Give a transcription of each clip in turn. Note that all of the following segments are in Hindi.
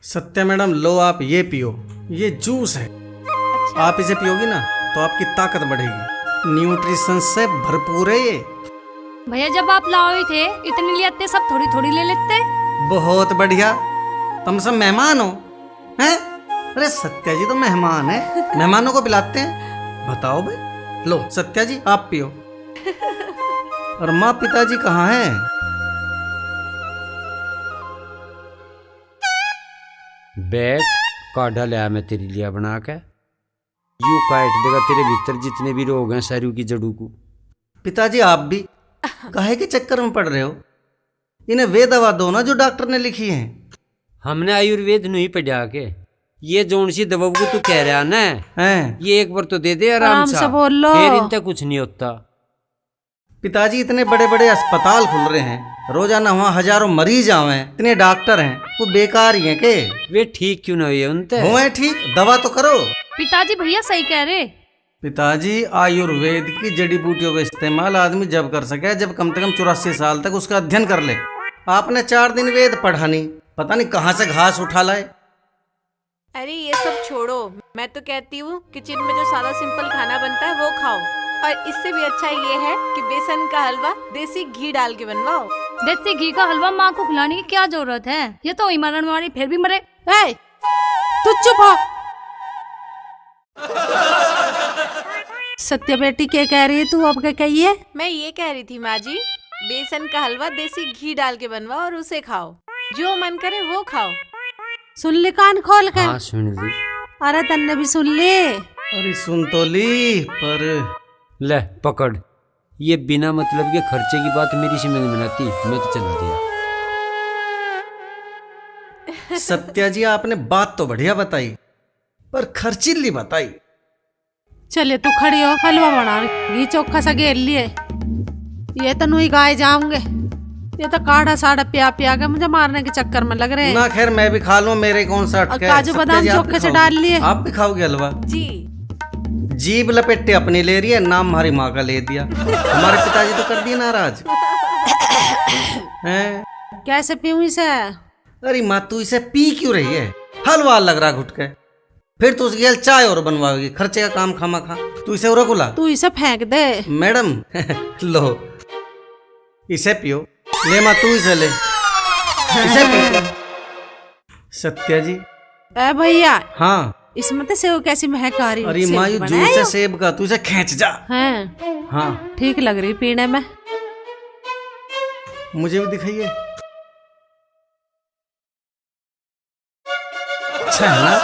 सत्या मैडम, लो आप ये पियो, ये जूस है। अच्छा। आप इसे पियोगी ना तो आपकी ताकत बढ़ेगी, न्यूट्रिशन से भरपूर है ये। भैया जब आप लाए थे इतने ले आते, सब थोड़ी थोड़ी ले लेते। बहुत बढ़िया, तुम सब मेहमान हो हैं? अरे सत्या जी तो मेहमान है, मेहमानों को पिलाते हैं। बताओ भाई, लो सत्या जी आप पियो। और माँ पिताजी कहाँ हैं? बैठ, काढ़ा लाया मैं तेरे लिए बना के, यूं काट देगा तेरे भीतर जितने भी रोग हैं शरीर की जड़ों को। पिताजी आप भी काहे के चक्कर में पड़ रहे हो? इन्हें वे दवा दो ना जो डॉक्टर ने लिखी है। हमने आयुर्वेद नहीं पढ़ा के, ये जोन सी दवा को तू कह रहा ना हैं? ये एक बार तो दे दे आराम से बोल लो। फिर इनका कुछ नहीं होता। पिताजी इतने बड़े बड़े अस्पताल खुल रहे हैं, रोजाना वहाँ हजारों मरीज आवे हैं, इतने डॉक्टर हैं, वो बेकार ही हैं के? वे ठीक क्यों ना हुए उनते? हुए ठीक, दवा तो करो। पिताजी भैया सही कह रहे। पिताजी आयुर्वेद की जड़ी बूटियों का इस्तेमाल आदमी जब कर सके जब कम से कम 84 साल तक उसका अध्ययन कर ले। आपने 4 दिन वेद पढ़ा नहीं, पता नहीं कहाँ से घास उठा लाए। अरे ये सब छोड़ो, मैं तो कहती हूँ किचन में जो सादा सिंपल खाना बनता है वो खाओ। और इससे भी अच्छा ये है कि बेसन का हलवा देसी घी डाल के बनवाओ। देसी घी का हलवा माँ को खिलाने की क्या जरूरत है? ये तो ही मरण वाली फिर भी मरे। ए, तू चुप हो। सत्या बेटी क्या कह रही है तू? अब क्या कही है? मैं ये कह रही थी माँ जी, बेसन का हलवा देसी घी डाल के बनवाओ और उसे खाओ, जो मन करे वो खाओ। सुन ले कान खोल कर। हाँ सुन ली। अरे तन्ने भी सुन ले। अरे सुन तो ली, पर ले पकड़, ये बिना मतलब के खर्चे की बात मेरी समझ में आती, मैं तो चल दिया। सत्या जी आपने बात तो बढ़िया बताई, पर खर्चीली बताई। चले तू खड़ी हो, हलवा बना घी चोखा सा घेर लिए। ये तो नुई गाय जाऊंगे, ये तो काढ़ा साढ़ा पिया पिया के मुझे मारने के चक्कर में लग रहे हैं। ना खैर मैं भी खा लूं, मेरे कौन सा अटका है। काजू सत्या बादाम जी, आप चोखे भी से खाओगे? डाल लिए। आप भी खाओगे हलवा? जी। जीभ लपेटे अपनी ले रही है, नाम हमारी माँ का ले दिया। हमारे पिताजी तो कर दिए नाराज हैं? कैसे पीऊं इसे? अरे माँ तू इसे पी क्यों रही है? हलवा लग रहा घुट के, फिर तू उसकी चाय और बनवाओगी, खर्चे का काम खामा खा। तू इसे और रखुला। तू इसे फेंक दे। मैडम लो इसे पियो। ले माँ तू इसे ले, इसे पी। सत्या जी। ए भैया, हाँ इसमें तो सेव कैसी महक आ रही है। अरे माँ ये जूस है सेब का, तू इसे खींच जा। हैं, हाँ ठीक लग रही पीने में। मुझे भी दिखाइए। अच्छा है ना?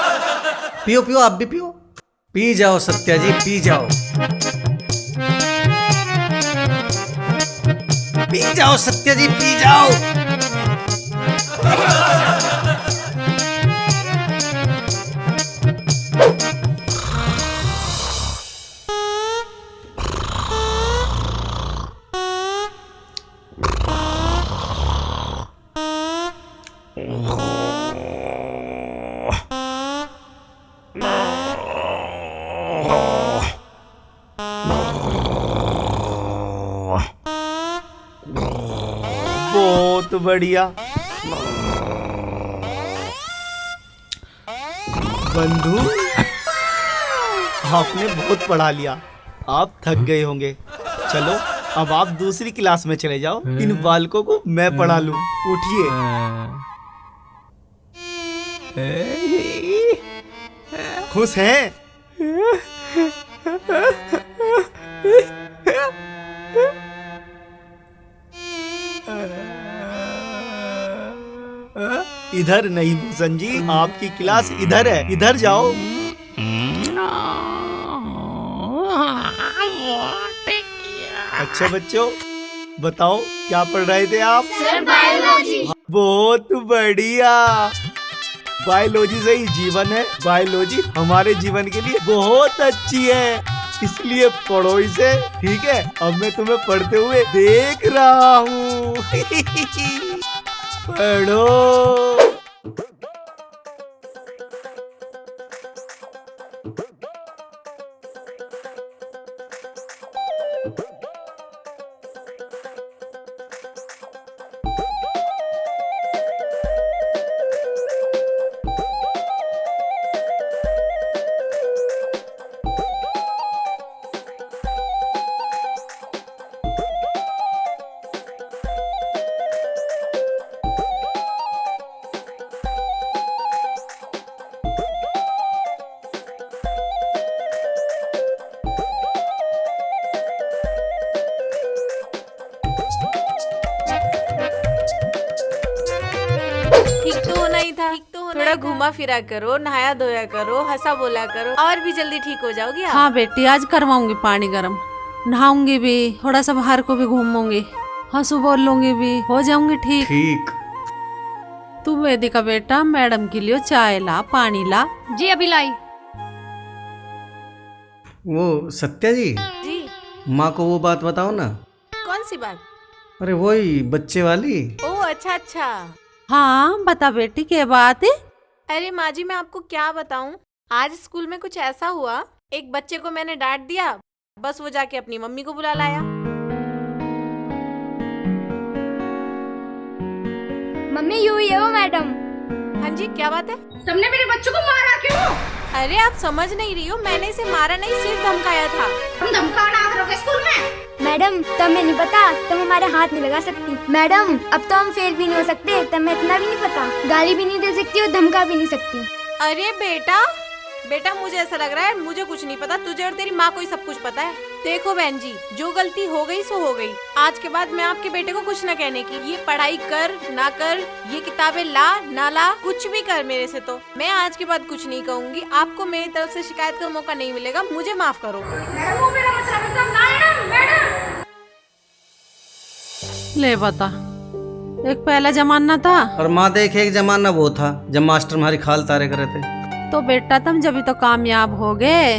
पियो पियो, आप भी पियो, पी जाओ सत्या जी, पी जाओ, पी जाओ सत्या जी, पी जाओ। बहुत बढ़िया। बंधु, आपने बहुत पढ़ा लिया, आप थक गए होंगे। चलो अब आप दूसरी क्लास में चले जाओ, इन बालकों को मैं पढ़ा लूं। उठिए। खुश हैं? इधर नहीं भूषण जी, आपकी क्लास इधर है, इधर जाओ। अच्छा बच्चों, बताओ क्या पढ़ रहे थे आप? Sir biology. बहुत बढ़िया। बायोलॉजी से ही जीवन है, बायोलॉजी हमारे जीवन के लिए बहुत अच्छी है, इसलिए पढ़ो इसे, ठीक है? अब मैं तुम्हें पढ़ते हुए देख रहा हूँ। पढ़ो। था। थोड़ा घुमा फिरा करो, नहाया धोया करो, हंसा बोला करो, और भी जल्दी ठीक हो जाओगी आप। हाँ बेटी, आज करवाऊंगी पानी गर्म, नहाऊंगी भी, थोड़ा सा बाहर को भी घूमूंगी, हंसू बोल लूंगी भी, हो जाऊंगी ठीक। ठीक। तू वेदिका बेटा मैडम के लिए चाय ला, पानी ला। जी अभी लाई। वो सत्या जी, जी, माँ को वो बात बताओ ना। कौन सी बात? अरे वही बच्चे वाली। ओह अच्छा अच्छा। हाँ बता बेटी, क्या बात है? अरे माँ जी, मैं आपको क्या बताऊं, आज स्कूल में कुछ ऐसा हुआ, एक बच्चे को मैंने डांट दिया, बस वो जाके अपनी मम्मी को बुला लाया। मम्मी यूं ही है वो मैडम। हाँ जी, क्या बात है? तुमने मेरे बच्चों को मारा क्यों? अरे आप समझ नहीं रही हो, मैंने इसे मारा नहीं, सिर्फ धमकाया था। तुम धमकाना करोगे स्कूल में? मैडम तुम्हें नहीं पता, तुम हमारे हाथ नहीं लगा सकती। मैडम अब तो हम फेल भी नहीं हो सकते, तुम्हें इतना भी नहीं पता, गाली भी नहीं दे सकती और धमका भी नहीं सकती। अरे बेटा मुझे ऐसा लग रहा है मुझे कुछ नहीं पता, तुझे और तेरी माँ को ही सब कुछ पता है। देखो बहन जी, जो गलती हो गई सो हो गई, आज के बाद मैं आपके बेटे को कुछ न कहने की। ये पढ़ाई कर ना कर, ये किताबें ला ना ला, कुछ भी कर मेरे से, तो मैं आज के बाद कुछ नहीं कहूँगी। आपको मेरी तरफ से शिकायत का मौका नहीं मिलेगा, मुझे माफ करो। ले बता, एक पहला जमाना था और माँ देख, एक जमाना वो था जब मास्टर हमारी खाल तारे करे थे। तो बेटा तुम जब तो कामयाब हो गए,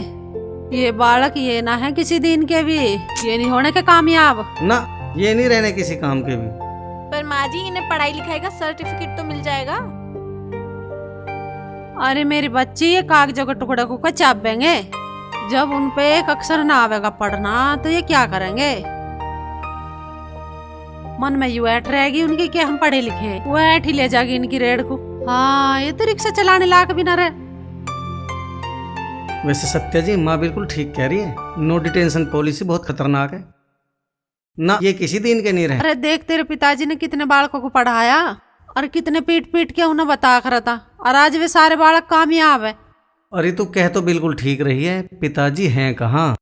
ये बालक ये ना है किसी दिन के भी, ये नहीं होने के कामयाब ना, ये नहीं रहने किसी काम के भी। पर माँ जी, इन्हें पढ़ाई लिखाई का सर्टिफिकेट तो मिल जाएगा। अरे मेरी बच्ची, ये कागजों के टुकड़े को चापेंगे, जब उन पे एक अक्षर ना आवेगा पढ़ना तो ये क्या करेंगे? मन में यू ऐठ रहेगी उनकी कि हम पढ़े लिखे, वो ऐठ ही ले जाएगी इनकी रेड को। हाँ, ये तो रिक्शा चलाने लायक भी ना रहे। वैसे सत्या जी, माँ बिल्कुल ठीक कह रही है, नो डिटेंशन पॉलिसी बहुत खतरनाक है ना, ये किसी दिन के नहीं रहे। अरे देख, तेरे पिताजी ने कितने बालकों को पढ़ाया और कितने पीट पीट के उन्हें बता कर था, और आज वे सारे बालक कामयाब है। अरे तू कह तो बिल्कुल ठीक रही है, पिताजी हैं कहाँ?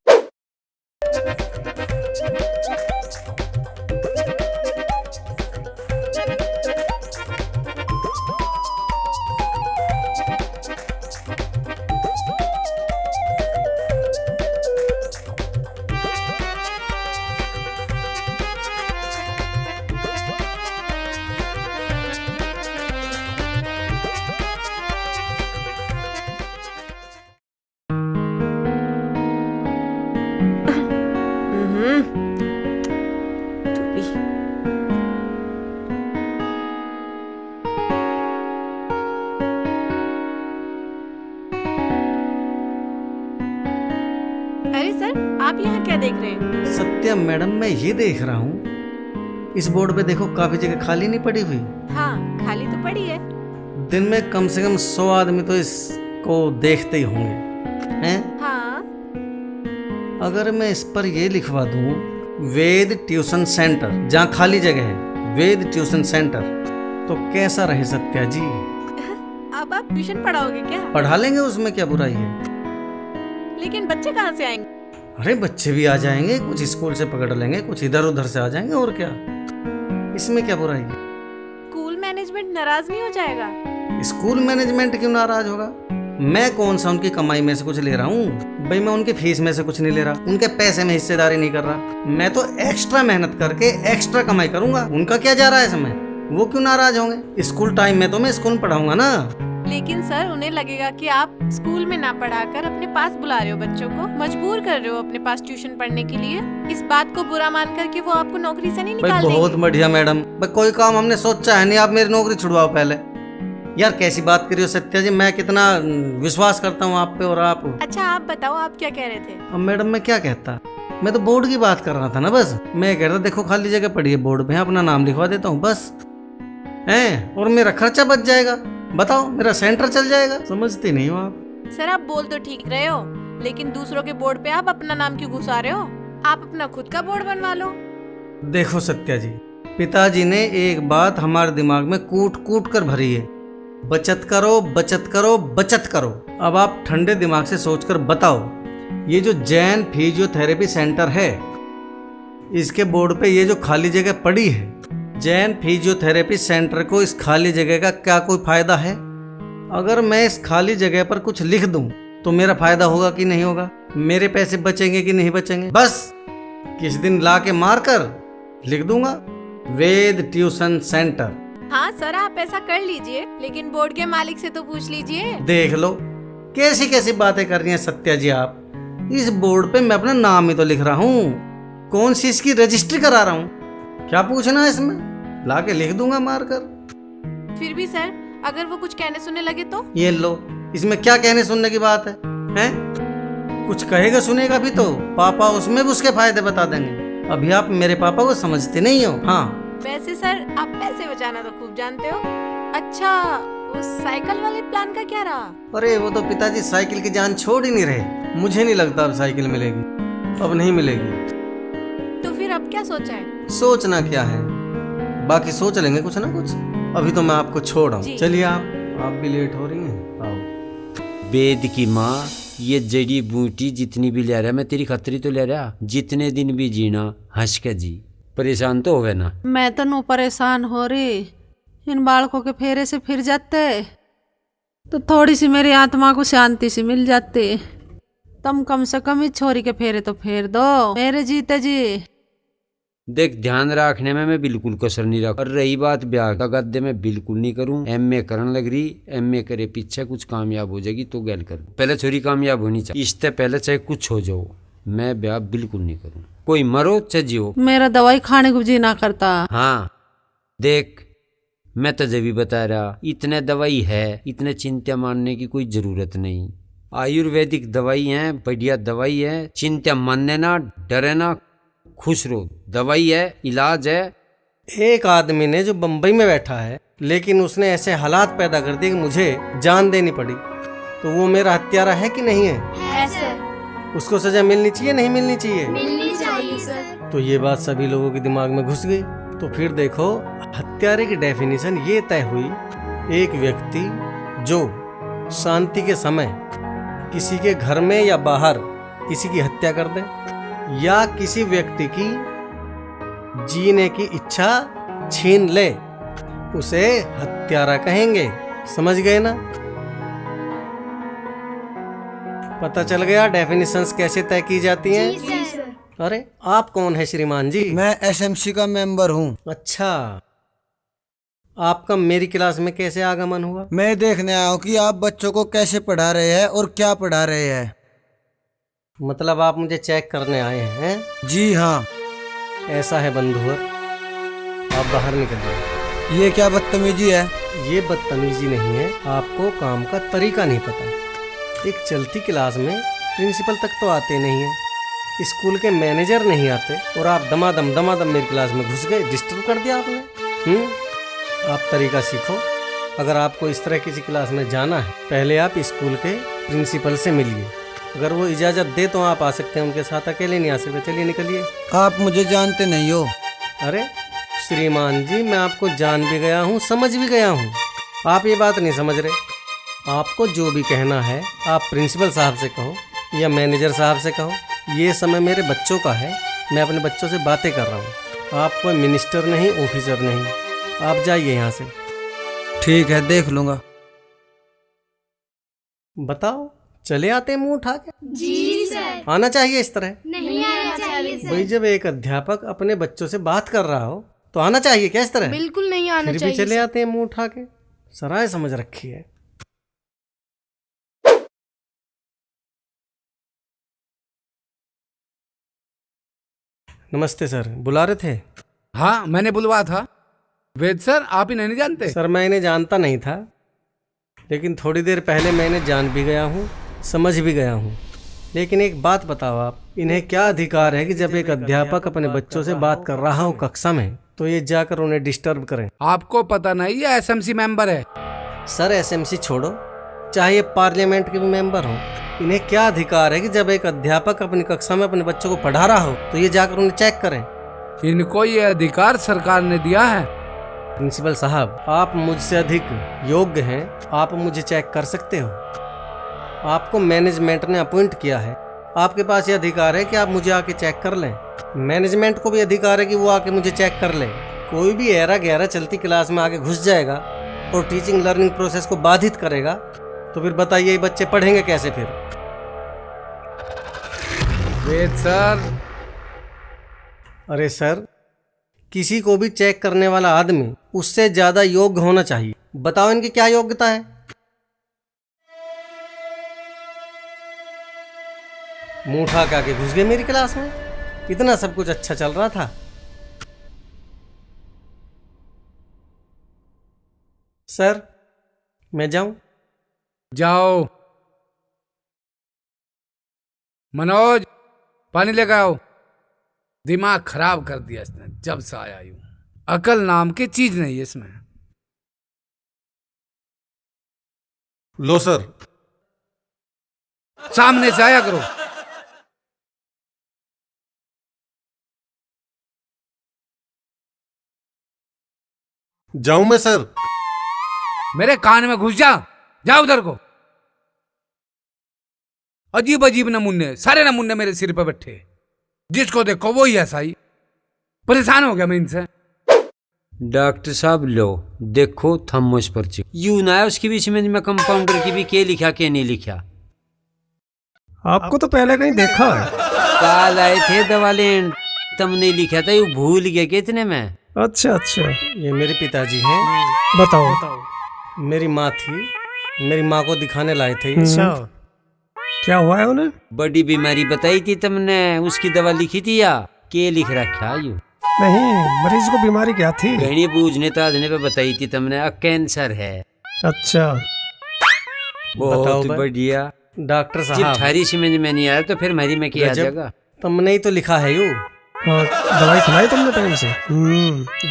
अरे सर, आप यहाँ क्या देख रहे हैं? सत्या मैडम, मैं ये देख रहा हूँ, इस बोर्ड पे देखो काफी जगह खाली नहीं पड़ी हुई। हाँ, खाली तो पड़ी है। दिन में कम से कम 100 आदमी तो इसको देखते ही होंगे, हैं? हाँ, अगर मैं इस पर ये लिखवा दूं, वेद ट्यूशन सेंटर, जहाँ खाली जगह है, वेद ट्यूशन सेंटर, तो कैसा रहे सत्या जी? अब आप ट्यूशन पढ़ाओगे क्या? पढ़ा लेंगे, उसमें क्या बुराई है? लेकिन बच्चे कहाँ से आएंगे? अरे बच्चे भी आ जाएंगे, कुछ स्कूल से पकड़ लेंगे, कुछ इधर उधर से आ जाएंगे, और क्या, इसमें क्या बुराई है? स्कूल मैनेजमेंट नाराज नहीं हो जाएगा? स्कूल मैनेजमेंट क्यों नाराज होगा? मैं कौन सा उनकी कमाई में से कुछ ले रहा हूँ भाई? मैं उनकी फीस में से कुछ नहीं ले रहा, उनके पैसे में हिस्सेदारी नहीं कर रहा, मैं तो एक्स्ट्रा मेहनत करके एक्स्ट्रा कमाई करूंगा। उनका क्या जा रहा है समय, वो क्यों नाराज होंगे? स्कूल टाइम में तो मैं स्कूल पढ़ाऊंगा ना। लेकिन सर, उन्हें लगेगा कि आप स्कूल में ना पढ़ाकर अपने पास बुला रहे हो, बच्चों को मजबूर कर रहे हो अपने पास ट्यूशन पढ़ने के लिए। इस बात को बुरा मान करके वो आपको नौकरी से नहीं भाई निकाल बहुत देंगे। बढ़िया मैडम, भाई कोई काम हमने सोचा है नहीं, आप मेरी नौकरी छुड़वाओ पहले। यार कैसी बात करियो सत्या जी, मैं कितना विश्वास करता हूँ आप पे, और आप। अच्छा आप बताओ, आप क्या कह रहे थे? अब मैडम मैं क्या कहता, मैं तो बोर्ड की बात कर रहा था ना, बस मैं कह रहा था देखो खाली जगह पड़ी है बोर्ड पे, अपना नाम लिखवा देता हूँ बस, हैं, और मेरा खर्चा बच जाएगा। बताओ, मेरा सेंटर चल जाएगा। समझते नहीं हो आप। सर आप बोल तो ठीक रहे हो, लेकिन दूसरों के बोर्ड पे आप अपना नाम क्यों घुसा रहे हो? आप अपना खुद का बोर्ड बनवा लो। देखो सत्या जी, पिताजी ने एक बात हमारे दिमाग में कूट कूट कर भरी है, बचत करो बचत करो बचत करो। अब आप ठंडे दिमाग से सोचकर बताओ, ये जो जैन फिजियोथेरेपी सेंटर है, इसके बोर्ड पे ये जो खाली जगह पड़ी है, जैन फिजियोथेरेपी सेंटर को इस खाली जगह का क्या कोई फायदा है? अगर मैं इस खाली जगह पर कुछ लिख दूं तो मेरा फायदा होगा कि नहीं होगा? मेरे पैसे बचेंगे कि नहीं बचेंगे? बस किस दिन ला के मार कर लिख दूंगा वेद ट्यूशन सेंटर। हाँ सर, आप ऐसा कर लीजिए, लेकिन बोर्ड के मालिक से तो पूछ लीजिए। देख लो कैसी कैसी बातें कर रही हैं सत्या जी आप। इस बोर्ड पे मैं अपना नाम ही तो लिख रहा हूँ, कौन सी इसकी रजिस्ट्री करा रहा हूँ। क्या पूछना है इसमें? ला के लिख दूंगा मार कर। फिर भी सर, अगर वो कुछ कहने सुनने लगे तो? ये लो, इसमें क्या कहने सुनने की बात है? हैं? कुछ कहेगा सुनेगा भी तो पापा उसमें भी उसके फायदे बता देंगे। अभी आप मेरे पापा को समझते नहीं हो। हाँ वैसे सर, आप पैसे बचाना तो खूब जानते हो। अच्छा, उस साइकिल वाले प्लान का क्या रहा? अरे वो तो पिताजी साइकिल की जान छोड़ ही नहीं रहे। मुझे नहीं लगता अब साइकिल मिलेगी, अब नहीं मिलेगी। तो फिर अब क्या सोचा है? सोचना क्या है, बाकी सोच लेंगे कुछ ना कुछ। अभी तो मैं आपको छोड़ आऊं। जी। चलिए आप भी लेट हो रही हैं, आओ। वेद की माँ, ये जड़ी बूटी जितनी भी ले रहा मैं तेरी खतरी तो ले रहा। जितने दिन भी जीना हंस के जी, परेशान तो होवे ना। मैं तो नू परेशान हो रही, इन बालकों के फेरे से फिर जाते तो थोड़ी सी मेरी आत्मा को शांति सी मिल जाती। तुम कम से कम इस छोरी के फेरे तो फेर दो मेरे जीते जी। देख, ध्यान रखने में मैं बिल्कुल कसर नहीं रख। और रही बात ब्याह का, गद्दे में बिल्कुल नहीं करूं। एमए करने लग रही, एमए करे पीछे कुछ कामयाब हो जाएगी तो गैल कर। पहले छोरी कामयाब होनी चाहिए, इससे पहले चाहे कुछ हो जाओ, मैं ब्याह बिल्कुल नहीं करूं। कोई मरो चाहे जियो, मेरा दवाई खाने को जी ना करता। हाँ देख, मैं तो जब भी बता रहा, इतने दवाई है, इतने चिंता मानने की कोई जरूरत नहीं। आयुर्वेदिक दवाई है, बढ़िया दवाई है। चिंता मानने ना, डरे ना, खुश रहो। दवाई है, इलाज है। एक आदमी ने जो बंबई में बैठा है, लेकिन उसने ऐसे हालात पैदा कर दिए कि मुझे जान देनी पड़ी, तो वो मेरा हत्यारा है कि नहीं है? है सर। उसको सजा मिलनी चाहिए नहीं मिलनी चाहिए? मिलनी चाहिए सर। तो ये बात सभी लोगों के दिमाग में घुस गई। तो फिर देखो, हत्यारे की डेफिनेशन ये तय हुई, एक व्यक्ति जो शांति के समय किसी के घर में या बाहर किसी की हत्या कर दे, या किसी व्यक्ति की जीने की इच्छा छीन ले, उसे हत्यारा कहेंगे। समझ गए ना? पता चल गया डेफिनेशंस कैसे तय की जाती हैं? जी सर। अरे आप कौन है श्रीमान जी? मैं एसएमसी का मेंबर हूँ। अच्छा, आपका मेरी क्लास में कैसे आगमन हुआ? मैं देखने आया हूँ कि आप बच्चों को कैसे पढ़ा रहे हैं और क्या पढ़ा रहे हैं। मतलब आप मुझे चेक करने आए हैं? जी हाँ। ऐसा है बंधुवर, आप बाहर निकलिए। ये क्या बदतमीजी है? ये बदतमीजी नहीं है, आपको काम का तरीका नहीं पता। एक चलती क्लास में प्रिंसिपल तक तो आते नहीं है, स्कूल के मैनेजर नहीं आते, और आप दमादम मेरी क्लास में घुस गए, डिस्टर्ब कर दिया आपने। आप तरीका सीखो। अगर आपको इस तरह किसी क्लास में जाना है, पहले आप स्कूल के प्रिंसिपल से मिलिए। अगर वो इजाज़त दे तो आप आ सकते हैं उनके साथ, अकेले नहीं आ सकते। चलिए निकलिए। आप मुझे जानते नहीं हो। अरे श्रीमान जी, मैं आपको जान भी गया हूँ, समझ भी गया हूँ। आप ये बात नहीं समझ रहे। आपको जो भी कहना है आप प्रिंसिपल साहब से कहो या मैनेजर साहब से कहो। ये समय मेरे बच्चों का है, मैं अपने बच्चों से बातें कर रहा हूँ। आप कोई मिनिस्टर नहीं, ऑफिसर नहीं। आप जाइए यहाँ से। ठीक है, देख लूंगा। बताओ, चले आते मुंह उठा के? जी सर। आना चाहिए इस तरह। नहीं आना चाहिए सर। भाई, जब एक अध्यापक अपने बच्चों से बात कर रहा हो तो आना चाहिए क्या इस तरह? बिल्कुल नहीं आना फिर भी चाहिए। चले आते हैं मुंह उठा के। सराय समझ रखी है। नमस्ते सर, बुला रहे थे? हाँ, मैंने बुलवाया था। वेद सर, आप इन्हें नहीं जानते? सर मैं इन्हें जानता नहीं था, लेकिन थोड़ी देर पहले मैं इन्हें जान भी गया हूँ, समझ भी गया हूँ। लेकिन एक बात बताओ आप, इन्हें क्या अधिकार है कि जब एक अध्यापक अपने बच्चों से बात कर रहा हो कक्षा में, तो ये जाकर उन्हें डिस्टर्ब करें? आपको पता नहीं, ये एसएमसी मेंबर है। सर एसएमसी छोड़ो, चाहे ये पार्लियामेंट के भी मेंबर हो, इन्हें क्या अधिकार है कि जब एक अध्यापक अपनी कक्षा में अपने बच्चों को पढ़ा रहा हो तो ये जाकर उन्हें चेक करें? इनको ये अधिकार सरकार ने दिया है। प्रिंसिपल साहब, आप मुझसे अधिक योग्य हैं, आप मुझे चेक कर सकते हो। आपको मैनेजमेंट ने अपॉइंट किया है, आपके पास ये अधिकार है कि आप मुझे आके चेक कर लें। मैनेजमेंट को भी अधिकार है कि वो आके मुझे चेक कर ले। कोई भी ऐरा गहरा चलती क्लास में आगे घुस जाएगा और टीचिंग लर्निंग प्रोसेस को बाधित करेगा तो फिर बताइए ये बच्चे पढ़ेंगे कैसे फिर? वेद सर, अरे सर, किसी को भी चेक करने वाला आदमी उससे ज्यादा योग्य होना चाहिए। बताओ इनकी क्या योग्यता है? मुंह उठा के आके घुस गए मेरी क्लास में। इतना सब कुछ अच्छा चल रहा था। सर, मैं जाऊं? जाओ। मनोज, पानी लेकर आओ। दिमाग खराब कर दिया इसने जब से आया यूं। अकल नाम की चीज नहीं है इसमें। लो सर। सामने से आया करो। जाऊं मैं सर? मेरे कान में घुस जा उधर को। अजीब अजीब नमूने, सारे नमूने मेरे सिर पर बैठे। जिसको देखो वो ही ऐसा ही। परेशान हो गया मैं इनसे। डॉक्टर साहब लो देखो थर्मोस पर्ची यू ना है उसके बीच में कंपाउंडर की भी के लिखा के नहीं लिखा। आपको तो पहले कहीं देखा है। काल आए थे दवा लेन, तुमने लिखा था यू भूल गए कितने में। अच्छा अच्छा, ये मेरे पिताजी हैं। बताओ। मेरी माँ थी, मेरी माँ को दिखाने लाए थे। अच्छा, क्या हुआ है उन्हें? बड़ी बीमारी बताई थी तुमने, उसकी दवा लिखी थी या के लिख रखा यू? नहीं, मरीज को बीमारी क्या थी? गहनी बूझने ताजने पे बताई थी तुमने, कैंसर है। अच्छा, बहुत बढ़िया। डॉक्टर जब साहब, थारी समझ में नहीं आया तो फिर मेरी में क्या आ जाएगा। तुमने ही तो लिखा है यू। हाँ, दवाई खिलाई तुमने टाइम से?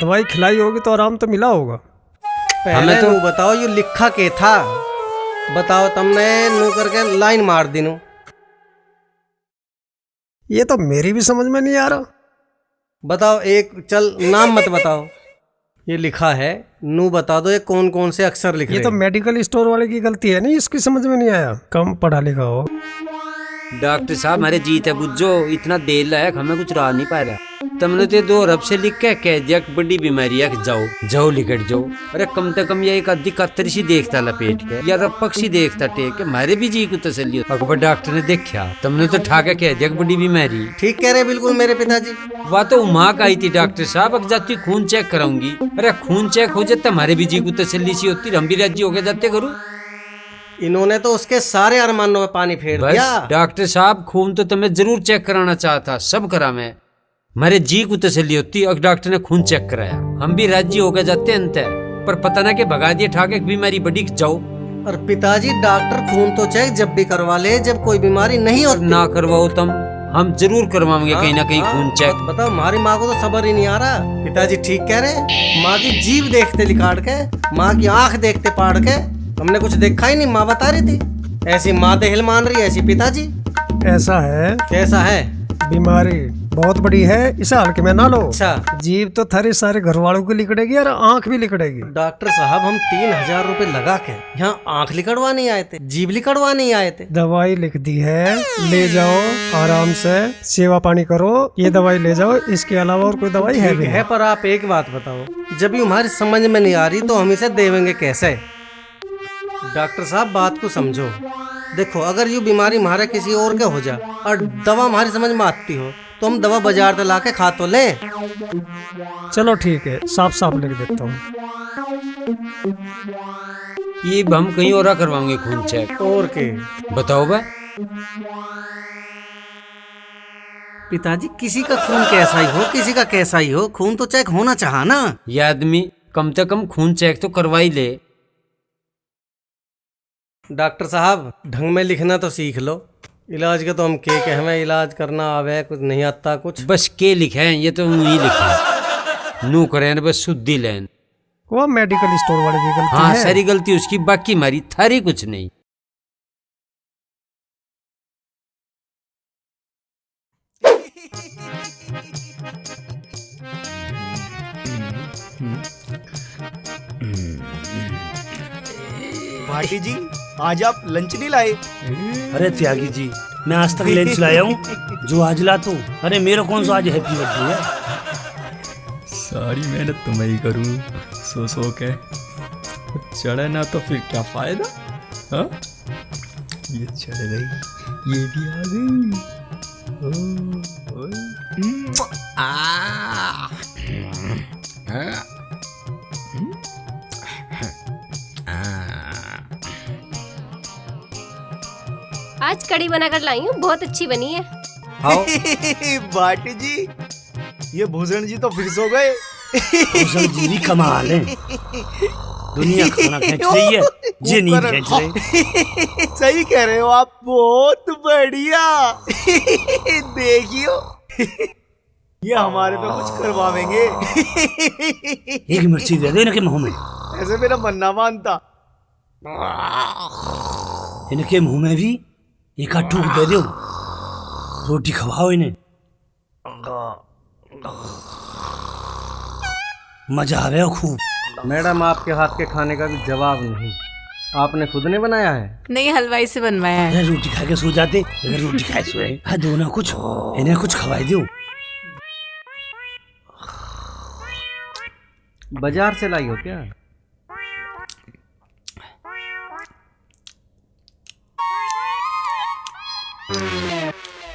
दवाई खिलाई होगी तो आराम तो मिला होगा। पहले तो बताओ यू लिखा के था। बताओ तुमने नू करके लाइन मार दिनू। ये तो मेरी भी समझ में नहीं आ रहा। बताओ एक चल नाम मत बताओ। ये लिखा है नू बता दो ये कौन कौन से अक्षर लिख रहे ये तो मेडिकल स्टोर वाले की गलती है नहीं, इसकी समझ में नहीं आया। कम पढ़ा लिखा हो। डॉक्टर साहब हमारे जीत है बुझो, इतना देर लायक हमें कुछ रहा नहीं पा रहा। तुमने तो 2 अरब से लिख के कह दिया कि बड़ी बीमारी है, जाओ लिकट जाओ। अरे कम से कम ये एक आधी कत्तर सी देखता लपेट के या रपक सी देखता टेक के हमारे भी जी को तसल्ली हो। अकबर डॉक्टर ने देखा, तुमने तो ठाके कह दिया कि बड़ी बीमारी। ठीक कह रहे बिल्कुल मेरे पिताजी। वह तो माँ का आई थी डॉक्टर साहब, अब जाती खून चेक कराऊंगी। अरे खून चेक हो जाता हमारे भी जी को तसल्ली सी होती, हम भी राजी होके जाते करूँ। इन्होंने तो उसके सारे अरमानों में पानी फेर दिया। डॉक्टर साहब खून तो तुम्हें जरूर चेक कराना चाहता, सब करा मैं, मेरे जी को तसल्ली होती। और डॉक्टर ने खून चेक कराया, हम भी राजी हो गए जाते अंत है। पर पता ना कि भगा दिए ठाके बीमारी बड़ी जाओ। और पिताजी डॉक्टर खून तो चेक जब भी करवा ले जब कोई बीमारी नहीं होती। ना करवाओ तुम, हम जरूर करवाएंगे कहीं ना कहीं खून चेक। बताओ हमारी माँ को तो सबर ही नहीं आ रहा। पिताजी ठीक कह रहे, माँ की जीभ देखते लिकाड़ के, माँ की आंख देखते पाड़ के, हमने कुछ देखा ही नहीं। माँ बता रही थी ऐसी माँ दिल मान रही, ऐसी पिताजी। ऐसा है? कैसा है? बीमारी बहुत बड़ी है, इसे हल्के में ना लो। अच्छा, जीभ तो थारे सारे घर वालों की लिकड़ेगी और आंख भी लिकड़ेगी। डॉक्टर साहब हम 3000 रुपए लगा के यहाँ आंख लिकड़वा नहीं आए थे, जीभ लिकड़वा नहीं आए थे। दवाई लिख दी है, ले जाओ आराम से सेवा पानी करो। ये दवाई ले जाओ, इसके अलावा और कोई दवाई है भी है। पर आप एक बात बताओ, जब ये हमारी समझ में नहीं आ रही तो हम इसे देवेंगे कैसे? डॉक्टर साहब बात को समझो। देखो अगर ये बीमारी हमारे किसी और के हो जा और दवा हमारी समझ में आती हो तो हम दवा बाजार से लाके खा तो लें। चलो ठीक है, साफ साफ लिख देता हूँ। ये हम कहीं और करवाएंगे खून चेक। और के बताओ बा पिताजी, किसी का खून कैसा ही हो, किसी का कैसा ही हो, खून तो चेक होना चाहा ना। ये आदमी कम से कम खून चेक तो करवा ही ले। डॉक्टर साहब ढंग में लिखना तो सीख लो। इलाज के तो हम के हमें इलाज करना आवे, कुछ नहीं आता कुछ। बस के लिखे हैं, ये तो नहीं लिखे नू करें बस शुद्धि लेन। वो मेडिकल स्टोर वाले की गलती हाँ है। सारी गलती उसकी, बाकी हमारी थारी कुछ नहीं। भाटी जी आज आप लंच नहीं लाए? अरे त्यागी जी, मैं आज तक लंच लाया हूँ जो आज ला तू। अरे मेरा कौन सा आज हैप्पी बर्थडे है? सारी मेहनत तो मैं ही करूँ, सो के चढ़े ना तो फिर क्या फायदा। हाँ, ये चढ़ गई, ये भी आ गई। आज कड़ी बनाकर लाई हूँ, बहुत अच्छी बनी है। बाटी जी, ये भूषण जी तो फिर सो गए। भूषण जी भी कमाल है, दुनिया खाना खींच रही है, ये नहीं खींच रहे। सही कह रहे हो आप, बहुत बढ़िया। देखियो, ये हमारे पे कुछ करवावेंगे। एक मिर्ची दे दो इनके मुंह में। ऐसे मेरा मन ना मानता। इनके मुंह में भी एक ठूक दे दो, रोटी खवाओ इन्हें, मजा आवे खूब। मैडम, आपके हाथ के खाने का भी जवाब नहीं। आपने खुद ने बनाया है? नहीं, हलवाई से बनवाया है। अरे रोटी खा के सो जाते, अगर रोटी खाए सोए। हाँ, दो ना कुछ, इन्हें कुछ खवाई दो। बाजार से लाई हो क्या?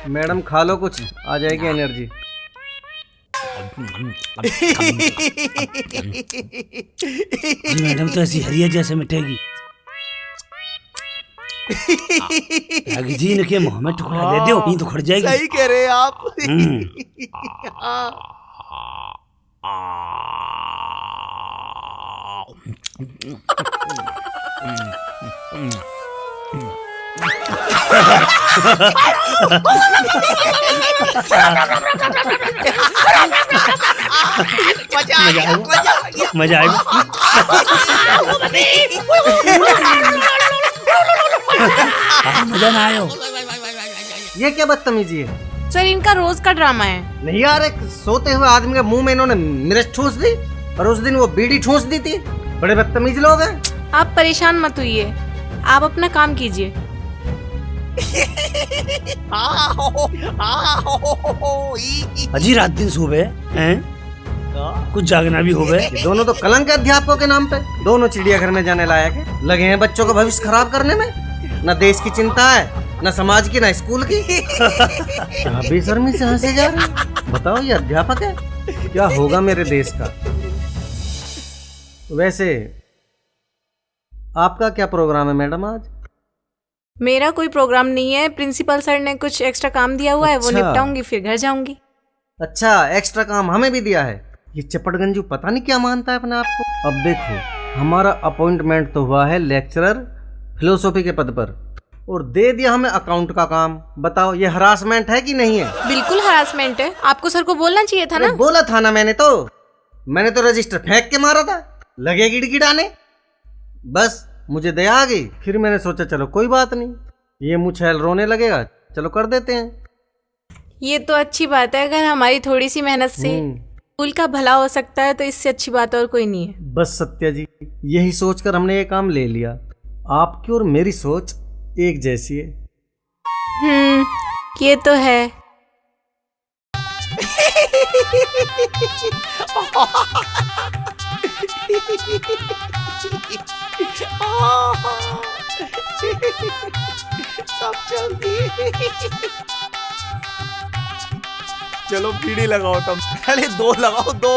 मैडम खा लो कुछ, आ जाएगी एनर्जी। जी मैडम तो ऐसी हरिया जैसे मिटेगी। जी इनके मुंह में टुकड़ा दे दो, नहीं तो खड़ जाएगी। सही कह रहे हैं आप। मजा आएगा। मजा ना आयो। ये क्या बदतमीजी है? सर, इनका रोज का ड्रामा है। नहीं यार, एक सोते हुए आदमी के मुंह में इन्होंने मिर्च ठूस दी, और उस दिन वो बीड़ी ठूस दी थी। बड़े बदतमीज लोग हैं। आप परेशान मत होइए, आप अपना काम कीजिए। अजी रात दिन सोवे हैं, कुछ जागना भी होवे। दोनों तो कलंक है अध्यापकों के नाम पे। दोनों चिड़ियाघर में जाने लायक है, लगे हैं बच्चों का भविष्य खराब करने में। न देश की चिंता है, न समाज की, न स्कूल की। क्या बेशर्मी से हंसे जा रहे हैं। बताओ, ये अध्यापक है? क्या होगा मेरे देश का। वैसे आपका क्या प्रोग्राम है मैडम आज? मेरा कोई प्रोग्राम नहीं है, प्रिंसिपल सर ने कुछ एक्स्ट्रा काम दिया हुआ है, वो निपटाऊंगी फिर घर जाऊंगी। अच्छा, एक्स्ट्रा काम हमें भी दिया है। ये चपटगंजू पता नहीं क्या मानता है अपने आप को। अब देखो, हमारा अपॉइंटमेंट तो हुआ है लेक्चरर फिलोसॉफी के पद पर, और दे दिया हमें अकाउंट का काम। बताओ, ये हरासमेंट है कि नहीं है? बिल्कुल हरासमेंट है, आपको सर को बोलना चाहिए था ना। बोला था ना मैंने तो रजिस्टर फेंक के मारा था, लगे गिड़गिड़ाने। बस मुझे दया आ गई, फिर मैंने सोचा चलो कोई बात नहीं, ये मुछैल रोने लगेगा, चलो कर देते हैं। ये तो अच्छी बात है, अगर हमारी थोड़ी सी मेहनत से स्कूल का भला हो सकता है तो इससे अच्छी बात और कोई नहीं है। बस सत्या जी, यही सोचकर हमने ये काम ले लिया। आपकी और मेरी सोच एक जैसी है। ये तो है। सब जल्दी। चलो बीड़ी लगाओ तुम। अरे दो लगाओ, दो।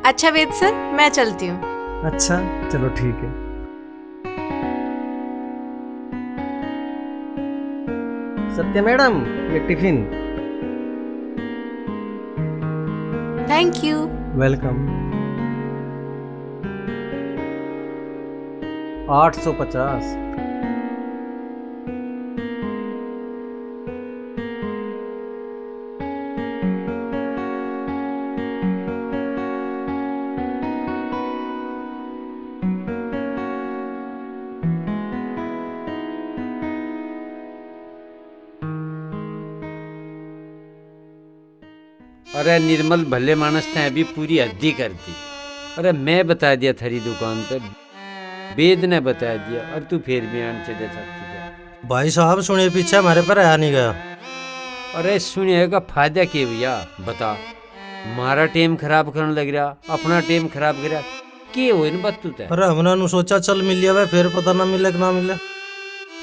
अच्छा वेद सर, मैं चलती हूँ। अच्छा चलो ठीक है। सत्या मैडम, ये टिफिन। Thank you. वेलकम। 850। अरे निर्मल भले मानस थे अभी पूरी हद्दी कर दी। अरे मैं बता दिया थारी दुकान पर, वेद ने बता दिया और तू फिर भी आन चले सकती है। भाई साहब सुनिए, पीछे हमारे पर आया नहीं गया। अरे सुनिए का फायदा क्या भैया बता, मारा टेम खराब करने लग रहा, अपना टेम खराब कर रहा, के हो इन बात तू? अरे हमने नु सोचा चल मिल लिया, फिर पता ना मिले कि ना मिले।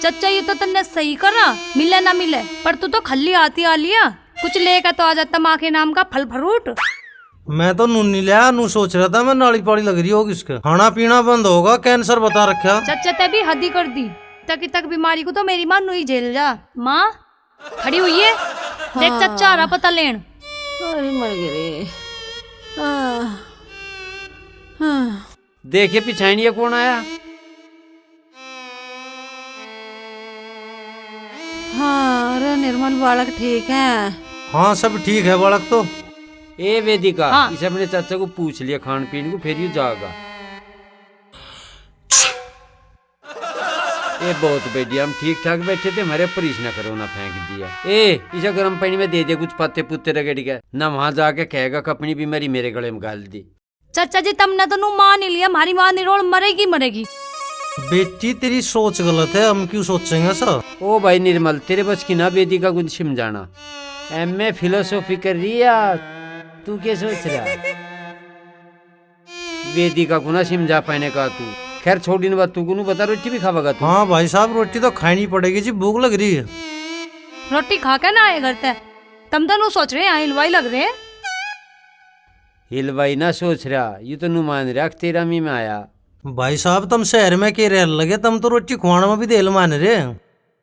चचा ये तो तुमने सही करा, मिले ना मिले, पर तू तो खल्ली आती आ लिया, कुछ लेकर तो आ जाता माँ के नाम का फल फ्रूट। मैं तो नून नहीं लिया, नू सोच रहा था मैं नाली पाड़ी लग रही होगी इसके, खाना पीना बंद होगा, कैंसर बता रखा। चचा ते भी हद ही कर दी, तक तक बीमारी को तो मेरी माँ नु ही झेल जा। माँ खड़ी हुई है, देख चचा आ रहा पता लेन। अरे मर गए। देखिए पिछाड़िया कौन आया। हाँ अरे निर्मल बालक ठीक है? हाँ सब ठीक है बालक तो। ए वेदिका हाँ। इसे अपने चाचा को पूछ लिया खान पीन को, फिर यू जाएगा। ये बहुत बढ़िया, हम ठीक ठाक बैठे थे, हमारे पर इस ना करो ना फेंक दिया। ए इसे गर्म पानी में दे दे कुछ पत्ते पुत्ते रगड़ के, ना वहां जाके कहेगा कि अपनी बीमारी मेरे गले में गाल दी। चचा जी तुमने तो नू मान ही लिया, हमारी माँ निरोल मरेगी मरेगी। बेटी तेरी सोच गलत है, हम क्यों सोचेंगे सर। ओ भाई निर्मल तेरे बस की ना वेदिका कुछ समझाना, एमए फिलोसॉफी कर रही है, तू क्या सोच रहा? वेदिका को ना समझा पाने का तू। खैर छोड़ी न बात, तू को बता रोटी भी खावेगा तू? हाँ भाई साहब रोटी तो खानी पड़ेगी जी, भूख लग रही है। रोटी खा के ना आए घर ते, तुम तो नू सोच रहे हैं हलवाई लग रहे। हिलवाई ना सोच रहा, ये तो नु मान रहा तेरा मी में आया। भाई साहब तुम शहर में के रह लगे, तुम तो रोटी खुआना में भी देल मान रहे।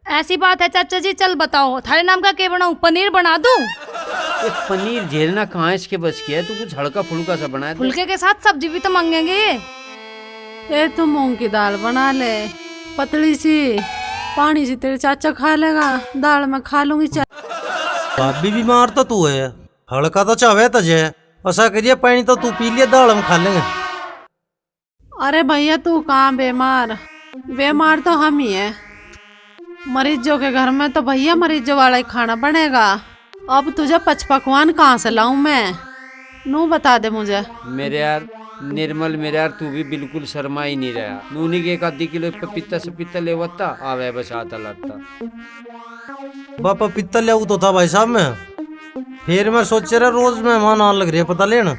ऐसी बात है चाचा जी, चल बताओ थारे नाम का क्या बनाऊं, पनीर बना दूं? ये पनीर झेलना कहाँ इसके बस की है, तू कुछ हल्का फुल्का सा बना दे। फुल्के के साथ सब्जी भी तो मांगेंगे। ए तू मूंग की दाल बना ले, पतली सी, पानी से तेरे चाचा खा लेगा, दाल में खा लूंगी। भाभी बीमार तो तू है, हल्का तो चाहे तजे, ऐसा करिए पानी तो तू पी लिया, दाल हम खा लेंगे। अरे भैया तू कहाँ बेमार, बेमार तो हम ही है। मरीजों के घर में तो भैया मरीजों वाला ही खाना बनेगा। अब तुझे पकवान कहाँ से लाऊं मैं, नू बता दे मुझे। मेरे यार निर्मल, मेरे यार तू भी बिल्कुल शर्मा ही नहीं रहा। नूनी के 1 किलो पपीता सपीता ले वत्ता आवे बस आता लगता। बापा पित्तल ले तो था भाई साहब मैं, फिर मैं सोच रहा रोज मेहमान आने लग रही है पता लेना,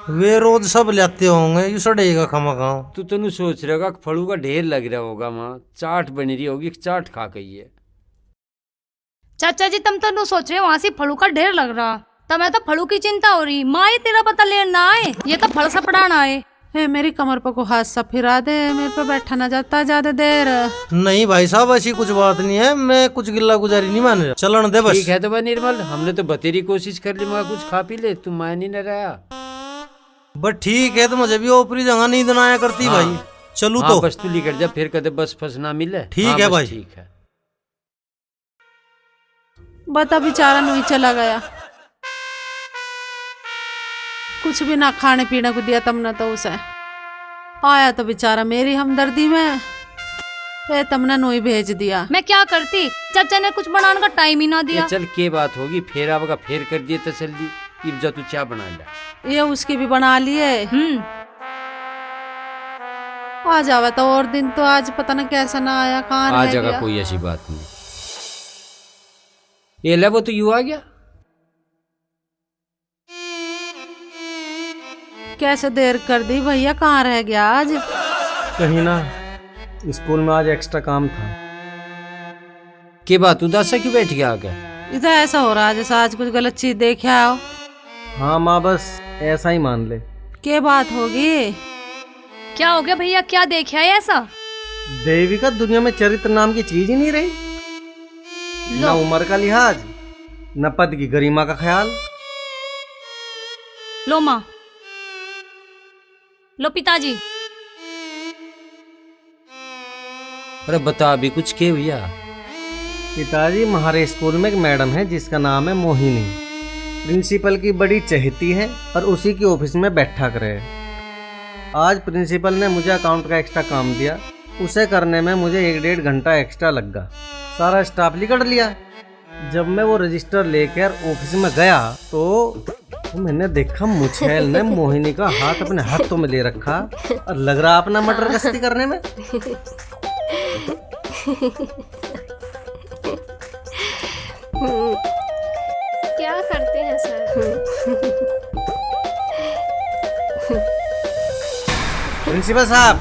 वे रोज सब लेते होंगे, यू सड़ेगा खामा खाओ। तू तो सोच रहा फड़ू का ढेर लग रहा होगा, माँ चाट बन रही होगी, चाट खा गई है। चाचा जी तुम तो नू सोच रहे हो वहां से फड़ू का ढेर लग रहा, तुम्हें तो फड़ू की चिंता हो रही। माँ ये तेरा पता लेना ना आए, ये तो फल सा पड़ाना आए। हे मेरी कमर पर को हाथ सा फिरा दे, मेरे पे बैठा ना जाता ज्यादा देर। नहीं भाई साहब ऐसी कुछ बात नहीं है, मैं कुछ गिल्ला गुजारी नहीं मान रहा, चलन दे बस। ठीक है तो भाई निर्मल, हमने तो बतेरी कोशिश कर ली, मगर कुछ खा पी ले, तू मान ही न रहा। बस ठीक है, तो मुझे भी ऊपरी जगह नींद ना आया करती। हाँ। भाई चलू हाँ, तो बस तू लिखट जा, फिर कदे बस फस ना मिले। ठीक हाँ, है भाई ठीक है। बता बेचारा नहीं चला गया, कुछ भी ना खाने पीने को दिया तुमने तो उसे, आया तो बेचारा मेरी हमदर्दी में, ए तुमने नोई भेज दिया। मैं क्या करती, चाचा ने कुछ बनाने का टाइम ही ना दिया। चल के बात होगी, फिर आवेगा फिर कर दिए तसल्ली। इब जा तू चाय बना ले। ये उसकी भी बना लिए। आ जावे तो और दिन, तो आज पता ना कैसा ना आया, कहाँ रह गया। आ जाएगा, कोई ऐसी बात नहीं। ये ले वो तो यू आ गया। कैसे देर कर दी भैया, कहाँ रह गया आज? कहीं ना, स्कूल में आज एक्स्ट्रा काम था। के बात उदास से क्यों बैठ गया आगे? इधर ऐसा हो रहा है जैसा आज कुछ गलत चीज देखे आओ। हाँ माँ बस ऐसा ही मान ले। क्या बात होगी? क्या हो गया भैया, क्या देखा है ऐसा? देविका दुनिया में चरित्र नाम की चीज ही नहीं रही, न उम्र का लिहाज, न पद की गरिमा का ख्याल। लो माँ, लो पिताजी। अरे बता अभी कुछ के भैया? पिताजी हमारे स्कूल में एक मैडम है जिसका नाम है मोहिनी, प्रिंसिपल की बड़ी चहेती है और उसी के ऑफिस में बैठा करे। आज प्रिंसिपल ने मुझे अकाउंट का एक्स्ट्रा काम दिया, उसे करने में मुझे 1-1.5 घंटा एक्स्ट्रा लग गया। सारा स्टाफ लिकट लिया, जब मैं वो रजिस्टर लेकर ऑफिस में गया तो मैंने देखा मुछैल ने मोहिनी का हाथ अपने हाथों में ले रखा और लग रहा अपना मटर गश्ती करने में। क्या करते हैं सर? प्रिंसिपल साहब,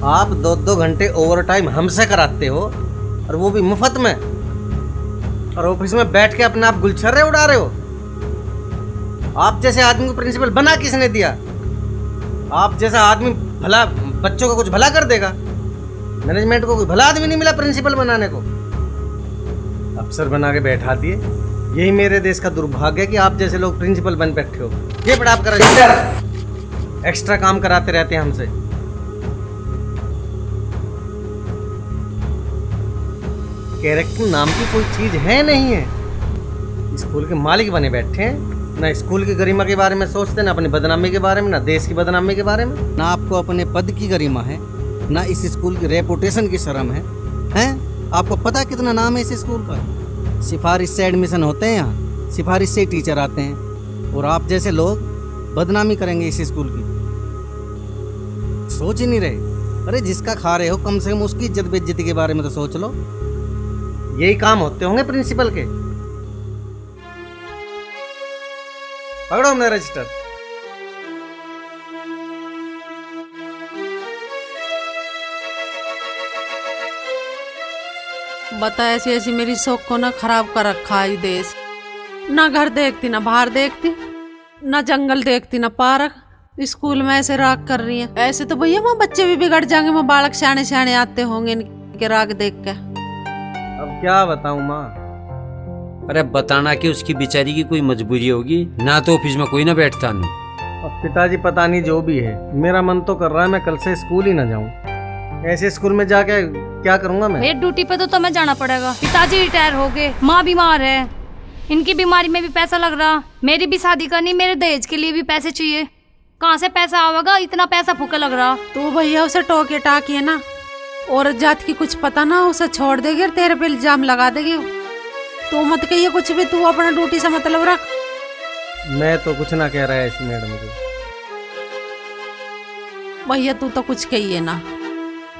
आप 2-2 घंटे ओवर टाइम हमसे कराते हो और वो भी मुफ्त में, और ऑफिस में बैठ के अपने आप गुलछर्रे उड़ा रहे हो। आप जैसे आदमी को प्रिंसिपल बना किसने दिया? आप जैसा आदमी भला बच्चों को कुछ भला कर देगा? मैनेजमेंट को कोई भला आदमी नहीं मिला प्रिंसिपल बनाने को, अफसर बना के बैठा दिए। यही मेरे देश का दुर्भाग्य है कि आप जैसे लोग प्रिंसिपल बन बैठे हो। ये बड़ा आप कर एक्स्ट्रा काम कराते रहते हैं हमसे। कैरेक्टर नाम की कोई चीज है नहीं है। स्कूल के मालिक बने बैठे हैं, ना स्कूल की गरिमा के बारे में सोचते, ना अपनी बदनामी के बारे में, ना देश की बदनामी के बारे में। ना आपको अपने पद की गरिमा है, ना इस स्कूल की रेपुटेशन की शर्म है। हैं? आपको पता कितना नाम है इस स्कूल का? सिफारिश से एडमिशन होते हैं यहाँ, सिफारिश से टीचर आते हैं, और आप जैसे लोग बदनामी करेंगे इस स्कूल की। सोच ही नहीं रहे। अरे जिसका खा रहे हो कम से कम उसकी इज्जत बेइज्जती के बारे में तो सोच लो। यही काम होते होंगे प्रिंसिपल के। पकड़ो मेरा रजिस्टर। बता, ऐसी ऐसी मेरी शौक को ना खराब कर रखा है देश। ना घर देखती, ना बाहर देखती, ना जंगल देखती, ना पार्क। स्कूल में ऐसे राग कर रही है। ऐसे तो भैया वहाँ बच्चे भी बिगड़ जाएंगे, वहाँ बालक सियाने सियाने आते होंगे इनके राग देख के। अब क्या बताऊं माँ? अरे बताना कि उसकी बेचारी की कोई मजबूरी होगी, ना तो ऑफिस में कोई ना बैठता नहीं। अब पिताजी पता नहीं जो भी है, मेरा मन तो कर रहा है मैं कल से स्कूल ही ना जाऊं। ऐसे स्कूल में जाके क्या करूंगा मैं? मेरे ड्यूटी पे तो तुम्हें जाना पड़ेगा। पिताजी रिटायर हो गए, माँ बीमार है, इनकी बीमारी में भी पैसा लग रहा। मेरी भी शादी करनी, मेरे दहेज के लिए भी पैसे चाहिए। कहाँ से पैसा आवेगा? इतना पैसा फूके लग रहा। तो भैया उसे टोके टाकिए ना, औरत जात की कुछ पता ना, उसे छोड़ देगी और तेरे पे इल्जाम लगा देगी। तो मत कहिए कुछ भी, तू अपना ड्यूटी से मतलब रख। मैं तो कुछ ना कह रहा है ऐसी मैडम को। भैया तू तो कुछ कहिए ना,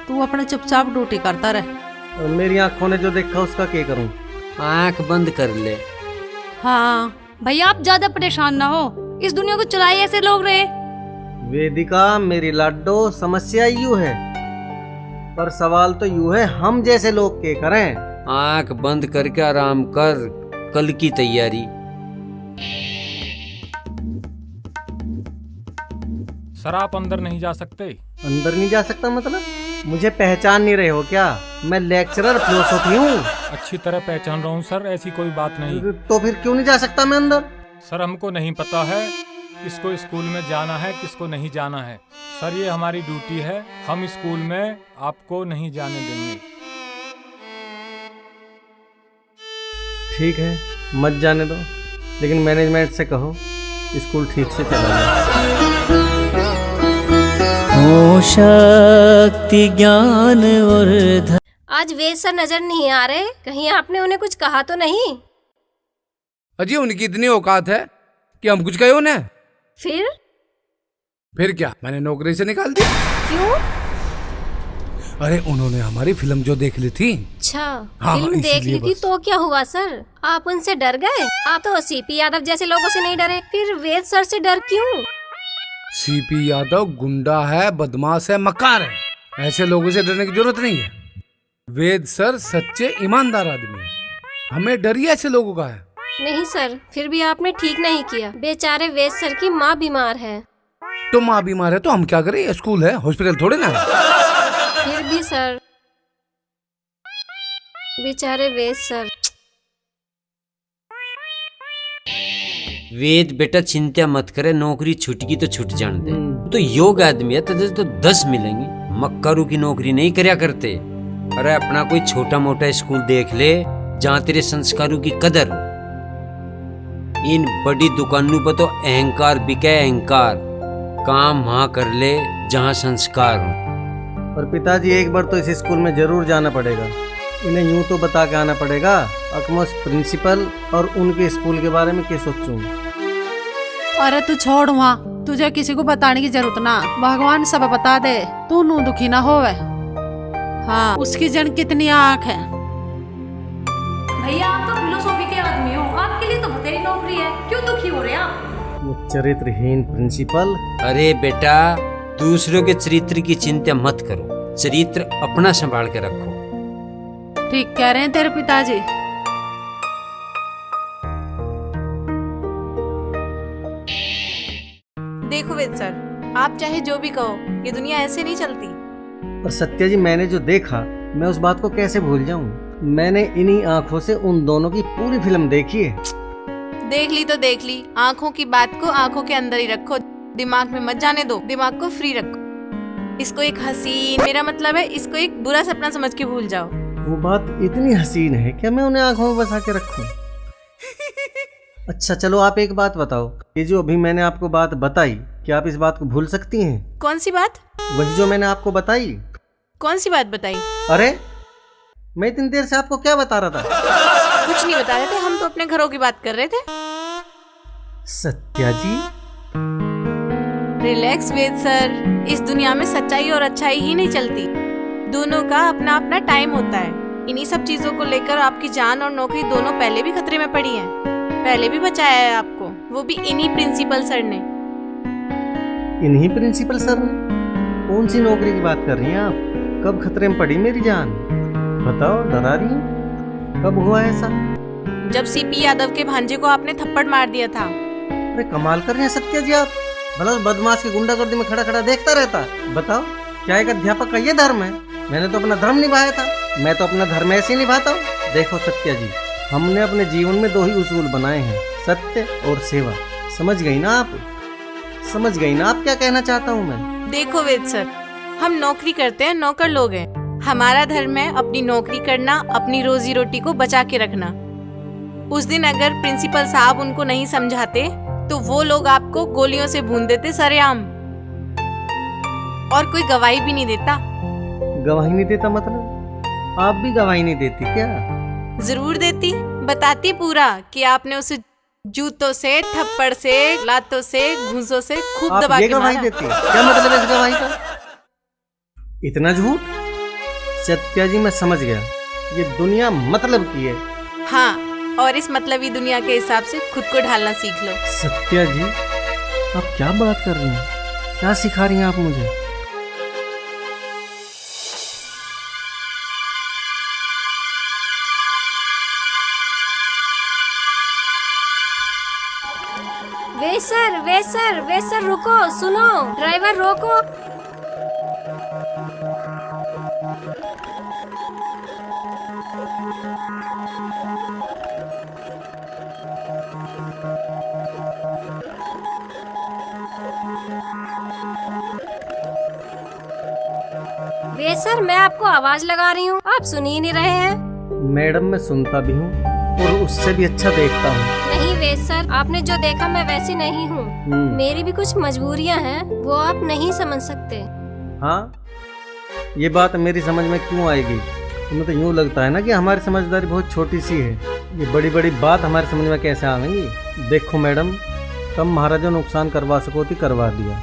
तू अपने चुपचाप ड्यूटी करता रहे। और मेरी आंखों ने जो देखा उसका क्या करूं? आंख बंद कर ले। हाँ भैया, आप ज्यादा परेशान ना हो, इस दुनिया को चलाए ऐसे लोग रहे। वेदिका मेरी लाडो, समस्या यूं है, पर सवाल तो यूं है हम जैसे लोग क्या करें? आंख बंद करके आराम कर, कल की तैयारी। सर आप अंदर नहीं जा सकते। अंदर नहीं जा सकता मतलब? मुझे पहचान नहीं रहे हो क्या? मैं लेक्चरर फिलोसफी हूँ। अच्छी तरह पहचान रहा हूँ सर, ऐसी कोई बात नहीं। तो फिर क्यों नहीं जा सकता मैं अंदर? सर हमको नहीं पता है किसको स्कूल में जाना है, किसको नहीं जाना है। सर ये हमारी ड्यूटी है, हम स्कूल में आपको नहीं जाने देंगे। ठीक है, मत जाने दो, लेकिन मैनेजमेंट से कहो स्कूल ठीक से चला जाए। ओ शक्ति ज्ञान और आज वेद सर नजर नहीं आ रहे, कहीं आपने उन्हें कुछ कहा तो नहीं? अजी उनकी इतनी औकात है कि हम कुछ कहे उन्हें? फिर क्या, मैंने नौकरी से निकाल दिया। क्यों? अरे उन्होंने हमारी फिल्म जो देख ली थी। अच्छा, हाँ, फिल्म देख ली थी बस। तो क्या हुआ सर? आप उनसे डर गए? आप तो सीपी यादव जैसे लोगों से नहीं डरे, फिर वेद सर से डर क्यों? सीपी यादव गुंडा है, बदमाश है, मक्कार है, ऐसे लोगों से डरने की जरूरत नहीं है। वेद सर सच्चे ईमानदार आदमी है, हमें डर ही ऐसे लोगों का है। नहीं सर, फिर भी आपने ठीक नहीं किया। बेचारे वेद सर की माँ बीमार है। तो माँ बीमार है तो हम क्या करें? स्कूल है, हॉस्पिटल थोड़े ना है। फिर भी सर, बेचारे वेद सर। वेद बेटा चिंता मत करे, नौकरी छुटकी तो छुट जान दे। तो योग आदमी है, तुझे तो 10 मिलेंगे। मक्कारू की नौकरी नहीं करया करते। अरे अपना कोई छोटा मोटा स्कूल देख ले जहाँ तेरे संस्कारों की कदर हो। इन बड़ी दुकानों पर तो अहंकार बिके, अहंकार। काम वहाँ कर ले जहाँ संस्कार हो। और पिताजी एक बार तो इस स्कूल में जरूर जाना पड़ेगा। इन्हें यूं तो बता के आना पड़ेगा। अब मैं उस प्रिंसिपल और उनके स्कूल के बारे में क्या सोचूं? अरे तू छोड़ वहाँ, तुझे किसी को बताने की जरूरत ना, भगवान सब बता दे, तू नू दुखी ना होवे। हाँ, उसकी जन कितनी आँख है। भैया आप तो फिलोसॉफी के आदमी हो, आपके लिए तो बतेरी नौकरी है, क्यों दुखी हो रहे हैं आप? वो चरित्रहीन प्रिंसिपल। अरे बेटा, दूसरों के चरित्र की चिंता मत करो, चरित्र अपना संभाल के रखो। ठीक कह रहे हैं तेरे पिताजी। देखो वेद सर, आप चाहे जो भी कहो, ये दुनिया ऐसे नहीं चलती। और सत्या जी, मैंने जो देखा मैं उस बात को कैसे भूल जाऊं? मैंने इन्हीं आंखों से उन दोनों की पूरी फिल्म देखी है। देख ली तो देख ली, आंखों की बात को आंखों के अंदर ही रखो, दिमाग में मत जाने दो, दिमाग को फ्री रखो। इसको एक हसीन, मेरा मतलब है इसको एक बुरा सपना समझ के भूल जाओ। वो बात इतनी हसीन है क्या मैं उन्हें आंखों में बसा के रखूं? अच्छा चलो, आप एक बात बताओ, ये जो अभी मैंने आपको बात बताई, क्या आप इस बात को भूल सकती हैं? कौन सी बात? वही जो मैंने आपको बताई। कौन सी बात बताई? अरे मैं इतनी देर से आपको क्या बता रहा था? कुछ नहीं बता रहे थे, हम तो अपने घरों की बात कर रहे थे। सत्या जी, रिलैक्स वेद सर, इस दुनिया में सच्चाई और अच्छाई ही नहीं चलती, दोनों का अपना अपना टाइम होता है। इन्हीं सब चीजों को लेकर आपकी जान और नौकरी दोनों पहले भी खतरे में पड़ी हैं, पहले भी बचाया है आपको, वो भी इन्हीं प्रिंसिपल सर ने। इन्हीं प्रिंसिपल सर ने? कौन सी नौकरी की बात कर रही हैं आप? कब खतरे में पड़ी मेरी जान? बताओ, डरा रही हैं? कब हुआ ऐसा? जब सीपी यादव के भांजे को आपने थप्पड़ मार दिया था। अरे कमाल कर रहे हैं सत्या जी आप, भला उस बदमाश की गुंडागर्दी में खड़ा खड़ा देखता रहता। बताओ, क्या एक अध्यापक का ये धर्म है? मैंने तो अपना धर्म निभाया था, मैं तो अपना धर्म ऐसे ही निभाता हूँ। देखो सत्या जी, हमने अपने जीवन में दो ही उसूल बनाए हैं, सत्य और सेवा। समझ गई ना आप? समझ गई ना आप क्या कहना चाहता हूँ मैं? देखो वेद सर, हम नौकरी करते हैं, नौकर लोग हैं। हमारा धर्म है अपनी नौकरी करना, अपनी रोजी रोटी को बचा के रखना। उस दिन अगर प्रिंसिपल साहब उनको नहीं समझाते तो वो लोग आपको गोलियों से भून देते सरेआम, और कोई गवाही भी नहीं देता। गवाही नहीं देता मतलब? आप भी गवाही नहीं देती क्या? जरूर देती, बताती पूरा कि आपने उसे जूतों से, थप्पड़ से, लातों से, घूंसों से खूब दबा के मारा। गवाही देती है? क्या मतलब है इस गवाही का? इतना झूठ? सत्या जी मैं समझ गया, ये दुनिया मतलब की है। हाँ, और इस मतलबी दुनिया के हिसाब से खुद को ढालना सीख लो। सत्या जी, आप क्या बात कर रही हैं? क्या सिखा रही हैं आप मुझे? वे सर रुको, सुनो, ड्राइवर रोको। वे सर, मैं आपको आवाज लगा रही हूँ, आप सुन ही नहीं रहे हैं। मैडम मैं सुनता भी हूँ और उससे भी अच्छा देखता हूँ। नहीं वेद सर, आपने जो देखा मैं वैसी नहीं हूँ, मेरी भी कुछ मजबूरियाँ हैं, वो आप नहीं समझ सकते। हाँ, ये बात मेरी समझ में क्यों आएगी? तुम्हें तो यूँ लगता है ना कि हमारी समझदारी बहुत छोटी सी है, ये बड़ी बड़ी बात हमारी समझ में कैसे आएंगी? देखो मैडम, तुम महाराज जो नुकसान करवा सको थी करवा दिया,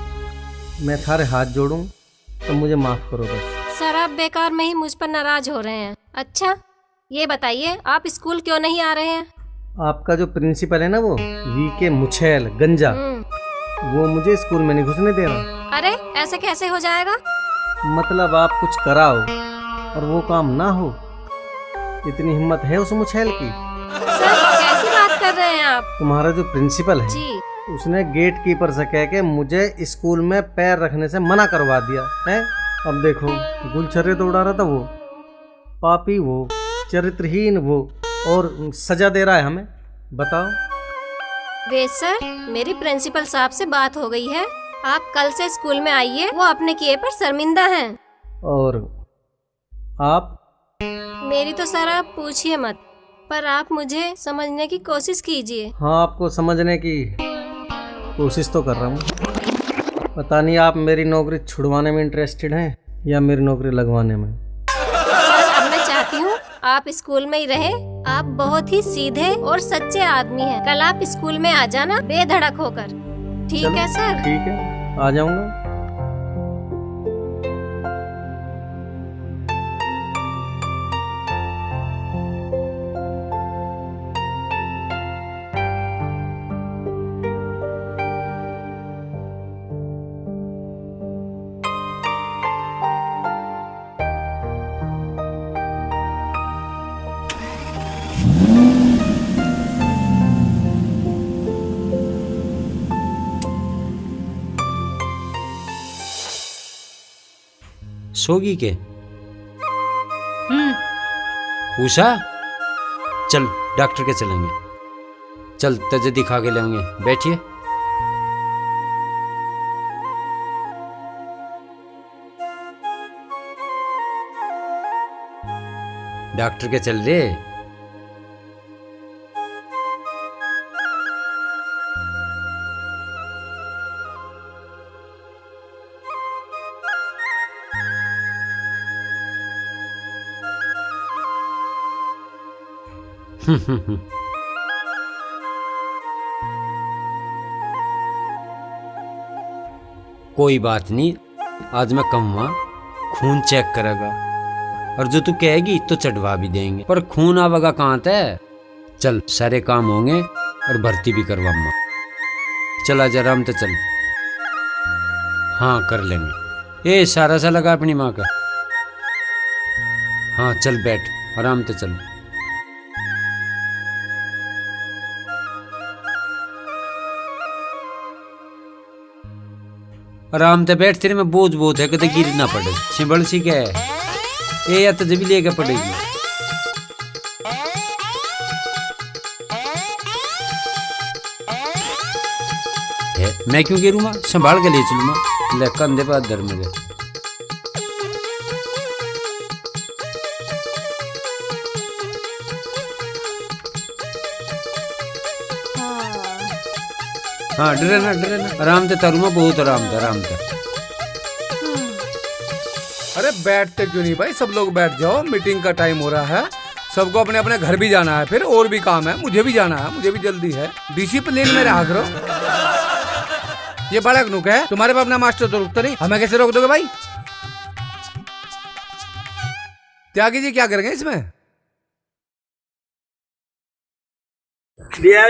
मैं थारे हाथ जोड़ूं तो मुझे माफ करो बस। सर आप बेकार में ही मुझ पर नाराज हो रहे हैं। अच्छा ये बताइए, आप स्कूल क्यों नहीं आ रहे हैं? आपका जो प्रिंसिपल है ना, वो वीके मुछैल गंजा, वो मुझे स्कूल में नहीं घुसने दे रहा। अरे ऐसे कैसे हो जाएगा? मतलब आप कुछ कराओ और वो काम ना हो, इतनी हिम्मत है उस मुछैल की? सर कैसी बात कर रहे हैं आप? तुम्हारा जो प्रिंसिपल है जी, उसने गेट कीपर से कह के मुझे स्कूल में पैर रखने से मना करवा दिया है। अब देखो, गुलछर्रे तो उड़ा रहा था वो, पापी वो, चरित्रहीन वो, और सजा दे रहा है हमें। बताओ। वे सर, मेरी प्रिंसिपल साहब से बात हो गई है, आप कल से स्कूल में आइए, वो अपने किए पर शर्मिंदा हैं। और आप? मेरी तो सर आप पूछिए मत, पर आप मुझे समझने की कोशिश कीजिए। हाँ, आपको समझने की कोशिश तो कर रहा हूँ। पता नहीं आप मेरी नौकरी छुड़वाने में इंटरेस्टेड हैं या मेरी नौकरी लगवाने में। सर अब मैं चाहती हूँ आप स्कूल में ही रहे। आप बहुत ही सीधे और सच्चे आदमी हैं। कल आप स्कूल में आ जाना बेधड़क होकर। ठीक है सर? ठीक है, आ जाऊंगा। सोगी के उषा, चल डॉक्टर के चलेंगे। चल तुझे दिखा के लाएंगे, बैठिए। डॉक्टर के चल रे। कोई बात नहीं, आज मैं कहूँगा खून चेक करेगा, और जो तू कहेगी तो चढ़वा भी देंगे, पर खून आवेगा कहाँ ते। चल सारे काम होंगे और भर्ती भी करवाऊंगा। चल आज आराम से चल। हाँ कर लेंगे। ए सारा सा लगा अपनी माँ का। हाँ चल बैठ, आराम से चल। आराम से बैठ, तेरे में बोझ बहुत है, कदे गिर ना पड़े। सिंबल सी क्या है ये, या तो जब लेके पड़ेगी। मैं क्यों गिरूंगा, संभाल के ले चलूंगा। ले कंधे पर दर में दे। हाँ डरे ना आराम से तरूंगा, बहुत आराम से। अरे बैठते क्यों नहीं भाई, सब लोग बैठ जाओ, मीटिंग का टाइम हो रहा है। सबको अपने अपने घर भी जाना है, फिर और भी काम है, मुझे भी जाना है, मुझे भी जल्दी है। डिसिप्लिन में रहा करो। ये बड़ा नुक है तुम्हारे पास, अपना मास्टर तो रुकता नहीं, हमें कैसे रोक दोगे भाई? त्यागी जी क्या करेंगे इसमें?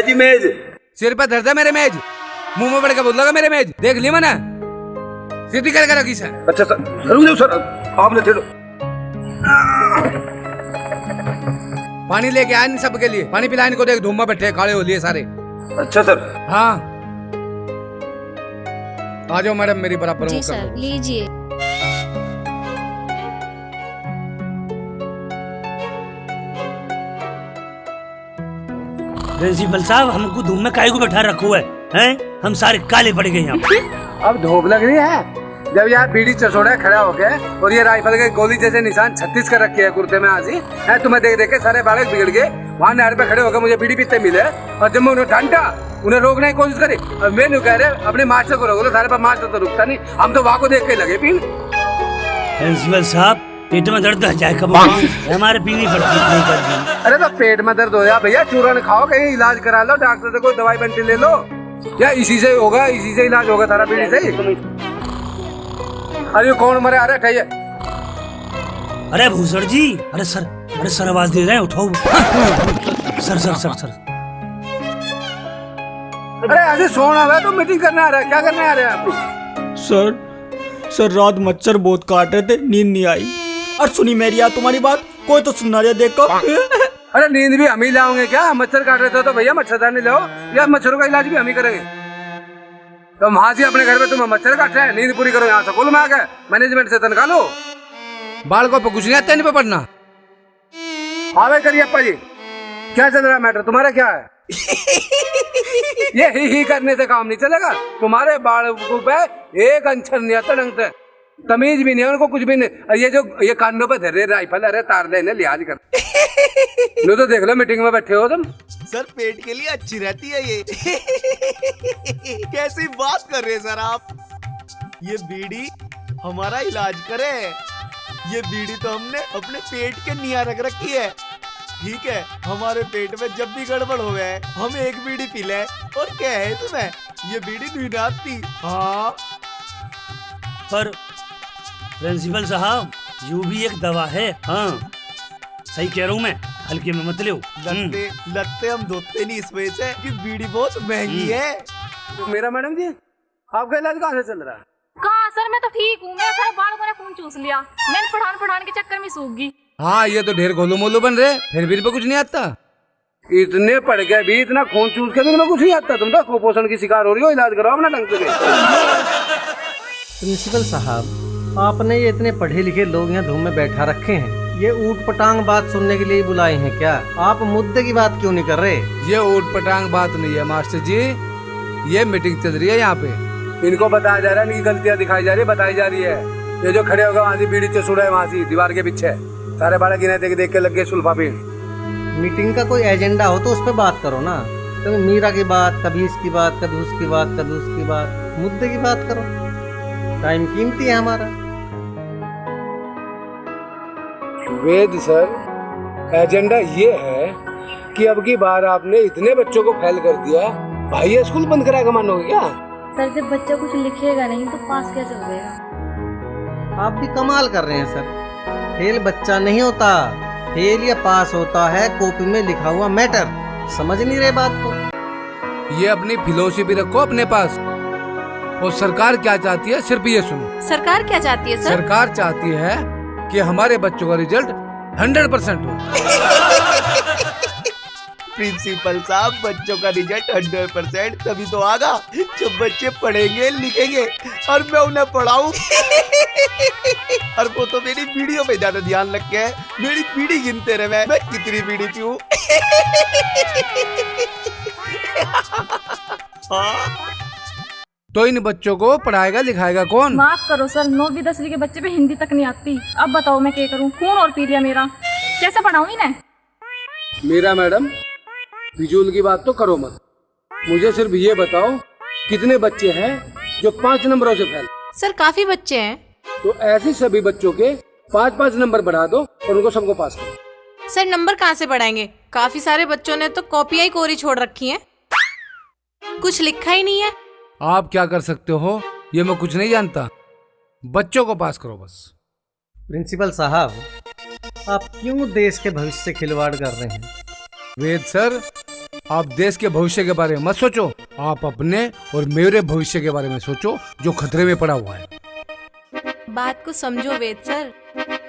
जी मेज सिर पर दर्द है मेरे मेज, मुंह में बढ़ के बोल लगा मेरे मेज, देख ली मैंने सीधी करके रखी सर। अच्छा सर, रुक जाओ सर, आपने दे दो। पानी लेके आए इन सबके लिए, पानी पिलाए इनको, देख धूम में बैठे खड़े हो लिए सारे। अच्छा सर। हाँ आ जाओ मैडम, मेरी बराबर। जी सर, लीजिए। प्रिंसिपल साहब, हमको धूम में काहे को बैठा रखो है, हैं? हम सारे काले पड़ गए यहाँ पे। अब धूप लग रही है, जब यार बीड़ी चसोड़ा खड़ा हो गया और ये राइफल के गोली जैसे निशान 36 कर रखे है कुर्ते में। आज ही है तुम्हें देख देख के सारे बालक बिगड़ गए। वहाँ नहर पे खड़े होकर मुझे बीड़ी पीते मिले, और जब मैं उन्हें डांटा, उन्हें रोकने की कोशिश करी, और मैं नहीं कह रहे अपने मास्टर को रोको, सारे पर मास्टर तो रुकता नहीं, हम तो वहाँ को देख के लगे पीन। प्रिंसिपल साहब, पेट में दर्द है, कब हमारे पीनी पड़ती है। अरे तो पेट में दर्द हो जाए भैया, चूरन खाओ, कहीं इलाज करा लो, डॉक्टर से कोई दवाई बंटी ले लो, या इसी से होगा, इसी से इलाज होगा तारा पीने से। अरे कौन मरे? अरे कहिए। अरे भूसड़ जी, अरे सर आवाज दे रहे हैं, उठाओ। सर। अरे ऐसे सोना है तो मीटिंग करने आ रहा है, क्या करने आ रहे हैं आप? सर रात मच्छर बहुत काट रहे थे, नींद नहीं आई। और सुनी मेरी यार तुम्हारी बात, कोई तो सुनना रहा, देखो। अरे नींद भी हम ही लाओगे क्या? मच्छर काट रहे थे तो भैया मच्छरदानी लाओ, या मच्छरों का इलाज भी हम ही करेंगे। तो वहां से अपने घर में तुम्हें मच्छर काट रहे हैं, नींद पूरी करो, यहाँ स्कूल में आ गए, मैनेजमेंट से तनखा लो। बालकों पर कुछ नहीं आता, नहीं पढ़ना। हाँ करिए अप्पा जी, क्या चल रहा है मैटर, तुम्हारा क्या है? ये ही करने से काम नहीं चलेगा। तुम्हारे बालकों पे एक अंचर नहीं आता ढंग से, तमीज भी नहीं है उनको, कुछ भी नहीं। ये कानों पे धरे राइफल, अरे तार लेने लिहाज कर लो। तो देख लो मीटिंग में बैठे हो तुम। सर पेट के लिए अच्छी रहती है ये। कैसी बात कर रहे हैं सर आप? ये बीड़ी हमारा इलाज करे। ये बीड़ी तो हमने अपने पेट के निया रख रखी है। ठीक है, हमारे पेट में जब भी गड़बड़ हो गए हम एक बीड़ी पी लें। और क्या है इसमें, ये बीड़ी नहीं आती। हाँ पर प्रिंसिपल साहब, यू भी एक दवा है। हाँ सही कह रहा हूँ मैं, हल्के में मत लो। लगते हम धोते नहीं इस वजह से कि बीड़ी बहुत महंगी है। तो मेरा मैडम जी, आपका इलाज कहाँ से चल रहा है? कहाँ सर, मैं तो ठीक हूँ। मेरा सारा बाल खून चूस लिया। मैंने पढ़ान के चक्कर में सूख गई। हाँ, ये तो ढेर गोलू मोलू बन रहे, फिर भी कुछ नहीं आता। इतने पढ़ गए भी, इतना खून चूस के भी इनमें कुछ नहीं आता। तुम तो कुपोषण की शिकार हो रही हो, इलाज कराओ अपना ढंग से। प्रिंसिपल साहब, आपने ये इतने पढ़े लिखे लोग यहाँ धूम में बैठा रखे हैं, ये ऊट पटांग बात सुनने के लिए बुलाए हैं क्या? आप मुद्दे की बात क्यों नहीं कर रहे? ये ऊट पटांग बात नहीं है मास्टर जी, ये मीटिंग चल रही है यहाँ पे। इनको बताया जा रहा है, इनकी गलतियाँ दिखाई जा रही है, बताई जा रही है। ये जो खड़े होगा वहाँ से बीड़ी चसूड़ा है, वहाँ से दीवार के पीछे सारे बालक इन्हें देख के लग गए सुल्फा पीन। मीटिंग का कोई एजेंडा हो तो उस पर बात करो ना। कभी मीरा की बात, कभी इसकी बात, कभी उसकी बात, कभी उसकी बात। मुद्दे की बात करो, टाइम कीमती है हमारा। वेद सर, एजेंडा ये है कि अब की बार आपने इतने बच्चों को फेल कर दिया, भाई ये स्कूल बंद कराएगा मानोगे क्या? सर जब बच्चा कुछ लिखेगा नहीं तो पास कैसे हो जाएगा? आप भी कमाल कर रहे हैं सर। फेल बच्चा नहीं होता, फेल या पास होता है कॉपी में लिखा हुआ मैटर। समझ नहीं रहे बात को। ये अपनी फिलोसफी रखो अपने पास। और सरकार क्या चाहती है, सिर्फ ये सुनो। सरकार क्या चाहती है सर? सरकार चाहती है कि हमारे बच्चों का रिजल्ट 100% हो। प्रिंसिपल साहब, बच्चों का रिजल्ट 100% तभी तो आगा जब बच्चे पढ़ेंगे लिखेंगे और मैं उन्हें पढ़ाऊं। और वो तो मेरी वीडियो पे ज्यादा ध्यान रख के मेरी बीड़ी गिनते रहे, मैं कितनी बीड़ी पीऊं। तो इन बच्चों को पढ़ाएगा लिखाएगा कौन? माफ करो सर, 9वीं 10वीं के बच्चे पे हिंदी तक नहीं आती। अब बताओ मैं क्या करूं? खून और पी लिया मेरा, कैसे पढ़ाऊं इन्हें? मेरा मैडम, फिजूल की बात तो करो मत। मुझे सिर्फ ये बताओ, कितने बच्चे हैं जो 5 नंबरों से फेल? सर काफी बच्चे हैं। तो ऐसे सभी बच्चों के 5-5 नंबर बढ़ा दो और उनको सबको पास करो। सर नंबर कहाँ से बढ़ाएंगे? काफी सारे बच्चों ने तो कॉपियां ही कोरी छोड़ रखी हैं, कुछ लिखा ही नहीं है। आप क्या कर सकते हो ये मैं कुछ नहीं जानता, बच्चों को पास करो बस। प्रिंसिपल साहब, आप क्यों देश के भविष्य से खिलवाड़ कर रहे हैं? वेद सर, आप देश के भविष्य के बारे में मत सोचो, आप अपने और मेरे भविष्य के बारे में सोचो जो खतरे में पड़ा हुआ है। बात को समझो वेद सर,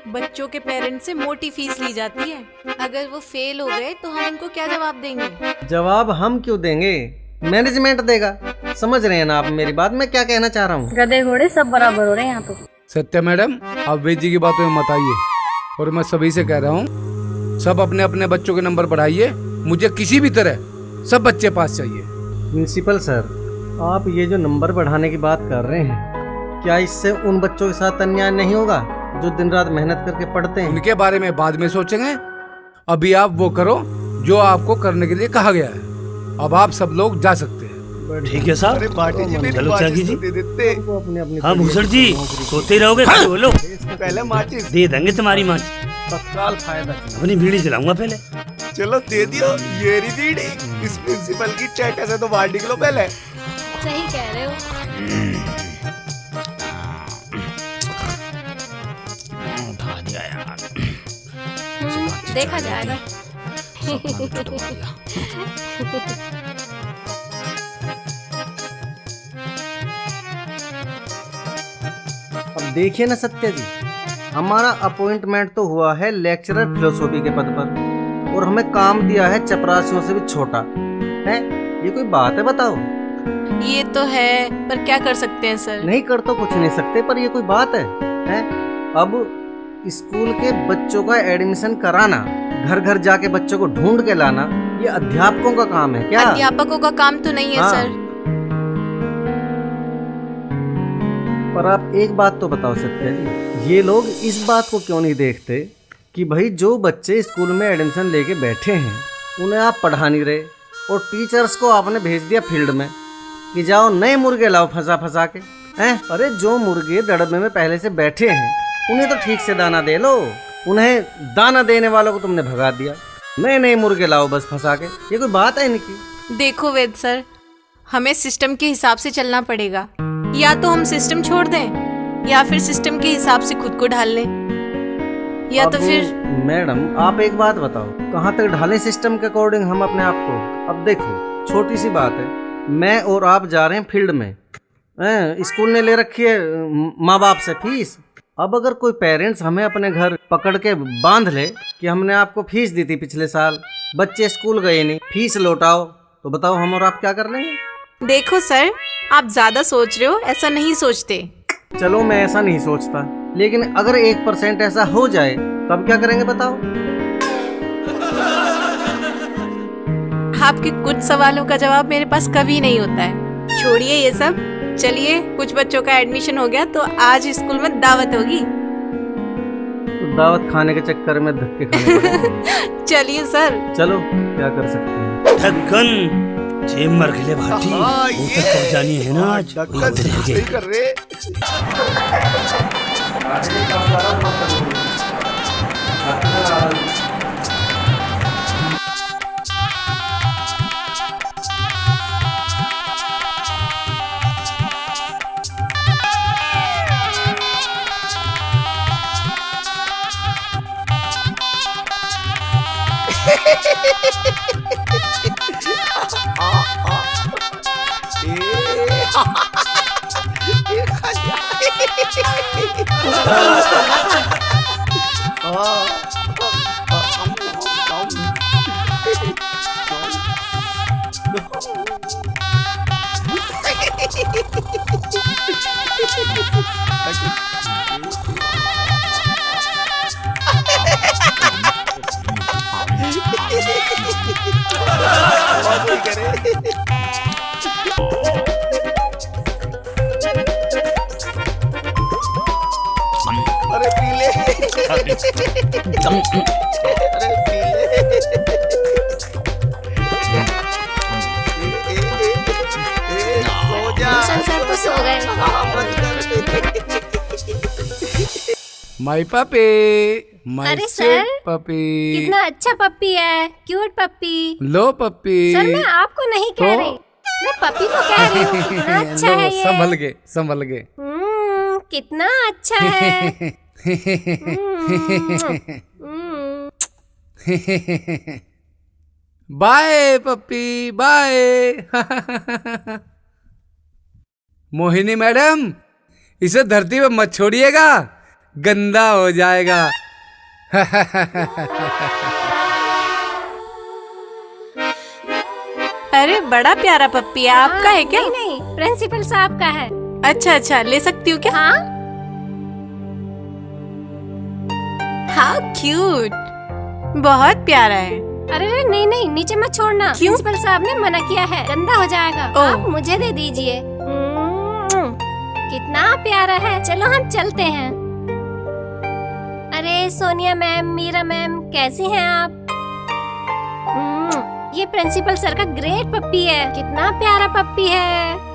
बच्चों के पेरेंट्स से मोटी फीस ली जाती है। अगर वो फेल हो गए तो हम उनको क्या जवाब देंगे? जवाब हम क्यों देंगे, मैनेजमेंट देगा। समझ रहे हैं ना आप मेरी बात, मैं क्या कहना चाह रहा हूँ? गधे घोड़े सब बराबर हो रहे हैं यहाँ तो। सत्या मैडम, आप वेद जी की बातों में मत आइए। और मैं सभी से कह रहा हूँ, सब अपने अपने बच्चों के नंबर बढ़ाइए। मुझे किसी भी तरह सब बच्चे पास चाहिए। प्रिंसिपल सर, आप ये जो नंबर बढ़ाने की बात कर रहे हैं, क्या इससे उन बच्चों के साथ अन्याय नहीं होगा जो दिन रात मेहनत करके पढ़ते हैं? उनके बारे में बाद में सोचेंगे, अभी आप वो करो जो आपको करने के लिए कहा गया है। अब आप सब लोग जा सकते हैं। ठीक है साहब, चलो त्यागी जी। अपने हाँ भूषण जी, सोते रहोगे? बोलो, पहले माचिस दे देंगे तुम्हारी माचिस। तत्काल फायदा। अपनी बीड़ी जलाऊंगा पहले। चलो दे दियो ये रही बीड़ी। इस प्रिंसिपल की चैटा से तो बाहर निकलो पहले। सही कह रहे हो। उठा दिया यार, देखा जाएगा। अब देखिए ना सत्या जी, हमारा अपॉइंटमेंट तो हुआ है लेक्चरर फिलोसॉफी के पद पर, और हमें काम दिया है चपरासियों से भी छोटा है। ये कोई बात है बताओ? ये तो है, पर क्या कर सकते हैं सर? नहीं कर तो कुछ नहीं सकते, पर ये कोई बात है? अब स्कूल के बच्चों का एडमिशन कराना, घर घर जाके बच्चों को ढूंढ के लाना, ये अध्यापकों का काम है क्या? अध्यापकों का काम तो नहीं है हाँ। सर। पर आप एक बात तो बताओ सत्या जी, ये लोग इस बात को क्यों नहीं देखते कि भाई जो बच्चे स्कूल में एडमिशन लेके बैठे हैं उन्हें आप पढ़ा नहीं रहे, और टीचर्स को आपने भेज दिया फील्ड में कि जाओ नए मुर्गे लाओ फंसा फंसा के हैं। अरे जो मुर्गे दड़बे में पहले से बैठे हैं उन्हें तो ठीक से दाना दे लो, उन्हें दाना देने वालों को तुमने भगा दिया। नए नए मुर्गे लाओ बस फंसा के, ये कोई बात है इनकी? देखो वेद सर, हमें सिस्टम के हिसाब से चलना पड़ेगा। या तो हम सिस्टम छोड़ दें या फिर सिस्टम के हिसाब से खुद को ढाल लें, या तो फिर। मैडम आप एक बात बताओ, कहाँ तक ढालें सिस्टम के अकॉर्डिंग हम अपने आप को? अब देखो छोटी सी बात है, मैं और आप जा रहे हैं फील्ड में, स्कूल ने ले रखी है माँ बाप से फीस। अब अगर कोई पेरेंट्स हमें अपने घर पकड़ के बांध ले कि हमने आपको फीस दी थी पिछले साल, बच्चे स्कूल गए नहीं, फीस लौटाओ, तो बताओ हम और आप क्या कर लेंगे? देखो सर, आप ज्यादा सोच रहे हो, ऐसा नहीं सोचते। चलो मैं ऐसा नहीं सोचता, लेकिन अगर 1% ऐसा हो जाए तब क्या करेंगे बताओ? आपके कुछ सवालों का जवाब मेरे पास कभी नहीं होता है। छोड़िए ये सब, चलिए कुछ बच्चों का एडमिशन हो गया तो आज स्कूल में दावत होगी। तो दावत खाने के चक्कर में धक्के खाने पड़ेंगे। चलिए सर। चलो क्या कर सकते हैं। ढक्कन जेब मर गए भाटी, वो तक कब जानी है ना आज। सही कर रहे। अरे पी ले। अरे पी ले। सो जा। सर तो सो गए। माय पपी, माय अरे सर, पपी, कितना अच्छा पप्पी है, क्यूट पप्पी। लो पप्पी। सर मैं आपको नहीं कह रही, मैं पप्पी को कह रही हूँ। कितना अच्छा है ये। संभल गए, संभल गए। कितना अच्छा है। बाय पप्पी, बाय। मोहिनी मैडम, इसे धरती पे मत छोड़िएगा, गंदा हो जाएगा। अरे बड़ा प्यारा पप्पी है, आपका है क्या? नहीं, प्रिंसिपल साहब का है। अच्छा अच्छा, ले सकती हूँ क्या? हाँ। हाउ क्यूट, बहुत प्यारा है। अरे नहीं, नीचे मत छोड़ना। प्रिंसिपल साहब ने मना किया है, गंदा हो जाएगा। आप मुझे दे दीजिए। कितना प्यारा है। चलो हम चलते हैं। अरे सोनिया मैम, मीरा मैम, कैसी हैं आप? ये प्रिंसिपल सर का ग्रेट पप्पी है, कितना प्यारा पप्पी है।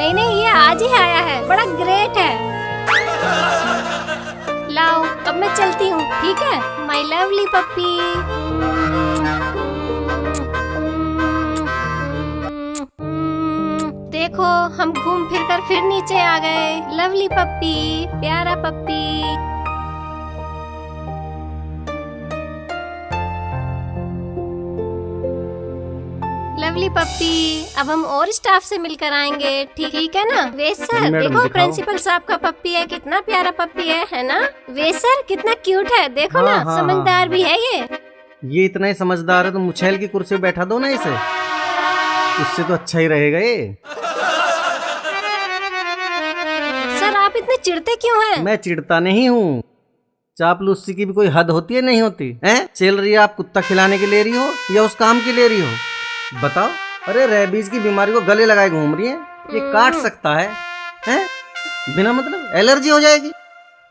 नहीं, ये आज ही आया है, बड़ा ग्रेट है। लाओ, अब मैं चलती हूँ, ठीक है? माय लवली पप्पी। देखो, हम घूम फिर कर फिर नीचे आ गए। लवली पप्पी, प्यारा पप्पी। लवली पप्पी, अब हम और स्टाफ से मिलकर आएंगे, ठीक है ना? वेद सर, देखो प्रिंसिपल साहब का पप्पी है, कितना प्यारा पप्पी है ना? वेद सर, कितना क्यूट है, देखो ना। समझदार भी है ये इतना ही समझदार है तो मुछैल की कुर्सी पे बैठा दो ना इसे, उससे तो अच्छा ही रहेगा ये। सर आप इतने चिढ़ते क्यों हैं? मैं चिढ़ता नहीं हूँ, चापलूसी की भी कोई हद होती है नहीं होती है? सैलरी आप कुत्ता खिलाने की ले रही हो या उस काम की ले रही हो बताओ? अरे रेबीज की बीमारी को गले लगाए घूम रही है, ये काट सकता है? बिना मतलब एलर्जी हो जाएगी,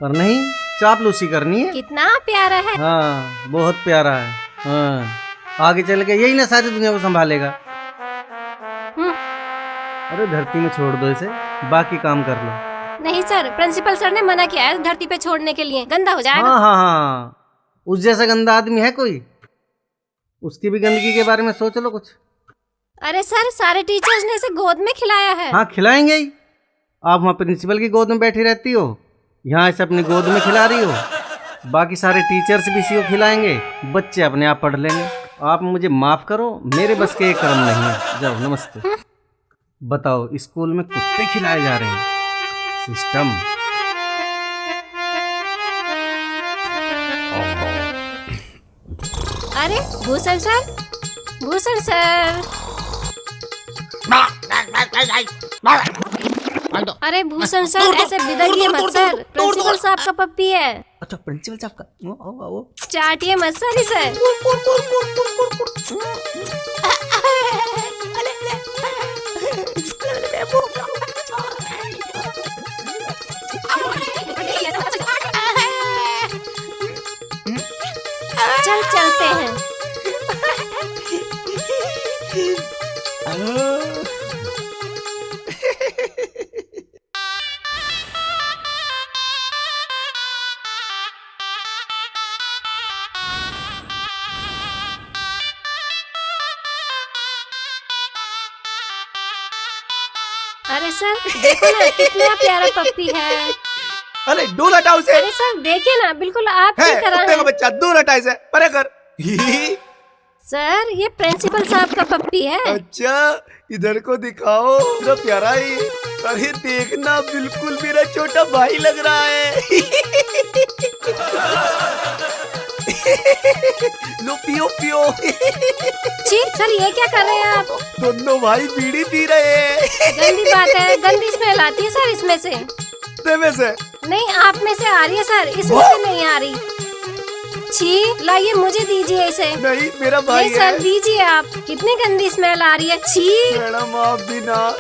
पर नहीं, चापलूसी करनी है। कितना प्यारा है। हाँ बहुत प्यारा है। हाँ, आगे चल के यही ना सारी दुनिया को संभालेगा। अरे धरती में छोड़ दो इसे, बाकी काम कर लो। नहीं सर, प्रिंसिपल सर ने मना किया है धरती पे छोड़ने के लिए, गंदा हो जाएगा। हाँ हाँ हाँ, उस जैसा गंदा आदमी है कोई? उसकी भी गंदगी के बारे में सोच लो कुछ। अरे सर, सारे टीचर्स ने इसे गोद में खिलाया है। हाँ खिलाएंगे ही। आप वहाँ प्रिंसिपल की गोद में बैठी रहती हो, यहाँ इसे अपनी गोद में खिला रही हो। बाकी सारे टीचर्स भी इसी को खिलाएंगे, बच्चे अपने आप पढ़ लेंगे। आप मुझे माफ करो, मेरे बस के कर्म नहीं है। जाओ, नमस्ते। बताओ, स्कूल में कुत्ते खिलाए जा रहे हैं? सिस्टम। अरे भूषण सर, भूषण सर। अरे भूषण सर, ऐसे बिदरिए मत सर, प्रिंसिपल साहब का पप्पी है। अच्छा, प्रिंसिपल साहब का? आओ। चाटिए मत सर इसे। चल चलते हैं। अरे सर देखो ना, कितना प्यारा पप्पी है। अरे दूर हटाओ उसे। अरे सर देखिए ना, बिल्कुल आप की तरह कुत्ते का बच्चा, दूर हटा इसे, परे कर। सर ये प्रिंसिपल साहब का पप्पी है। अच्छा, इधर को दिखाओ, तो प्यारा ही। अरे देखना, बिल्कुल मेरा छोटा भाई लग रहा है। लो पियो पियो। जी सर, ये क्या कर रहे हैं आप? दोनों भाई बीड़ी पी रहे हैं। गंदी बात है, गंदी स्मेल आती है सर इसमें से। में से? नहीं, आप में से आ रही है सर, इसमें से नहीं आ रही। छी, लाइए मुझे दीजिए इसे। नहीं, मेरा भाई नहीं सर, दीजिए आप। कितनी गंदी स्मेल आ रही है। छी मैडम, आप भी ना।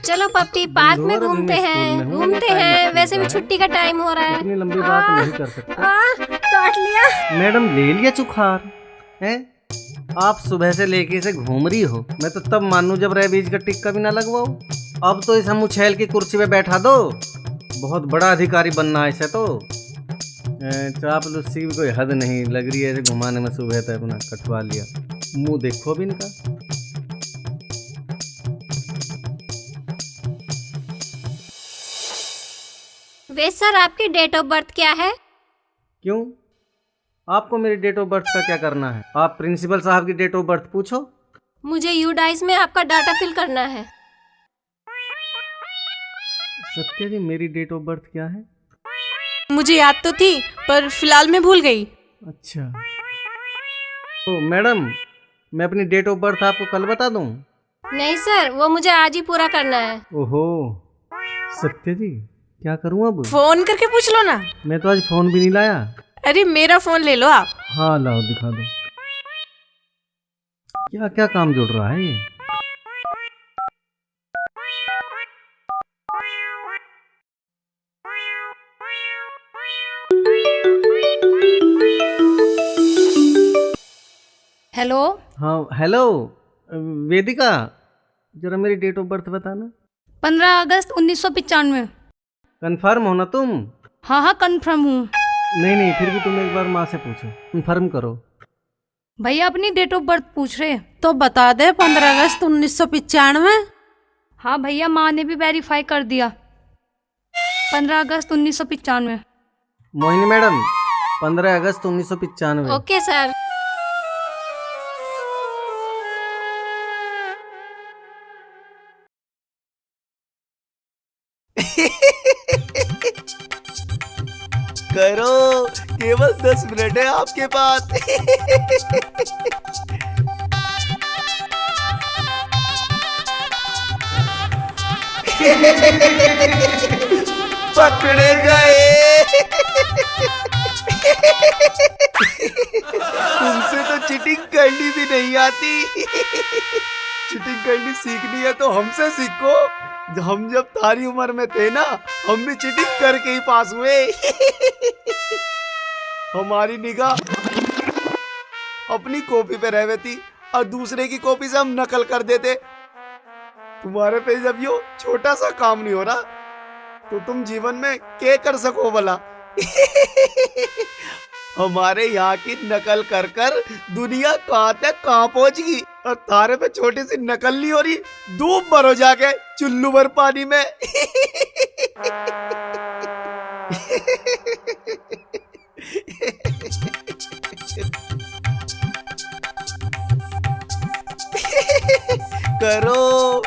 चलो पप्पी, पार्क में घूमते हैं। वैसे भी छुट्टी का टाइम हो रहा है। इतनी लंबी बात नहीं कर सकते। काट लिया। मैडम, ले लिया चुखार है? आप सुबह से लेके इसे घूम रही हो, मैं तो तब मानूं जब रेबीज का टिक्का भी ना लगवाओ। अब तो इस मुछैल की कुर्सी पे बैठा दो, बहुत बड़ा अधिकारी बनना है इसे तो। चापलूसी की कोई हद नहीं, लग रही है इसे घुमाने में। सुबह तक अपना कटवा लिया, मुंह देखो भी इनका। वे सर, आपकी डेट ऑफ बर्थ क्या है? क्यों, आपको मेरी डेट ऑफ बर्थ का क्या करना है? आप प्रिंसिपल साहब की डेट ऑफ बर्थ पूछो। मुझे यूडाइस में आपका डाटा फिल करना है। सत्या जी, मेरी डेट ऑफ बर्थ क्या है? मुझे याद तो थी, पर फिलहाल मैं भूल गई। अच्छा, तो मैडम, मैं अपनी डेट ऑफ बर्थ आपको कल बता दूं? नहीं सर, वो मुझे आज ही पूरा करना है। ओहो, सत्या जी, क्या करूं अब? फोन करके पूछ लो ना। मैं तो आज फोन भी नहीं लाया। अरे मेरा फोन ले लो आप। हाँ लाओ, दिखा दो। क्या क्या काम जुड़ रहा है ये? हेलो। हाँ हेलो, वेदिका, जरा मेरी डेट ऑफ बर्थ बताना। 15 अगस्त 1995। कंफर्म हो ना तुम? हाँ हाँ कंफर्म हूँ। नहीं, फिर भी तुम एक बार माँ से पूछो, कंफर्म करो। भैया अपनी डेट ऑफ बर्थ पूछ रहे। तो बता दे, 15 अगस्त 1995। हाँ भैया, माँ ने भी वेरीफाई कर दिया, 15 अगस्त 1995। मोहिनी मैडम, 15 अगस्त 1995। Okay sir. करो, केवल 10 मिनट है आपके पास। पकड़े गए। तुमसे तो चीटिंग करनी भी नहीं आती। चीटिंग करनी सीखनी है तो हमसे सीखो। हम जब तारी उम्र में थे ना, हम भी चीटिंग करके ही पास हुए। हमारी निगाह अपनी कॉपी पे रह थी और दूसरे की कॉपी से हम नकल कर देते। तुम्हारे पे जब यो छोटा सा काम नहीं हो रहा तो तुम जीवन में क्या कर सको भला। हमारे यहाँ की नकल कर कर दुनिया कहाँ तक कहाँ पहुंच गई और तारे पे छोटी सी नकल नहीं हो रही, डूब मरो जाके चुल्लू भर पानी में। करो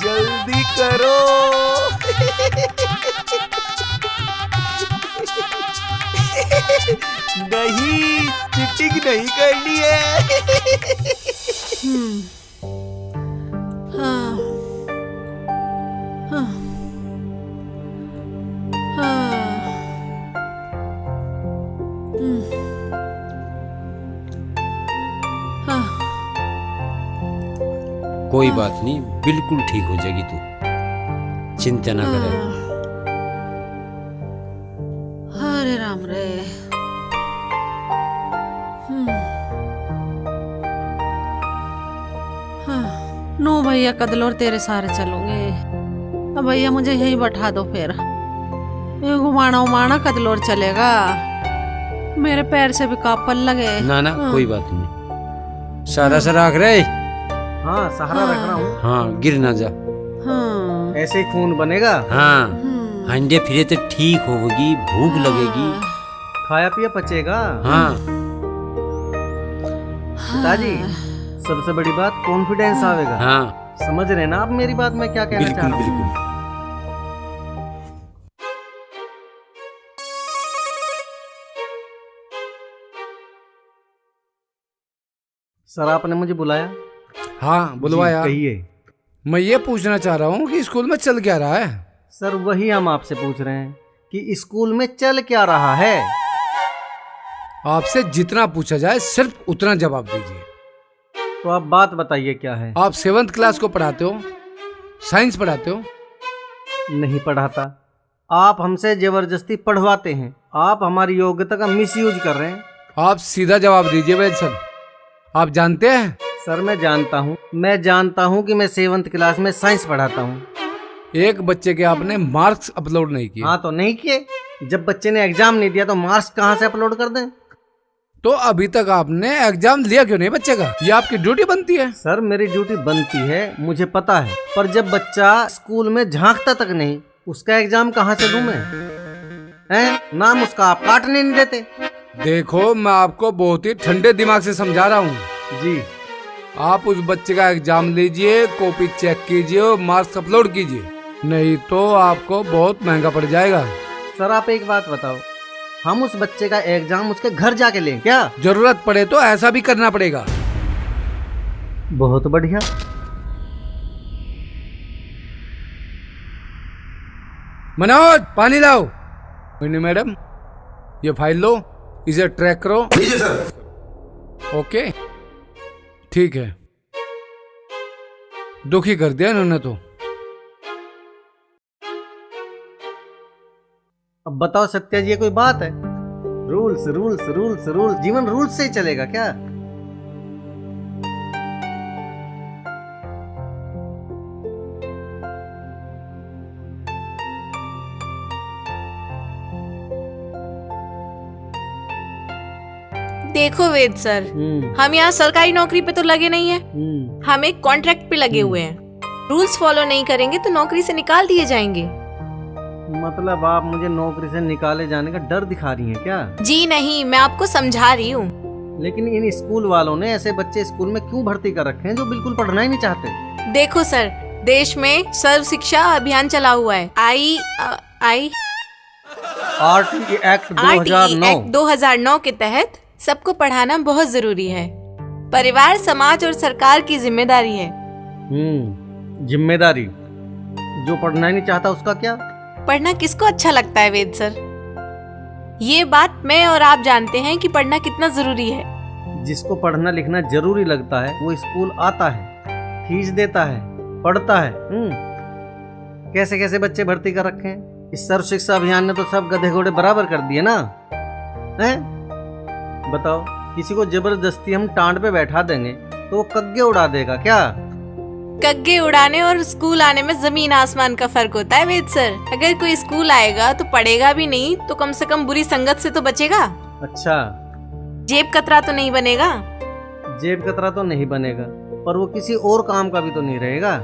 जल्दी करो। नहीं, चीटिंग नहीं करनी है। हाँ हाँ हाँ हाँ। कोई बात नहीं, बिल्कुल ठीक हो जाएगी तू, चिंता ना करे। हरे राम रे। नो भैया कदलोर तेरे सारे चलूंगे। अब भैया मुझे यहीं बैठा दो, फिर ये घुमाना उमाना कदलोर चलेगा, मेरे पैर से भी कापल लगे। ना ना कोई बात नहीं, सारा सा रख रहे। हाँ सहारा रख रहा हूँ। हाँ गिर ना जा। हाँ ऐसे ही खून बनेगा। हाँ हंडे फिरे तो ठीक होगी, भूख लगेगी, खाया पिया पचेगा। हाँ पिताजी सबसे बड़ी बात कॉन्फिडेंस आवेगा। हाँ समझ रहे ना आप मेरी बात में क्या कहना चाह रहा हूँ? बिल्कुल। सर आपने मुझे बुलाया? हाँ बुलवाया। कहिए। मैं ये पूछना चाह रहा हूँ कि स्कूल में चल क्या रहा है? सर वही हम आपसे पूछ रहे हैं कि स्कूल में चल क्या रहा है। आपसे जितना पूछा जाए सिर्फ उतना जवाब दीजिए। तो आप बात बताइए क्या है। आप 7th क्लास को पढ़ाते हो, साइंस पढ़ाते हो? नहीं पढ़ाता, आप हमसे जबरदस्ती पढ़वाते हैं। आप हमारी योग्यता का मिसयूज कर रहे हैं। आप सीधा जवाब दीजिए वैद सर, आप जानते हैं? सर मैं जानता हूँ कि मैं 7th क्लास में साइंस पढ़ाता हूँ। एक बच्चे के आपने मार्क्स अपलोड नहीं किए। हाँ तो नहीं किए, जब बच्चे ने एग्जाम नहीं दिया तो मार्क्स कहाँ से अपलोड कर दें। तो अभी तक आपने एग्जाम लिया क्यों नहीं बच्चे का? ये आपकी ड्यूटी बनती है। सर मेरी ड्यूटी बनती है, मुझे पता है, पर जब बच्चा स्कूल में झांकता तक नहीं, उसका एग्जाम कहाँ से दूं मैं? नाम उसका आप काटने नहीं देते। देखो मैं आपको बहुत ही ठंडे दिमाग से समझा रहा हूँ जी। आप उस बच्चे का एग्जाम लीजिए, कॉपी चेक कीजिए और मार्क्स अपलोड कीजिए, नहीं तो आपको बहुत महंगा पड़ जाएगा। सर आप एक बात बताओ, हम उस बच्चे का एग्जाम उसके घर जाके लें क्या? जरूरत पड़े तो ऐसा भी करना पड़ेगा। बहुत बढ़िया। मनोज पानी लाओ। मैडम ये फाइल लो, इसे ट्रैक करो। ओके ठीक है। दुखी कर दिया इन्होंने तो। अब बताओ सत्या जी, ये कोई बात है? रूल्स रूल्स रूल्स रूल्स, जीवन रूल्स से ही चलेगा क्या? देखो वेद सर, हम यहाँ सरकारी नौकरी पे तो लगे नहीं है, हम एक कॉन्ट्रैक्ट पे लगे हुए हैं। रूल्स फॉलो नहीं करेंगे तो नौकरी से निकाल दिए जाएंगे। मतलब आप मुझे नौकरी से निकाले जाने का डर दिखा रही हैं क्या? जी नहीं, मैं आपको समझा रही हूँ। लेकिन इन स्कूल वालों ने ऐसे बच्चे स्कूल में क्यों भर्ती कर रखे हैं जो बिल्कुल पढ़ना ही नहीं चाहते? देखो सर, देश में सर्व शिक्षा अभियान चला हुआ है। RTE एक्ट 2009 के तहत सबको पढ़ाना बहुत जरूरी है। परिवार, समाज और सरकार की जिम्मेदारी है। जिम्मेदारी। जो पढ़ना ही नहीं चाहता उसका क्या? पढ़ना किसको अच्छा लगता है वेद सर? ये बात मैं और आप जानते हैं कि पढ़ना कितना जरूरी है। जिसको पढ़ना लिखना जरूरी लगता है वो स्कूल आता है, फीस देता है, पढ़ता है। कैसे कैसे बच्चे भर्ती कर रखे हैं। इस सर्व शिक्षा अभियान ने तो सब गधे घोड़े बराबर कर दिए ना। हैं? बताओ, किसी को जबरदस्ती हम टांड पे बैठा देंगे तो वो कग्गे उड़ा देगा क्या? कग्गे उड़ाने और स्कूल आने में जमीन आसमान का फर्क होता है वेद सर। अगर कोई स्कूल आएगा तो पढ़ेगा भी नहीं तो कम से कम बुरी संगत से तो बचेगा। अच्छा, जेब कतरा तो नहीं बनेगा। जेब कतरा तो नहीं बनेगा, पर वो किसी और काम का भी तो नहीं रहेगा।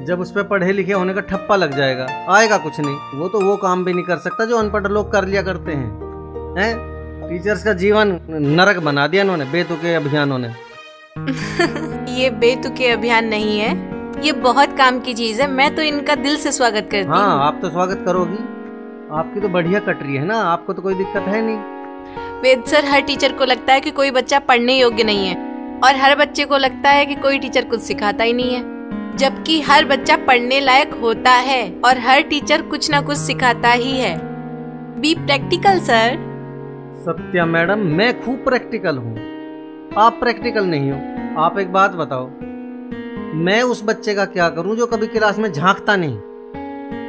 जब उस पर पढ़े लिखे होने का ठप्पा लग जाएगा, आएगा कुछ नहीं। वो तो वो काम भी नहीं कर सकता जो अनपढ़ लोग कर लिया करते हैं। टीचर्स का जीवन नरक बना दिया इन्होंने, बेतुके अभियानों ने। ये बेतुके अभियान नहीं है, ये बहुत काम की चीज है। मैं तो इनका दिल से स्वागत करती हूँ। हाँ, आप तो स्वागत करोगी। आपकी तो बढ़िया कट रही है ना, आपको तो कोई दिक्कत है नहीं। वेद सर, हर टीचर को लगता है कि कोई बच्चा पढ़ने योग्य नहीं है और हर बच्चे को लगता है कि कोई टीचर कुछ सिखाता ही नहीं है, जबकि हर बच्चा पढ़ने लायक होता है और हर टीचर कुछ ना कुछ सिखाता ही है। Be practical sir. Satya madam, मैं खूब प्रैक्टिकल हूँ, आप प्रैक्टिकल नहीं हो। आप एक बात बताओ, मैं उस बच्चे का क्या करूं जो कभी क्लास में झांकता नहीं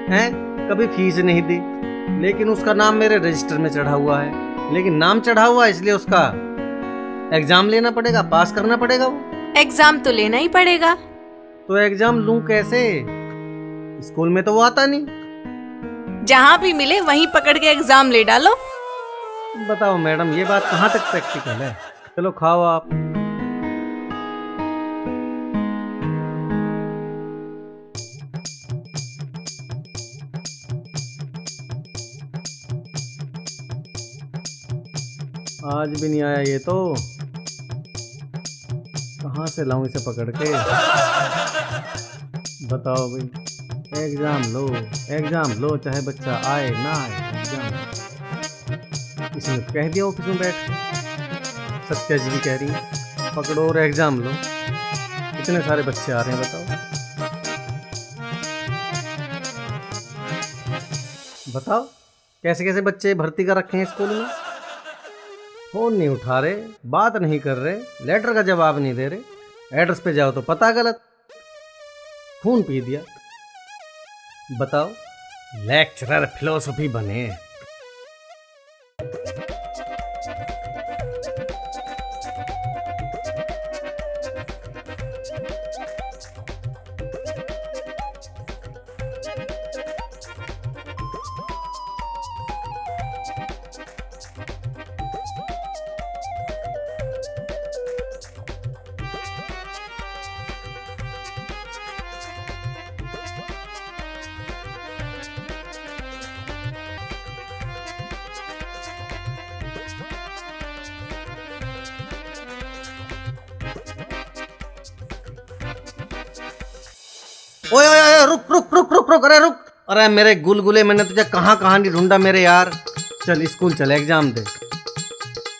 है, कभी फीस नहीं दी, लेकिन उसका नाम मेरे रजिस्टर में चढ़ा हुआ है। लेकिन नाम चढ़ा हुआ है इसलिए उसका एग्जाम लेना पड़ेगा, पास करना पड़ेगा। वो एग्जाम तो लेना ही पड़ेगा। तो एग्जाम लूं कैसे? स्कूल में तो वो आता नहीं। जहाँ भी मिले वहीं पकड़ के एग्जाम ले डालो। बताओ मैडम, ये बात कहाँ तक प्रैक्टिकल है? चलो खाओ आप। आज भी नहीं आया ये तो, कहाँ से लाऊं इसे पकड़ के? बताओ भाई, एग्जाम लो चाहे बच्चा आए ना आए, एग्जाम। किसी ने कह दिया ऑफिस में बैठ के, सत्या जी भी कह रही है पकड़ो और एग्जाम लो। इतने सारे बच्चे आ रहे हैं, बताओ कैसे कैसे बच्चे भर्ती कर रखे हैं स्कूल में। फोन नहीं उठा रहे, बात नहीं कर रहे, लेटर का जवाब नहीं दे रहे, एड्रेस पे जाओ तो पता गलत, खून पी दिया। बताओ, लेक्चरर फिलोसफी बने। ओए ओए ओए, रुक रुक रुक रुक रुक, अरे रुक। अरे मेरे गुलगुले, मैंने तुझे कहाँ कहाँ नहीं ढूंढा मेरे यार। चल स्कूल चल, एग्जाम दे।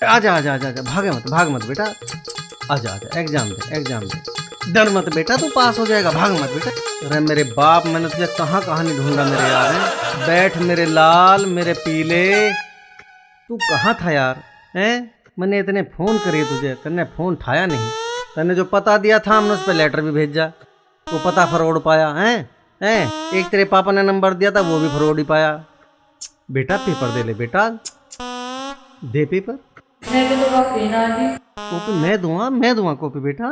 आजा आजा आजा आजा, भाग मत बेटा, आजा आजा, एग्जाम दे। डर मत बेटा, तू पास हो जाएगा, भाग मत बेटा। अरे मेरे बाप, मैंने तुझे कहाँ कहाँ नहीं ढूंढा मेरे यार। बैठ मेरे लाल, मेरे पीले, तू कहाँ था यार? हैं, मैंने इतने फोन करे तुझे, तन्ने फोन उठाया नहीं। तन्ने जो पता दिया था हमने उस पर लेटर भी भेजा, वो पता फरौड पाया है। एक तेरे पापा ने नंबर दिया था, वो भी फरौड ही पाया। बेटा पेपर दे ले बेटा, दे पेपर। कॉपी मैं दूंगा कॉपी बेटा,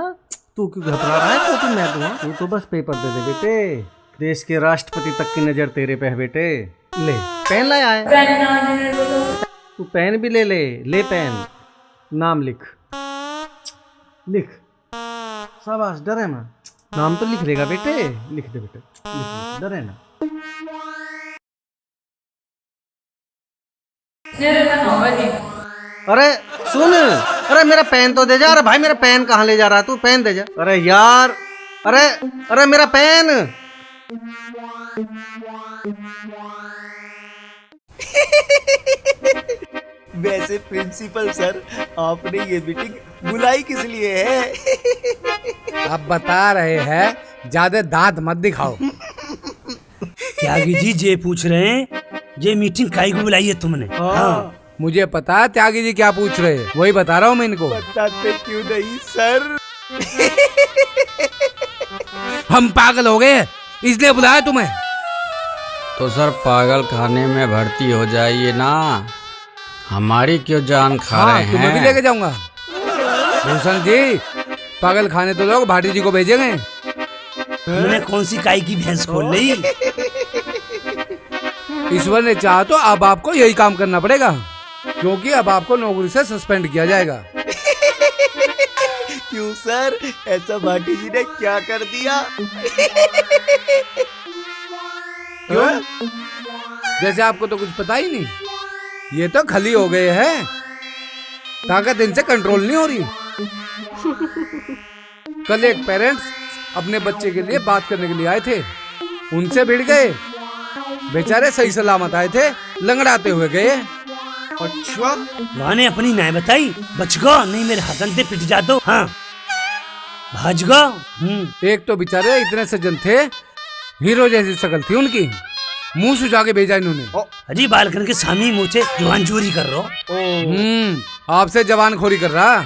तू क्यों घबरा रहा है? कॉपी मैं दूंगा, तू तो बस पेपर दे दे बेटे। देश के राष्ट्रपति तक की नजर तेरे पे है बेटे। ले पेन लाया है, तू पेन भी ले पेन, नाम लिख। शाबाश, डरे ना, नाम तो लिख लेगा बेटे, लिख दे बेटे, डरे ना। अरे सुन, अरे मेरा पेन तो दे जा। अरे भाई, मेरा पेन कहाँ ले जा रहा है तू? पेन दे जा। अरे यार, अरे मेरा पेन। वैसे प्रिंसिपल सर, आपने ये मीटिंग बुलाई किस लिए है? आप बता रहे हैं, ज्यादा दांत मत दिखाओ। त्यागी जी, ये पूछ रहे हैं ये मीटिंग काहे को बुलाई है तुमने? हाँ। मुझे पता है त्यागी जी क्या पूछ रहे हैं, वही बता रहा हूँ मैं इनको। बताते क्यों नहीं सर? हम पागल हो गए इसलिए बुलाया तुम्हें। तो सर पागल खाने में भर्ती हो जाइए ना, हमारी क्यों जान खा रहे हैं? तुम्हें भी लेके जाऊंगा। भूषण जी पागल खाने तो लोग भाटी जी को भेजेंगे। मैंने कौन सी काई की भैंस खोल ली? ईश्वर ने चाहा तो अब आपको यही काम करना पड़ेगा, क्योंकि अब आपको नौकरी से सस्पेंड किया जाएगा। क्यों सर, ऐसा भाटी जी ने क्या कर दिया? क्यों? जैसे आपको तो कुछ पता ही नहीं। ये तो खली हो गए हैं, ताकत इनसे कंट्रोल नहीं हो रही। कल एक पेरेंट्स अपने बच्चे के लिए बात करने के लिए आए थे, उनसे भिड़ गए। बेचारे सही सलामत आए थे, लंगड़ाते हुए गए। अच्छा, ने अपनी न्याय बताई, बच गो नहीं मेरे हाथन से पिट जा दो। हाँ भाज गो। एक तो बेचारे इतने सज्जन थे, हीरो जैसी शक्ल थी उनकी, मुंह सुझा के भेजा इन्होंने। अजी बालकन के सामने मुँह से जवान चोरी कर रहा हो। आपसे जवान खोरी कर रहा।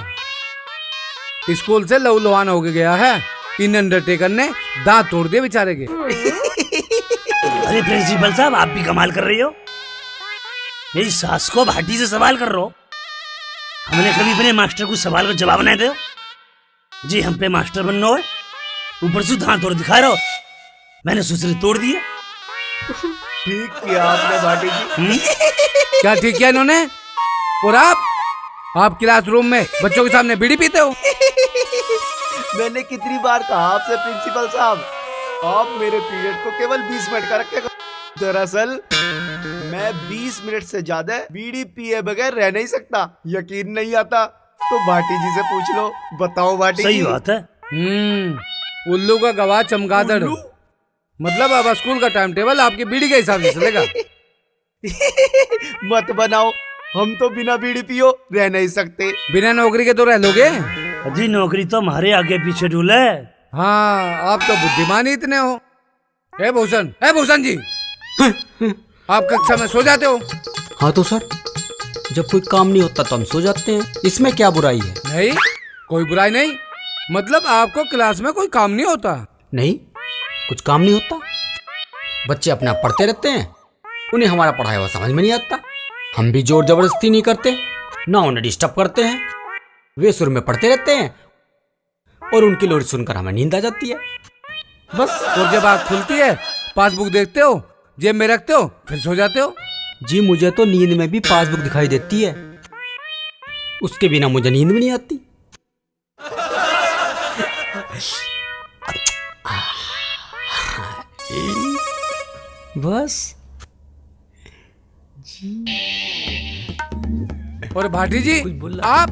स्कूल से लहूलुहान हो गया है, इन अंडरटेकर ने दांत तोड़ दिए बेचारे के। अरे प्रिंसिपल साहब आप भी कमाल कर रही हो, मेरी सास को भाटी से सवाल कर रहे हो। हमने कभी अपने मास्टर को सवाल का जवाब नहीं दे जी, हम पे मास्टर बनना हो, ऊपर से दांत तोड़ दिखा रहे हो। मैंने सुसरे तोड़ दिए। ठीक किया आपने भाटी जी। क्या ठीक किया इन्होंने? और आप क्लासरूम में बच्चों के सामने बीड़ी पीते हो। मैंने कितनी बार कहा आपसे प्रिंसिपल साहब, आप मेरे पीरियड को केवल 20 मिनट का रखेगा। दरअसल मैं 20 मिनट से ज्यादा बीड़ी पिए बगैर रह नहीं सकता। यकीन नहीं आता तो भाटी जी से पूछ लो। बताओ भाटी सही जी। बात है। उल्लू का गवाह चमगादड़, मतलब अब स्कूल का टाइम टेबल आपकी बीड़ी के हिसाब से चलेगा। मत बनाओ, हम तो बिना बीड़ी पियो रह नहीं सकते। बिना नौकरी के तो रह लोगे। अजी नौकरी तो हमारे आगे पीछे ढूले। हाँ आप तो बुद्धिमान ही इतने हो। भूषण जी आप कक्षा में सो जाते हो? हाँ तो सर, जब कोई काम नहीं होता तो हम सो जाते हैं, इसमें क्या बुराई है? नहीं, कोई बुराई नहीं। मतलब आपको क्लास में कोई काम नहीं होता? नहीं, कुछ काम नहीं होता। बच्चे अपना पढ़ते रहते हैं, उन्हें हमारा पढ़ाया हुआ समझ में नहीं आता। हम भी जोर जबरदस्ती नहीं करते, ना उन्हें डिस्टर्ब करते हैं। वे सुर में पढ़ते रहते हैं और उनकी लोरी सुनकर हमें नींद आ जाती है, बस। और जब आँख खुलती है, पासबुक देखते हो, जेब में रखते हो, फिर सो जाते हो। जी मुझे तो नींद में भी पासबुक दिखाई देती है, उसके बिना मुझे नींद भी नहीं आती। बस और भाटी जी आप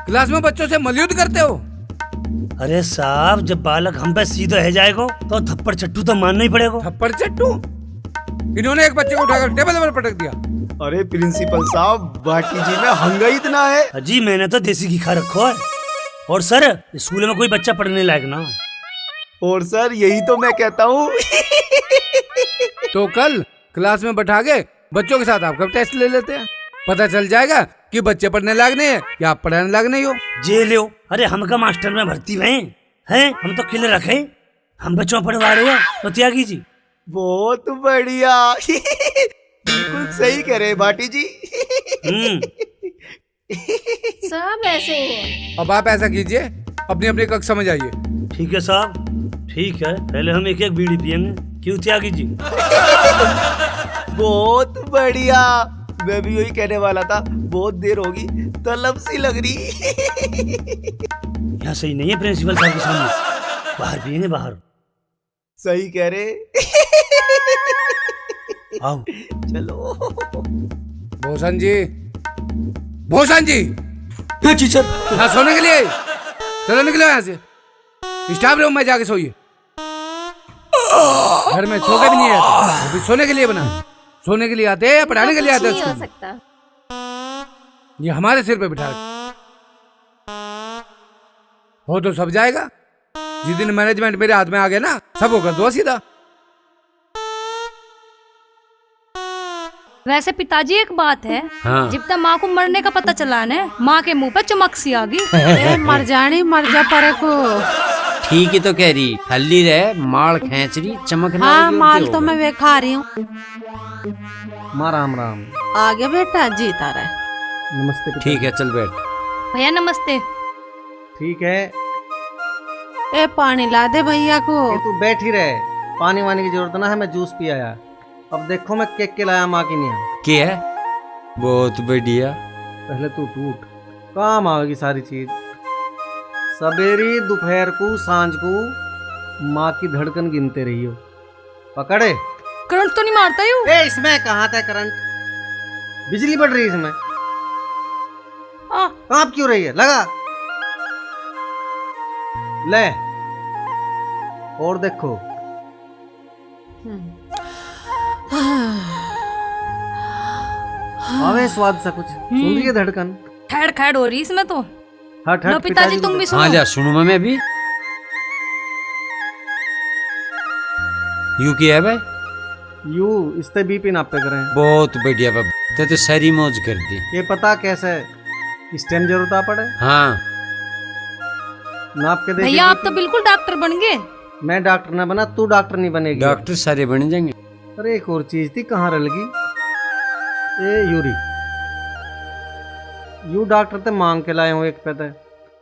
क्लास में बच्चों से मलयुद्ध करते हो? अरे साहब जब बालक हम पे सीधा है जाएगा तो थप्पड़ चट्टू तो मानना ही पड़ेगा। थप्पड़ चट्टू? इन्होंने एक बच्चे को उठाकर टेबल पर पटक दिया। अरे प्रिंसिपल साहब, भाटी जी में हंगा इतना है। अजी मैंने तो देसी घी खा रखो है। और सर स्कूल में कोई बच्चा पढ़ने लायक ना। और सर यही तो मैं कहता हूँ। तो कल क्लास में बैठा के बच्चों के साथ आपका टेस्ट ले लेते हैं, पता चल जाएगा कि बच्चे पढ़ने लायक नहीं है या आप पढ़ाने लायक नहीं हो। जे लो, अरे हम का मास्टर में भर्ती हुए हैं, हम तो किले रखे, हम बच्चों में पढ़वा रहे हैं। तो त्यागी जी बहुत बढ़िया। बिल्कुल सही करे भाटी जी। सब ऐसे ही हैं। अब आप ऐसा कीजिए, अपनी अपनी कक्षा में जाइए। ठीक है साहब, ठीक है। पहले हम एक एक बीड़ी पियेंगे, क्यों त्यागी जी? बहुत बढ़िया, मैं भी यही कहने वाला था। बहुत देर होगी, तलब सी लग रही। यहाँ सही नहीं है प्रिंसिपल साहब के सामने, बाहर पियेंगे बाहर। सही कह रहे। आओ चलो। भूषण जी, भूषण जी। हाँ जी सर। हाँ सोने के लिए चलो, निकलो यहाँ से, स्टाफ रूम में जाके सोइए। घर में सो के भी नहीं आते, अभी सोने के लिए बना। सोने के लिए आते हैं या पढ़ाने के लिए आते हैं? नहीं हो सकता। ये हमारे सिर पे बिठा हो तो सब जाएगा। जिस दिन मैनेजमेंट मेरे हाथ में आ गया ना, सब होगा दो सीधा। वैसे पिताजी एक बात है, हाँ। जब तक माँ को मरने का पता चला न, माँ के मुंह पे चमक सी आ गई। ए, मर जानी मर जा परे को। ठीक ही तो कह रही, हल्ली रहे माल खींच रही चमक ना हाँ लगी और माल क्या तो होगा? मैं वे खा रही हूँ। माँ राम राम। आगे बेटा जीता रहे। नमस्ते पिताजी। ठीक है चल बैठ। भैया नमस्ते। ठीक है, ए पानी ला दे भैया को। ये तू बैठ ही रहे, पानी वानी की जरूरत ना है, मैं जूस पी आया। अब देखो मैं केक के लाया माँ की नहीं। क्या है? बहुत बढ़िया। पहले तू टूट, काम आएगी सारी चीज। सवेरी दोपहर को सांझ को माँ की धड़कन गिनते रही हो। पकड़े। करंट तो नहीं मारता यू? ए इसमें कहाँ था करंट? बिजली बढ़ रही है इसमें। कांप क्यों रही है? लगा ले और देखो। आवे स्वाद सा कुछ। सुन रही है धड़कन? खैड़ खैड़ हो रही इसमें तो। हट लो हट पिताजी तुम भी हाँ सुनो। जा सुनू मैं भी। यू किया है भाई? यू इससे बीपी नापे करें। बहुत बढ़िया बाबा, तो सारी मौज कर दी। ये पता कैसे इस टाइम जरूरत आ पड़े? हाँ नाप के दे। भैया आप तो बिल्कुल डॉक्टर बन गए। मैं डॉक्टर ना बना, तू डॉक्टर नहीं बनेगी। डॉक्टर सारे बन जाएंगे। अरे एक और चीज थी, कहाँ रह गई? ए यूरी, यू डॉक्टर ते मांग के लाए हूँ एक पे।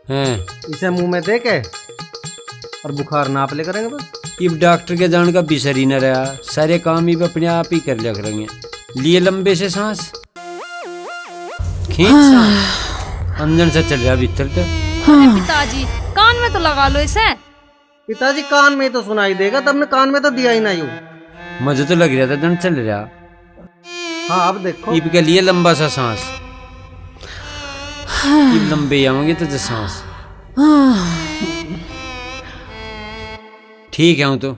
हैं इसे मुंह में दे के और बुखार नाप ले करेंगे बस। इब डॉक्टर के जान का बिसर ही न रहा, सारे काम ही अपने आप ही कर लिया करेंगे। लिए लंबे से सांस खींच, सांस अंदर से चल रहा भीतर तक। पिताजी कान में तो लगा लो इसे। पिताजी कान में तो सुनाई देगा, तब ने कान में तो दिया ही ना। यू मुझे तो लग रहा था जन चल रहा। हाँ अब देखो। इब के लिए लंबा सा सांस। इब लंबे आवेंगे तो सांस ठीक है। हूँ तो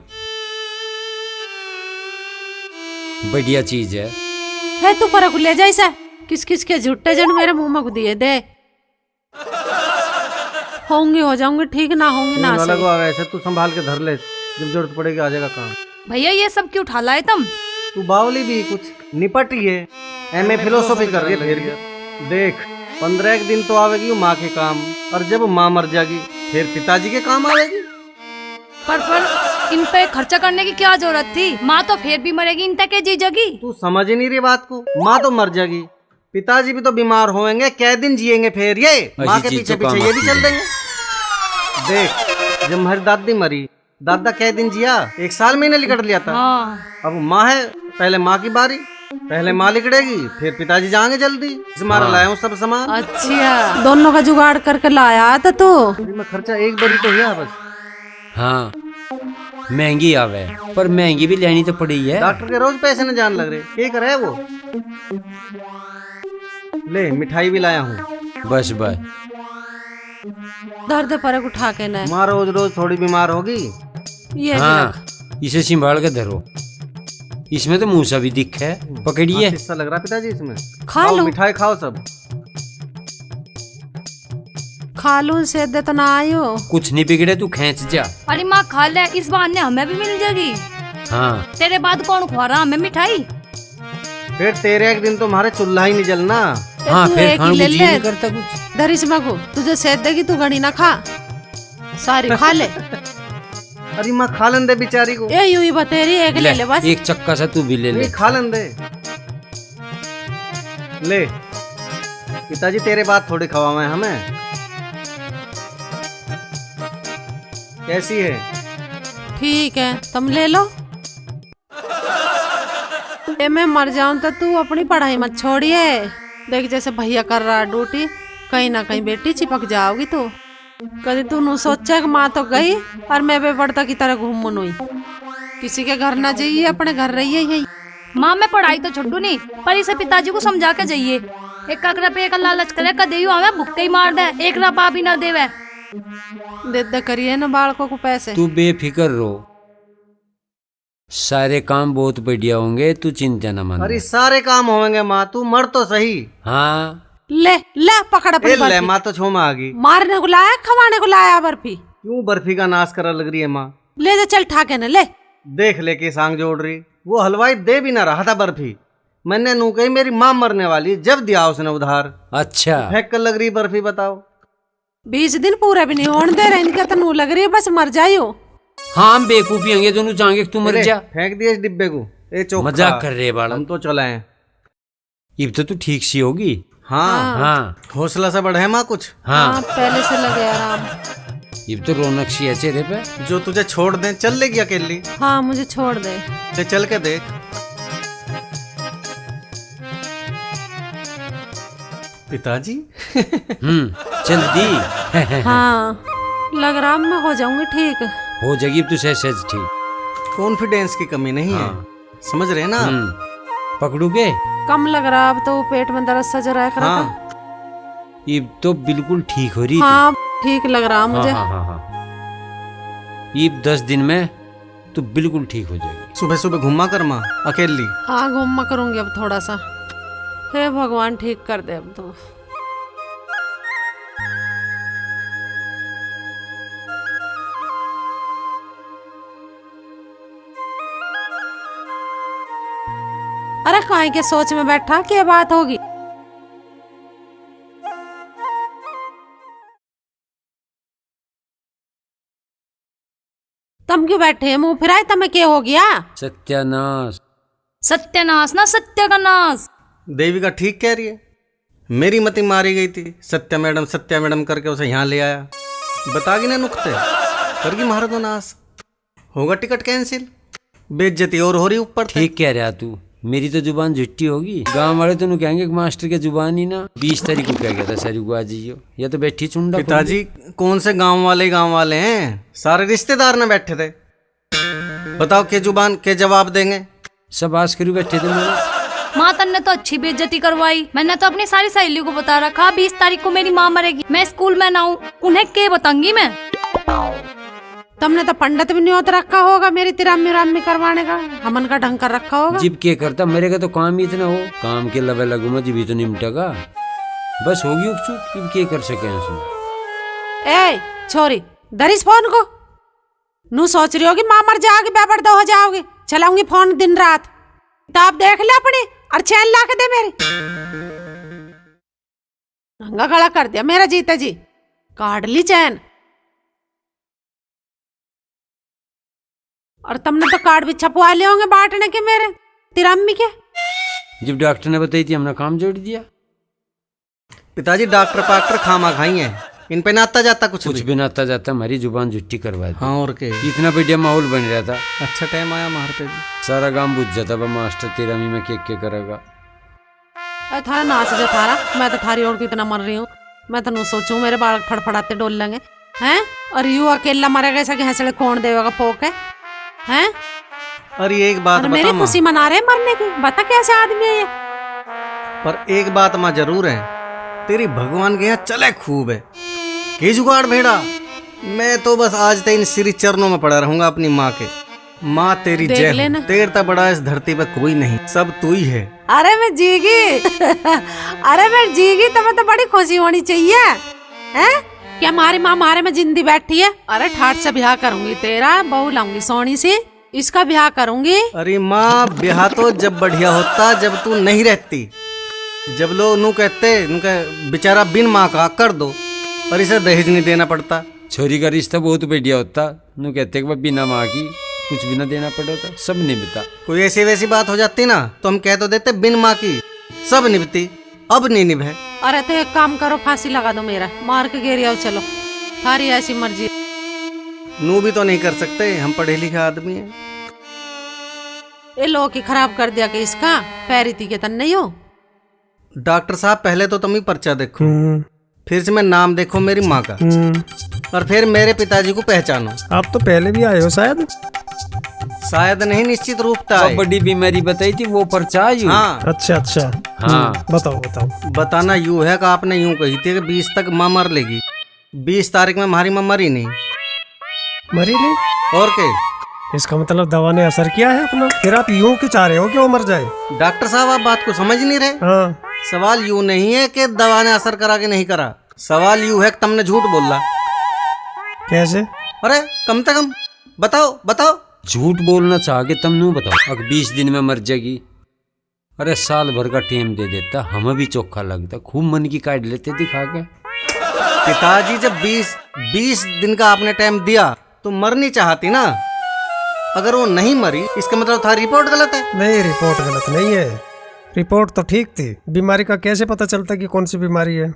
बढ़िया चीज है तू पर ले जा इसे। किस किस के झुट्टे जन मेरे मुंह में दिए दे। होंगे हो जाऊंगे ठीक, ना होंगे ना अलग सही। हो ऐसे तू संभाल के धर ले, जब जरूरत पड़ेगी आ जाएगा काम। भैया ये सब क्यों उठा लाए तुम? तू बावली भी कुछ निपट ही है। एमए फिलोसॉफी कर रही है फिर। देख 15 दिन तो आवेगी वो माँ के काम, और जब माँ मर जाएगी फिर पिताजी के काम आवेगी। पर इन पे खर्चा करने की क्या जरूरत थी? माँ तो फिर भी मरेगी, इन तक जी जगी। तू समझ ही नहीं रही बात को। माँ तो मर जाएगी, पिताजी भी तो बीमार होंगे, कै दिन जिएंगे फिर ये माँ के पीछे पीछे ये भी चल देंगे। देख जब हमारी दादी मरी, दादा कै दिन जिया? 1 साल महीने लिकट लिया था। अब माँ है, पहले माँ की बारी, पहले माँ लिकड़ेगी फिर पिताजी जाएंगे जल्दी। इसमारा लाया हूँ सब सामान। अच्छा दोनों का जुगाड़ करके लाया था तू? मैं खर्चा एक बारी तो हुआ बस। हाँ महंगी आवे, पर महंगी भी लेनी तो पड़ी है। डॉक्टर के रोज पैसे न जान लग रहे, क्या करे वो। ले मिठाई भी लाया हूँ। बस बस दर्द पर उठा के ना। माँ रोज रोज थोड़ी बीमार होगी। ये हाँ इसे संभाल के धरो। इसमें तो मूसा भी दिख है, पकड़िए। हिस्सा लग रहा पिताजी इसमें। खा लो मिठाई खाओ सब। खा लूं से दे तो ना आयो। कुछ नहीं बिगड़े, तू खींच जा। अरे माँ खा ले, इस बहाने हमें भी मिल जाएगी। हाँ तेरे बाद कौन खवा रहा हमें मिठाई? फिर तेरे एक दिन तुम्हारे चूल्हा ही नहीं जलना। हाँ तू फिर एक खाने ही ले को जी ले। नहीं करता कुछ। धरिस मगो तुझे सेध देगी, तू घड़ी ना खा, सारी खा ले। अरे माँ खा लें दे बेचारी को। ए यूं ही बतेरी एक ले ले बस। एक चक्का सा तू भी ले ले। खा लें दे। ले पिताजी तेरे बात थोड़ी खवावे हमें। कैसी है? ठीक है तुम ले लो। ए मैं मर जाऊं तो तू अपनी पढ़ाई मत छोड़िए। देख जैसे भैया कर रहा है ड्यूटी, कहीं ना कहीं बेटी चिपक जाओगी तू। कभी तू नु सोचा कि माँ तो गई और मैं बेपड़ता की तरह घूम मुई। किसी के घर ना जाइए, अपने घर रहिए यही। माँ मैं पढ़ाई तो छोड़ू नहीं, पर इसे पिताजी को समझा के जाइए। एक ककरा पे एक लालच करे कदे हमें भुक्के ही मार दे, एक रुपया भी ना देवे। दे करिए ना बालकों को पैसे। तू बेफिक्र रहो, सारे काम बहुत बढ़िया होंगे, तू चिंता न मन। अरे सारे काम होंगे माँ, तू मर तो सही। हाँ ले ले पकड़ अपनी ले बर्फी। माँ तो छो में आ गई। मारने को लाया, खवाने को लाया बर्फी। क्यों बर्फी का नाश करा लग रही है माँ? ले जा चल ठाके न ले। देख लेके सांग जोड़ रही, वो हलवाई दे भी ना रहा था बर्फी, मैंने नू कही मेरी माँ मरने वाली, जब दिया उसने उधार। अच्छा फेंक कर लग रही बर्फी, बताओ। 20 दिन पूरा भी नहीं होने दे रहे, इनका तो नू लग रही है बस मर जाइयो। हाँ हम बेवकूफी होंगे दोनों, चाहेंगे कि तू मर जा। फेंक दिए इस डिब्बे को। ए चौक मजाक कर रहे बाड़ा, हम तो चले हैं। अब तो तू ठीक सी होगी। हाँ हाँ हौसला से बढ़े माँ कुछ। हाँ पहले से लगे आराम। अब तो रौनक सी है चेहरे पे। जो तुझे छोड़ दे चल लेगी अकेली? हाँ मुझे छोड़ दे। ते चल के देख। पिताजी चल दी। हाँ लग रहा मैं हो जाऊंगी ठीक। हो जाएगी अब तू सहज ठीक। कॉन्फिडेंस की कमी नहीं है, समझ रहे ना? पकड़ोगे? कम लग रहा, अब तो पेट में दर्द सा जरा रहा था। अब तो बिल्कुल ठीक हो रही। हाँ ठीक लग रहा मुझे। हाँ। अब 10 दिन में तू बिल्कुल ठीक हो जाएगी। सुबह सुबह घुमा कर माँ अकेली। हाँ घूमा करूंगी अब थोड़ा सा। हे भगवान ठीक कर दे अब तो। अरे काहे के सोच में बैठा, क्या बात होगी? तुम क्यों बैठे मुंह फिराए, तुम्हें क्या हो गया? सत्यानाश। सत्यानाश ना सत्य का नाश। देविका ठीक कह रही है, मेरी मती मारी गई थी। सत्या मैडम करके उसे यहाँ ले आया। बतागी ना नुक्ते, करगी मार दो नाश, होगा टिकट कैंसिल, बेइज्जती और हो रही ऊपर। ठीक कह रहा तू, मेरी तो जुबान झुट्टी होगी। गांव वाले तो कहेंगे कि मास्टर के जुबान ही ना 20 तारीख को कह गया था सर को आ जाइयो, या तो बैठी चुंडा। पिताजी कौन से गांव वाले हैं, सारे रिश्तेदार ने बैठे थे। बताओ के जुबान के जवाब देंगे? सब आस करू बैठे थे। माँ तन्ने तो अच्छी बेइज्जती करवाई। मैंने तो अपनी सारी सहेलियों को बता रखा 20 तारीख को मेरी माँ मरेगी, मैं स्कूल में ना हूँ, उन्हें क्या बताऊंगी मैं? तुमने तो पंडित भी नहीं होता रखा होगा मेरी तिरामी करवाने का, हमन का ढंग कर रखा होगा। जिब के करता मेरे का तो काम ही इतना हो, काम के लवे लगू में जिब तो निमटेगा, बस होगी उपचुप। जिब के कर सके ए छोरी दरिस फोन को, नू सोच रही होगी माँ मर जाओगी, बेपर्दा हो जाओगी, चलाऊंगी फोन दिन रात। तो आप देख ले अपनी और चैन ला के दे मेरी। नंगा खड़ा कर दिया मेरा जीता जी, काट ली चैन। और तुमने तो कार्ड भी छपवा लिए होंगे बांटने के मेरे तिरामी के। जब डॉक्टर ने बताई थी हमने काम जोड़ दिया। पिताजी डॉक्टर खामा खाई है, इन पे नाता जाता कुछ भी नाता जाता, हमारी जुबान झुट्टी करवा दी। हाँ और के इतना बढ़िया माहौल बन रहा था। अच्छा टाइम आया मार पे भी, सारा गांव बुझ जाता मास्टर तिरामी में क्या करेगा। थारा नाच जो थारा, मैं तो थारी और कितना मर रही हूँ। मैं तो नहीं सोचूं मेरे बाल फड़फड़ाते डोल लेंगे हैं, और यू अकेला मरेगा ऐसा कि हंसड़े कौन देगा पोक है? अरे एक बात बता, मेरी खुशी मना रहे मरने की, बता कैसे आदमी है ये? पर एक बात माँ जरूर है, तेरी भगवान के यहाँ चले खूब है। के जुगाड़ भेड़ा, मैं तो बस आज तक इन श्री चरणों में पड़ा रहूंगा अपनी माँ के। माँ तेरी जय हो, तेरता बड़ा इस धरती पे कोई नहीं, सब तू ही है। अरे मैं जीगी अरे मैं जीगी, तुम्हें तो बड़ी खुशी होनी चाहिए हैं? क्या हमारी माँ मारे में जिंदी बैठी है? अरे ठाट से ब्याह करूंगी तेरा, बहू लाऊंगी सोनी से, इसका ब्याह करूंगी। अरे माँ ब्याह तो जब बढ़िया होता जब तू नहीं रहती, जब लोग नू कहते बेचारा बिन माँ का कर दो, और इसे दहेज नहीं देना पड़ता। छोरी का रिश्ता बहुत बढ़िया होता, नू कहते कि बिना माँ की कुछ भी ना देना पड़ता, सब निभता। कोई ऐसी वैसी बात हो जाती ना तो हम कह तो देते बिन माँ की सब निभती, अब नहीं निभे। अरे तो एक काम करो, फांसी लगा दो मेरा, मार के घेर आओ, चलो थारी ऐसी मर्जी। नू भी तो नहीं कर सकते, हम पढ़े लिखे आदमी हैं। ये लो की खराब कर दिया कि इसका पैरीती के तन नहीं हो। डॉक्टर साहब पहले तो तुम ही पर्चा देखो, फिर से मैं नाम देखो मेरी माँ का, और फिर मेरे पिताजी को पहचानो। आप तो पहले भी आए हो शायद नहीं, निश्चित रूप से। बड़ी बीमारी बताई थी वो पर्चा। हाँ अच्छा हाँ बताओ। बताना यूँ है कि आपने यूँ कही थी कि 20 तक माँ मर लेगी, 20 तारीख में हमारी माँ मरी नहीं। और क्या? इसका मतलब दवा ने असर किया है अपना, फिर आप यूं क्यों चाह रहे हो कि वो मर जाए? डॉक्टर साहब आप बात को समझ नहीं रहे। हाँ। सवाल यूँ नहीं है कि दवा ने असर करा कि नहीं करा, सवाल यूँ है कि तुमने झूठ बोला। कैसे? अरे कम से कम बताओ। झूठ बोलना चाह के तुम नू बताओ, अब 20 दिन में मर जाएगी, अरे साल भर का टाइम दे देता, हमें भी चोखा लगता, खूब मन की काट लेते दिखा के। पिताजी जब 20 दिन का आपने टाइम दिया तो मरनी चाहती ना। अगर वो नहीं मरी इसका मतलब था रिपोर्ट गलत है। नहीं, रिपोर्ट गलत नहीं है, रिपोर्ट तो ठीक थी। बीमारी का कैसे पता चलता कि कौन सी बीमारी है?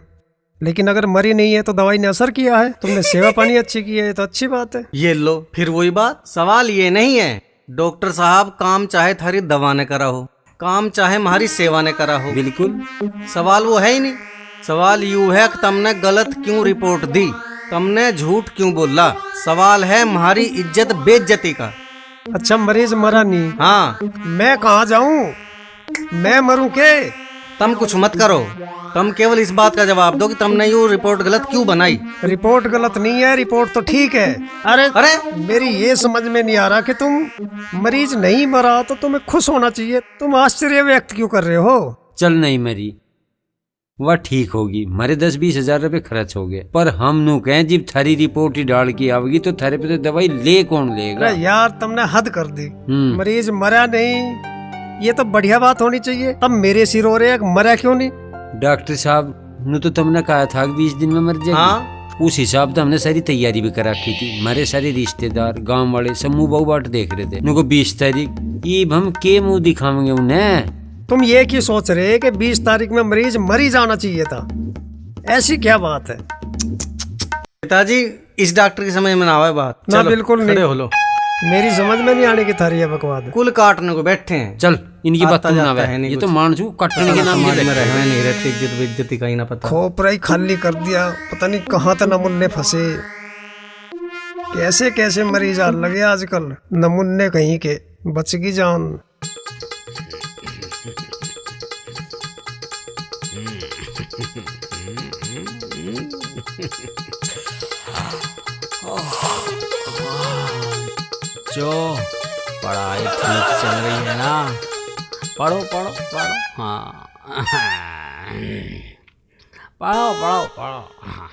लेकिन अगर मरी नहीं है तो दवाई ने असर किया है, तुमने सेवा पानी अच्छी की है तो अच्छी बात है। ये लो फिर वही बात, सवाल ये नहीं है डॉक्टर साहब काम चाहे थारी दवा ने करा हो, काम चाहे हमारी सेवा ने करा हो। बिल्कुल सवाल वो है ही नहीं। सवाल यूं है कि तुमने गलत क्यों रिपोर्ट दी, तुमने झूठ क्यों बोला। सवाल है हमारी इज्जत बेइज्जती का। अच्छा, मरीज मरा नहीं? हाँ। मैं कहाँ जाऊँ, मैं मरूं के? तुम कुछ मत करो, तुम केवल इस बात का जवाब दो कि तुमने ये रिपोर्ट गलत क्यों बनाई। रिपोर्ट गलत नहीं है, रिपोर्ट तो ठीक है। अरे मेरी ये समझ में नहीं आ रहा कि तुम मरीज नहीं मरा तो तुम्हें खुश होना चाहिए, तुम आश्चर्य व्यक्त क्यों कर रहे हो? चल नहीं मरी वह ठीक होगी, मारे 10-20 हजार रुपए खर्च हो गए, पर हम नु कहें जब थारी रिपोर्ट ही डाल की आवेगी तो थारे पे तो दवाई ले कौन लेगा? अरे यार तुमने हद कर दी। मरीज मरा नहीं ये तो बढ़िया बात होनी चाहिए, तब मेरे सिर हो रहे मरा क्यों नहीं? डॉक्टर साहब नु तो तुमने कहा था 20 दिन में मर जाएगी। हाँ? उस हिसाब से हमने सारी तैयारी भी करा रखी थी, हमारे सारे रिश्तेदार गांव वाले समूह बहु बाट देख रहे थे। उनको 20 तारीख ये हम के मुंह दिखाएंगे उन्हें? तुम ये क्यों सोच रहे कि 20 तारीख में मरीज मरी जाना चाहिए था? ऐसी क्या बात है? पिताजी इस डॉक्टर की समझ में ना आवे बात। ना बिल्कुल नहीं, हो लो। मेरी समझ में नहीं आने की थारी है बकवास। कुल काटने को बैठे हैं। चल इनकी बात आता ना जाता वे, है नहीं ये कुछ। तो मानसू कटने के नाम में रहने नहीं रहते, इज्जत बेइज्जती का ही ना पता। खोपरा ही खाली कर दिया, पता नहीं कहाँ तक नमुन्ने फंसे। कैसे कैसे मरीज आ लगे आजकल, नमुन्ने कहीं के, बच की जान। जो पढ़ाई ठीक चल रही है ना, पढ़ो पढ़ो पढ़ो। हाँ पढ़ो पढ़ो पढ़ो। हाँ।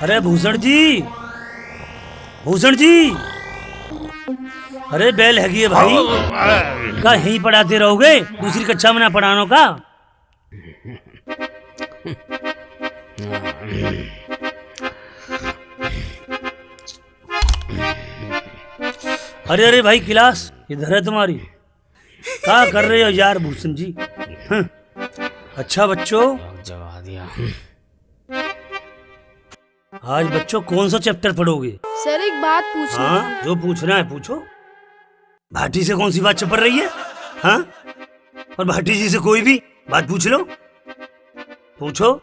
अरे भूषण जी, भूषण जी, अरे बेल हैगी है भाई, क्या यहीं पढ़ाते रहोगे? दूसरी कक्षा में ना पढ़ानो का? अरे अरे भाई क्लास इधर है तुम्हारी, क्या कर रहे हो यार भूषण जी? अच्छा बच्चों, जवा दिया। आज बच्चों कौन सा चैप्टर पढ़ोगे? सर एक बात पूछनी हाँ, जो पूछना है पूछो। भाटी से कौन सी बात चपड़ रही है? हाँ, और भाटी जी से कोई भी बात पूछ लो, पूछो।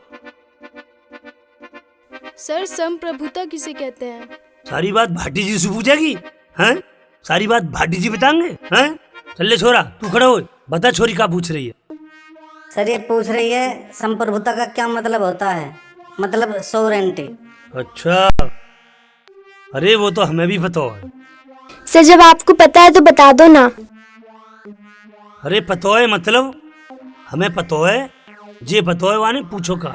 सर संप्रभुता किसे कहते हैं? सारी बात भाटी जी से पूछेगी? हैं? सारी बात भाटी जी बताएंगे? हैं? चल ले छोरा, तू खड़ा हो, बता छोरी क्या पूछ रही है? सर ये पूछ रही है संप्रभुता का क्या मतलब होता है, मतलब सोवरेंटी। अच्छा, अरे वो तो हमें भी पता है। सर जब आपको पता है तो बता दो ना। अरे पता है मतलब हमें पता है, जे पता है वाने पूछो का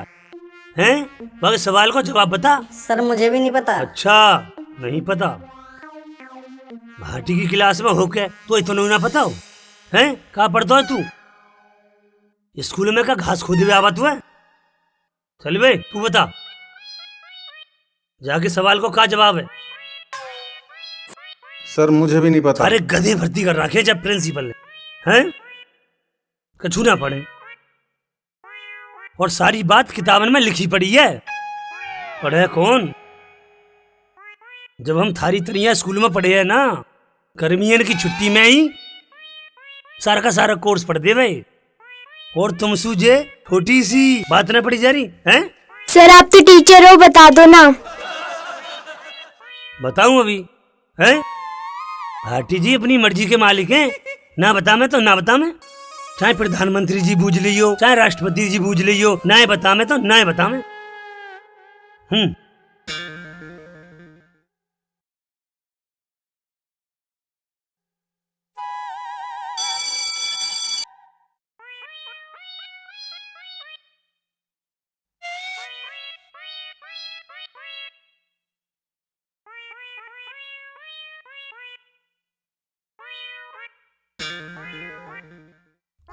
हैं? बाकी सवाल को जवाब बता। सर मुझे भी नहीं पता। अच्छा नहीं पता, भाटी की क्लास में होके तो इतना ना पता हो हैं? कहाँ पढ़ता है तू? स्कूल में का घास खोदे हुए आवत हुआ? चल बे तू बता, जाके सवाल को क्या जवाब है? सर मुझे भी नहीं पता। अरे गधे भर्ती कर रखे जब प्रिंसिपल ने, हैं? कछु ना पढ़े और सारी बात किताबन में लिखी पड़ी है, पढ़े कौन? जब हम थारी तरिया स्कूल में पढ़े है ना, गर्मियन की छुट्टी में ही सारा का सारा कोर्स पढ़ दे भाई, और तुम सूझे छोटी सी बात ना पड़ी जा रही हैं? सर आप तो टीचर हो, बता दो ना। बताऊं अभी? हैं? भाटी जी अपनी मर्जी के मालिक हैं। ना बता मैं तो ना बता मैं। चाहे प्रधानमंत्री जी बूझ लियो, चाहे राष्ट्रपति जी बूझ लियो, ना बता मैं तो ना बता मैं।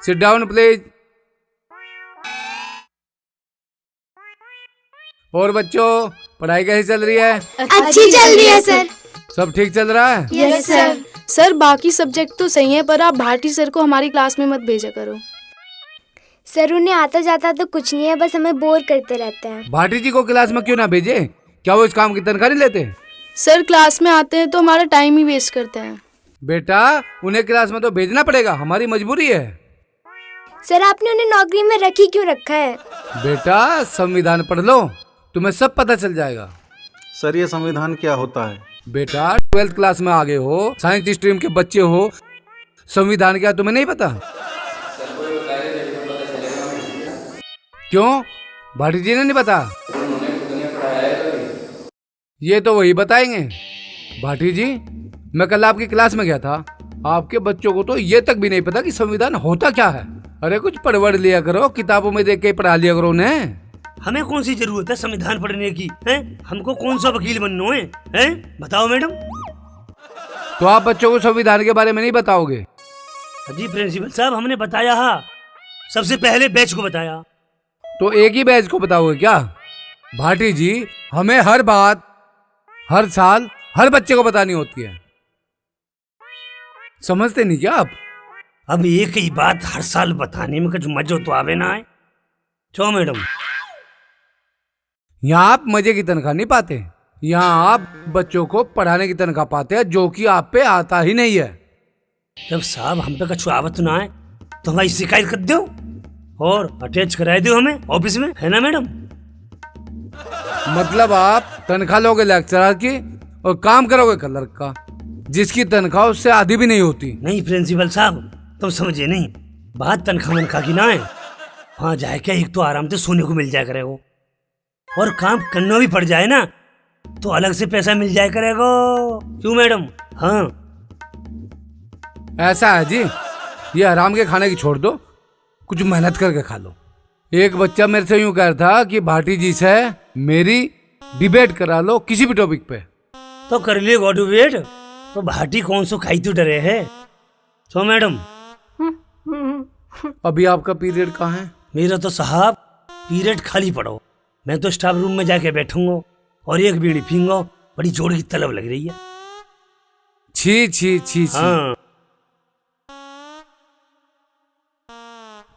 Sit down please. और बच्चों, पढ़ाई कैसी चल रही है? अच्छी चल रही है सर। सब ठीक चल रहा है? Yes sir. सर बाकी सब्जेक्ट तो सही है, पर आप भाटी सर को हमारी क्लास में मत भेजा करो। सर उन्हें आता जाता तो कुछ नहीं है, बस हमें बोर करते रहते हैं। भाटी जी को क्लास में क्यों ना भेजे? क्या वो इस काम की तनख्वाह नहीं लेते? सर क्लास में आते हैं तो हमारा टाइम ही वेस्ट करते हैं। बेटा उन्हें क्लास में तो भेजना पड़ेगा, हमारी मजबूरी है। सर आपने उन्हें नौकरी में रखी क्यों रखा है? बेटा संविधान पढ़ लो, तुम्हें सब पता चल जाएगा। सर ये संविधान क्या होता है? बेटा 12th क्लास में आगे हो, साइंस स्ट्रीम के बच्चे हो, संविधान क्या तुम्हें नहीं पता? क्यों? भाटी जी ने नहीं पता? ये तो वही बताएंगे। भाटी जी मैं कल आपकी क्लास में गया था, आपके बच्चों को तो ये तक भी नहीं पता कि संविधान होता क्या है। अरे कुछ पढ़ लिया करो, किताबों में देख के पढ़ा लिया करो उन्हें। हमें कौन सी जरूरत है संविधान पढ़ने की? हैं? हमको कौन सा वकील बनना है? हैं? बताओ मैडम। तो आप बच्चों को संविधान के बारे में नहीं बताओगे? जी प्रिंसिपल साहब हमने बताया है, सबसे पहले बैच को बताया। तो एक ही बैच को बताओगे क्या? भाटी जी हमें हर बात हर साल हर बच्चे को बतानी होती है, समझते नहीं क्या आप? अब एक ही बात हर साल बताने में कुछ मजा तो आवे ना है। चलो मैडम। यहाँ आप मजे की तनख्वाह नहीं पाते, यहाँ आप बच्चों को पढ़ाने की तनख्वाह पाते हैं, जो कि आप पे आता ही नहीं है। जब साहब हम पे कुछ आवत ना है तो हमारी शिकायत कर दो और अटैच कराए दो हमें ऑफिस में, है ना मैडम? मतलब आप तनख्वाह लोगे लेक्चरर की और काम करोगे क्लर्क का, जिसकी तनख्वाह उससे आधी भी नहीं होती। नहीं प्रिंसिपल साहब तुम समझे नहीं, बात तनख्वाह मनख्वाह की ना है। वहाँ जाए क्या एक तो आराम से सोने को मिल जाया करेगा, और काम करना भी पड़ जाए ना तो अलग से पैसा मिल जाया करेगा। क्यों मैडम? हाँ ऐसा है जी, ये आराम के खाने की छोड़ दो, कुछ मेहनत करके खा लो। एक बच्चा मेरे से यूं कह रहा था कि भाटी जी से मेरी डिबेट करा लो किसी भी टॉपिक पे। तो कर लिएगा डिबेट, तो भाटी कौन सो खाई तो डरे है। तो मैडम अभी आपका पीरियड कहाँ है? मेरा तो साहब पीरियड खाली पड़ो, मैं तो स्टाफ रूम में जाके बैठूंगा और एक बीड़ी पीऊंगा। बड़ी जोड़ की तलब लग रही है। छी छी छी छी। हाँ।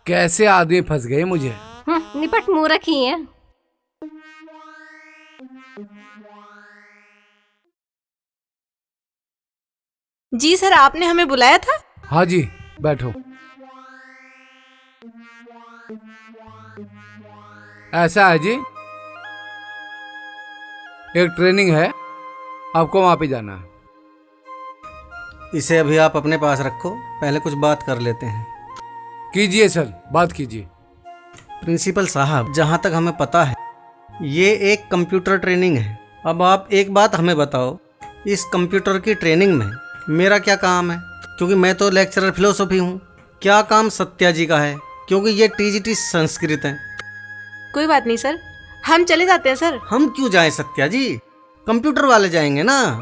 कैसे आदमी फंस गए मुझे। निपट मुंह रखी है। जी सर आपने हमें बुलाया था? हाँ जी बैठो। ऐसा है जी, एक ट्रेनिंग है, आपको वहां पे जाना है। इसे अभी आप अपने पास रखो, पहले कुछ बात कर लेते हैं। कीजिए सर, बात कीजिए। प्रिंसिपल साहब जहाँ तक हमें पता है ये एक कंप्यूटर ट्रेनिंग है। अब आप एक बात हमें बताओ, इस कंप्यूटर की ट्रेनिंग में मेरा क्या काम है? क्योंकि मैं तो लेक्चरर फिलोसफी हूँ। क्या काम सत्या जी का है? क्योंकि ये टीजीटी संस्कृत है। कोई बात नहीं सर, हम चले जाते हैं सर। हम क्यों जाएं सत्या जी? कंप्यूटर वाले जाएंगे ना।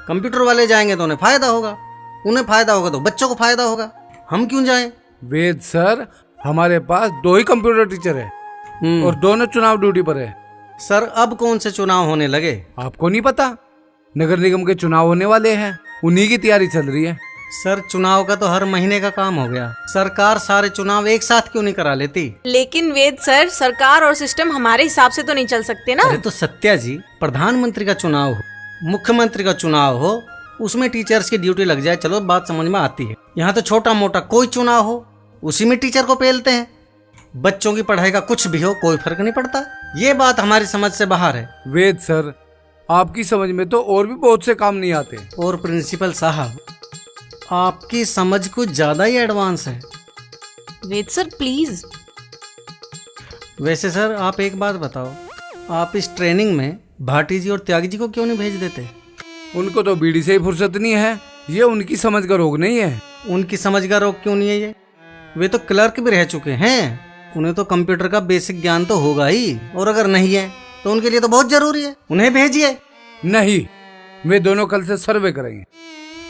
कंप्यूटर वाले जाएंगे तो उन्हें फायदा होगा, उन्हें फायदा होगा तो बच्चों को फायदा होगा। हम क्यों जाएं? वेद सर हमारे पास 2 ही कंप्यूटर टीचर है और दोनों चुनाव ड्यूटी पर है। सर अब कौन से चुनाव होने लगे? आपको नहीं पता? नगर निगम के चुनाव होने वाले हैं, उन्हीं की तैयारी चल रही है। सर चुनाव का तो हर महीने का काम हो गया, सरकार सारे चुनाव एक साथ क्यों नहीं करा लेती? लेकिन वेद सर सरकार और सिस्टम हमारे हिसाब से तो नहीं चल सकते ना। अरे तो सत्या जी, प्रधानमंत्री का चुनाव हो, मुख्यमंत्री का चुनाव हो, उसमें टीचर्स की ड्यूटी लग जाए, चलो बात समझ में आती है। यहाँ तो छोटा मोटा कोई चुनाव हो, उसी में टीचर को पेलते हैं। बच्चों की पढ़ाई का कुछ भी हो कोई फर्क नहीं पड़ता। ये बात हमारी समझ से बाहर है। वेद सर, आपकी समझ में तो और भी बहुत से काम नहीं आते। और प्रिंसिपल साहब, आपकी समझ कुछ ज्यादा ही एडवांस है। वेद सर प्लीज। वैसे सर आप एक बात बताओ, आप इस ट्रेनिंग में भाटी जी और त्यागी जी को क्यों नहीं भेज देते? उनको तो बीड़ी से ही फुर्सत नहीं है। ये उनकी समझ का रोग नहीं है। उनकी समझ का रोग क्यों नहीं है? ये वे तो क्लर्क भी रह चुके हैं, उन्हें तो कंप्यूटर का बेसिक ज्ञान तो होगा ही। और अगर नहीं है तो उनके लिए तो बहुत जरूरी है, उन्हें भेजिए। नहीं, वे दोनों कल से सर्वे करेंगे।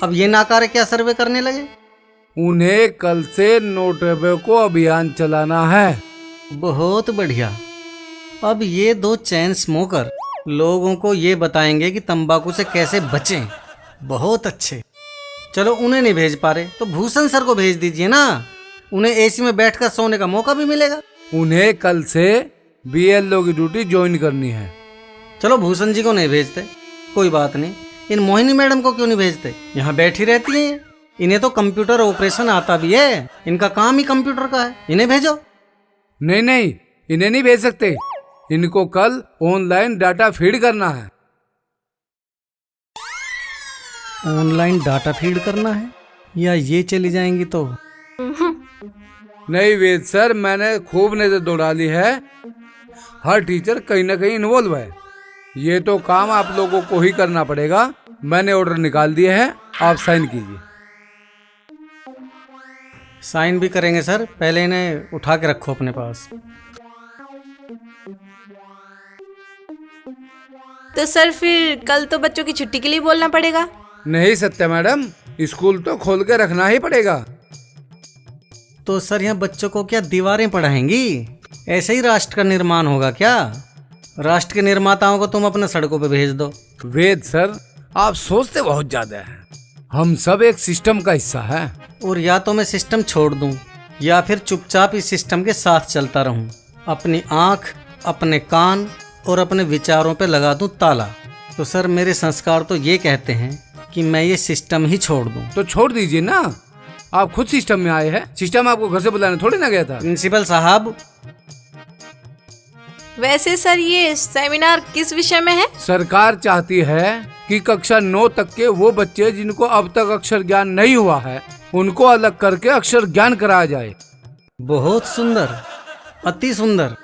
अब ये नाकार क्या सर्वे करने लगे? उन्हें कल से नोटबे को अभियान चलाना है। बहुत बढ़िया। अब ये दो चैन स्मोकर लोगों को ये बताएंगे कि तंबाकू से कैसे बचें। बहुत अच्छे। चलो उन्हें नहीं भेज पा रहे तो भूषण सर को भेज दीजिए ना, उन्हें एसी में बैठकर सोने का मौका भी मिलेगा। उन्हें कल से बीएलओ की ड्यूटी ज्वाइन करनी है। चलो भूषण जी को नहीं भेजते, कोई बात नहीं। इन मोहिनी मैडम को क्यों नहीं भेजते? यहाँ बैठी रहती हैं, इन्हें तो कंप्यूटर ऑपरेशन आता भी है, इनका काम ही कंप्यूटर का है, इन्हें भेजो। नहीं नहीं, इन्हें नहीं भेज सकते। इनको कल ऑनलाइन डाटा फीड करना है। ऑनलाइन डाटा फीड करना है या ये चली जाएंगी तो? नहीं वेद सर, मैंने खूब नजर दौड़ा ली है। हर टीचर कहीं ना कहीं इन्वॉल्व है। ये तो काम आप लोगों को ही करना पड़ेगा। मैंने ऑर्डर निकाल दिए हैं, आप साइन कीजिए। साइन भी करेंगे सर, पहले इन्हें उठा के रखो अपने पास। तो सर फिर कल तो बच्चों की छुट्टी के लिए बोलना पड़ेगा। नहीं सत्या मैडम, स्कूल तो खोल के रखना ही पड़ेगा। तो सर यहाँ बच्चों को क्या दीवारें पढ़ाएंगी? ऐसे ही राष्ट्र का निर्माण होगा क्या? राष्ट्र के निर्माताओं को तुम अपने सड़कों पे भेज दो। वेद सर, आप सोचते बहुत ज्यादा हैं। हम सब एक सिस्टम का हिस्सा है। और या तो मैं सिस्टम छोड़ दूं या फिर चुपचाप इस सिस्टम के साथ चलता रहूं, अपनी आंख, अपने कान और अपने विचारों पे लगा दूं ताला। तो सर मेरे संस्कार तो ये कहते हैं कि मैं ये सिस्टम ही छोड़ दूं। तो छोड़ दीजिए ना, आप खुद सिस्टम में आए हैं। सिस्टम आपको घर से बुलाने थोड़ी ना गया था। प्रिंसिपल साहब, वैसे सर ये सेमिनार किस विषय में है? सरकार चाहती है कि कक्षा 9 तक के वो बच्चे जिनको अब तक अक्षर ज्ञान नहीं हुआ है, उनको अलग करके अक्षर ज्ञान कराया जाए। बहुत सुंदर, अति सुंदर।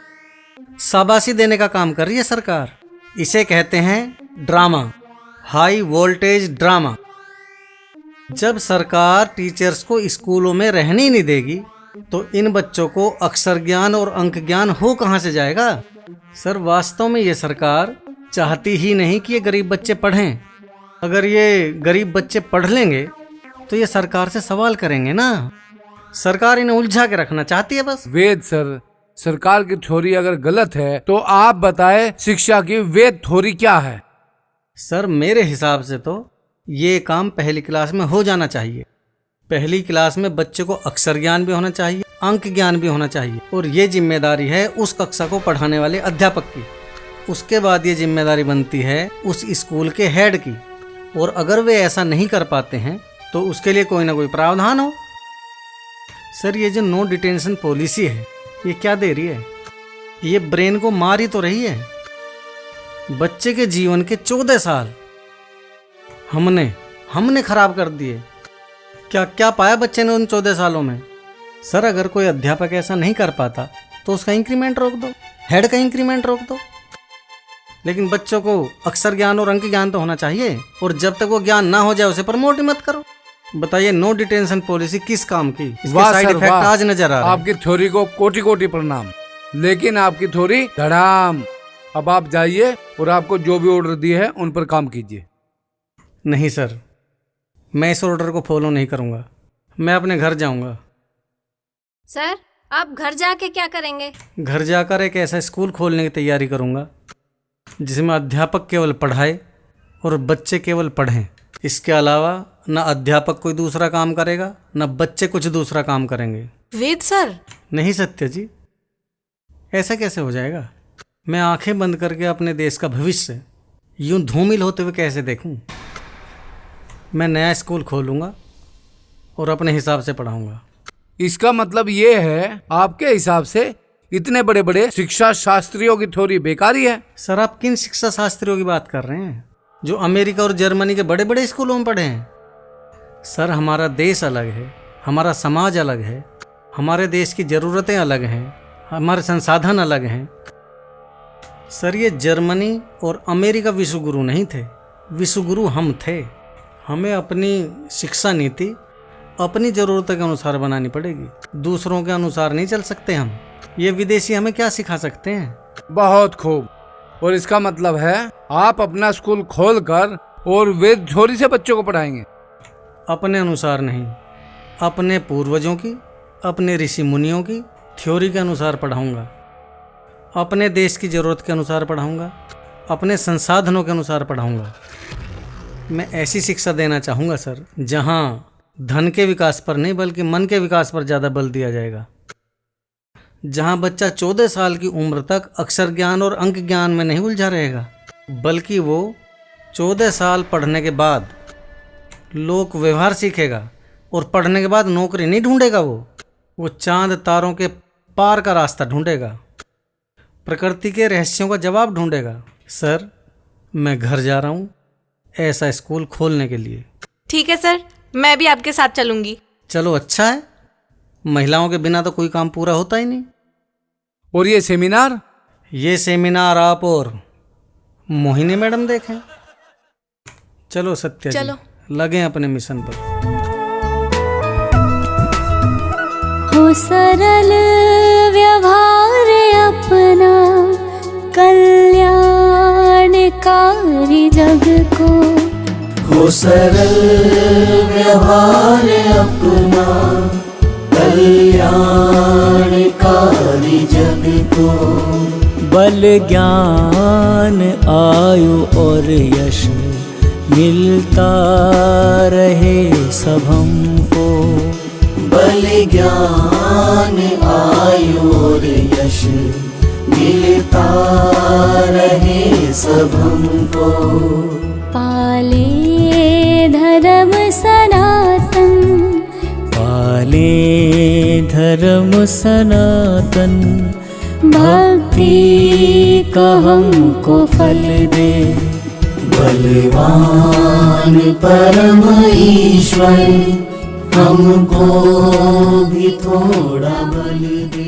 शाबाशी देने का काम कर रही है सरकार। इसे कहते हैं ड्रामा, हाई वोल्टेज ड्रामा। जब सरकार टीचर्स को स्कूलों में रहने ही नहीं देगी तो इन बच्चों को अक्षर ज्ञान और अंक ज्ञान हो कहाँ से जाएगा? सर वास्तव में ये सरकार चाहती ही नहीं कि ये गरीब बच्चे पढ़ें। अगर ये गरीब बच्चे पढ़ लेंगे तो ये सरकार से सवाल करेंगे ना। सरकार इन्हें उलझा के रखना चाहती है बस। वेद सर, सरकार की थ्योरी अगर गलत है तो आप बताएं शिक्षा की वेद थ्योरी क्या है? सर मेरे हिसाब से तो ये काम पहली क्लास में हो जाना चाहिए। पहली क्लास में बच्चे को अक्षर ज्ञान भी होना चाहिए, अंक ज्ञान भी होना चाहिए, और ये जिम्मेदारी है उस कक्षा को पढ़ाने वाले अध्यापक की। उसके बाद ये जिम्मेदारी बनती है उस स्कूल के हेड की, और अगर वे ऐसा नहीं कर पाते हैं तो उसके लिए कोई ना कोई प्रावधान हो। सर ये जो नो डिटेंशन पॉलिसी है ये क्या दे रही है? ये ब्रेन को मार ही तो रही है। बच्चे के जीवन के 14 साल हमने खराब कर दिए। क्या क्या पाया बच्चे ने उन 14 सालों में? सर अगर कोई अध्यापक ऐसा नहीं कर पाता तो उसका इंक्रीमेंट रोक दो, हेड का इंक्रीमेंट रोक दो। लेकिन बच्चों को अक्षर ज्ञान और अंक ज्ञान तो होना चाहिए, और जब तक वो ज्ञान ना हो जाए उसे प्रमोट ही मत करो। बताइए नो डिटेंशन पॉलिसी किस काम की? इसके साइड इफेक्ट आज नजर आ रहा है। आपकी थ्योरी को कोटि कोटि प्रणाम, लेकिन आपकी थ्योरी धड़ाम। अब आप जाइए और आपको जो भी ऑर्डर दिए हैं उन पर काम कीजिए। नहीं सर, मैं इस ऑर्डर को फॉलो नहीं करूंगा। मैं अपने घर जाऊंगा। सर आप घर जाके क्या करेंगे? घर जाकर एक ऐसा स्कूल खोलने की तैयारी करूंगा जिसमें अध्यापक केवल पढ़ाए और बच्चे केवल पढ़ें। इसके अलावा न अध्यापक कोई दूसरा काम करेगा न बच्चे कुछ दूसरा काम करेंगे। वेद सर, नहीं सत्य जी, ऐसा कैसे हो जाएगा? मैं आंखें बंद करके अपने देश का भविष्य यूं धूमिल होते हुए कैसे देखूं? मैं नया स्कूल खोलूंगा और अपने हिसाब से पढ़ाऊंगा। इसका मतलब ये है आपके हिसाब से इतने बड़े बड़े शिक्षा शास्त्रियों की थ्योरी बेकार ही है। सर आप किन शिक्षा शास्त्रियों की बात कर रहे हैं जो अमेरिका और जर्मनी के बड़े बड़े स्कूलों में पढ़े हैं? सर हमारा देश अलग है, हमारा समाज अलग है, हमारे देश की ज़रूरतें अलग हैं, हमारे संसाधन अलग हैं। सर ये जर्मनी और अमेरिका विश्वगुरु नहीं थे, विश्वगुरु हम थे। हमें अपनी शिक्षा नीति अपनी ज़रूरतों के अनुसार बनानी पड़ेगी, दूसरों के अनुसार नहीं चल सकते हम। ये विदेशी हमें क्या सिखा सकते हैं? बहुत खूब। और इसका मतलब है आप अपना स्कूल खोलकर और वेद थ्योरी से बच्चों को पढ़ाएंगे? अपने अनुसार नहीं, अपने पूर्वजों की, अपने ऋषि मुनियों की थ्योरी के अनुसार पढ़ाऊंगा, अपने देश की ज़रूरत के अनुसार पढ़ाऊंगा, अपने संसाधनों के अनुसार पढ़ाऊंगा। मैं ऐसी शिक्षा देना चाहूँगा सर जहाँ धन के विकास पर नहीं बल्कि मन के विकास पर ज़्यादा बल दिया जाएगा, जहाँ बच्चा 14 साल की उम्र तक अक्षर ज्ञान और अंक ज्ञान में नहीं उलझा रहेगा, बल्कि वो 14 साल पढ़ने के बाद लोक व्यवहार सीखेगा और पढ़ने के बाद नौकरी नहीं ढूंढेगा, वो चांद तारों के पार का रास्ता ढूंढेगा, प्रकृति के रहस्यों का जवाब ढूंढेगा। सर मैं घर जा रहा हूँ ऐसा स्कूल खोलने के लिए। ठीक है सर, मैं भी आपके साथ चलूंगी। चलो अच्छा है, महिलाओं के बिना तो कोई काम पूरा होता ही नहीं। और ये सेमिनार? ये सेमिनार आप और मोहिनी मैडम देखें। चलो सत्या जी, चलो लगे अपने मिशन पर। हो सरल व्यवहार अपना कल्याणकारी जग को, हो सरल व्यवहार अपना कल्याणकारी जग को। बल ज्ञान आयु और यश मिलता रहे सब हमको। बल ज्ञान आयु और यश मिलता रहे सब हमको। पाले धर्म सनातन, पाले धर्म सनातन। भक्ति का हमको फल दे, बलवान परम ईश्वर हमको भी थोड़ा बल दे।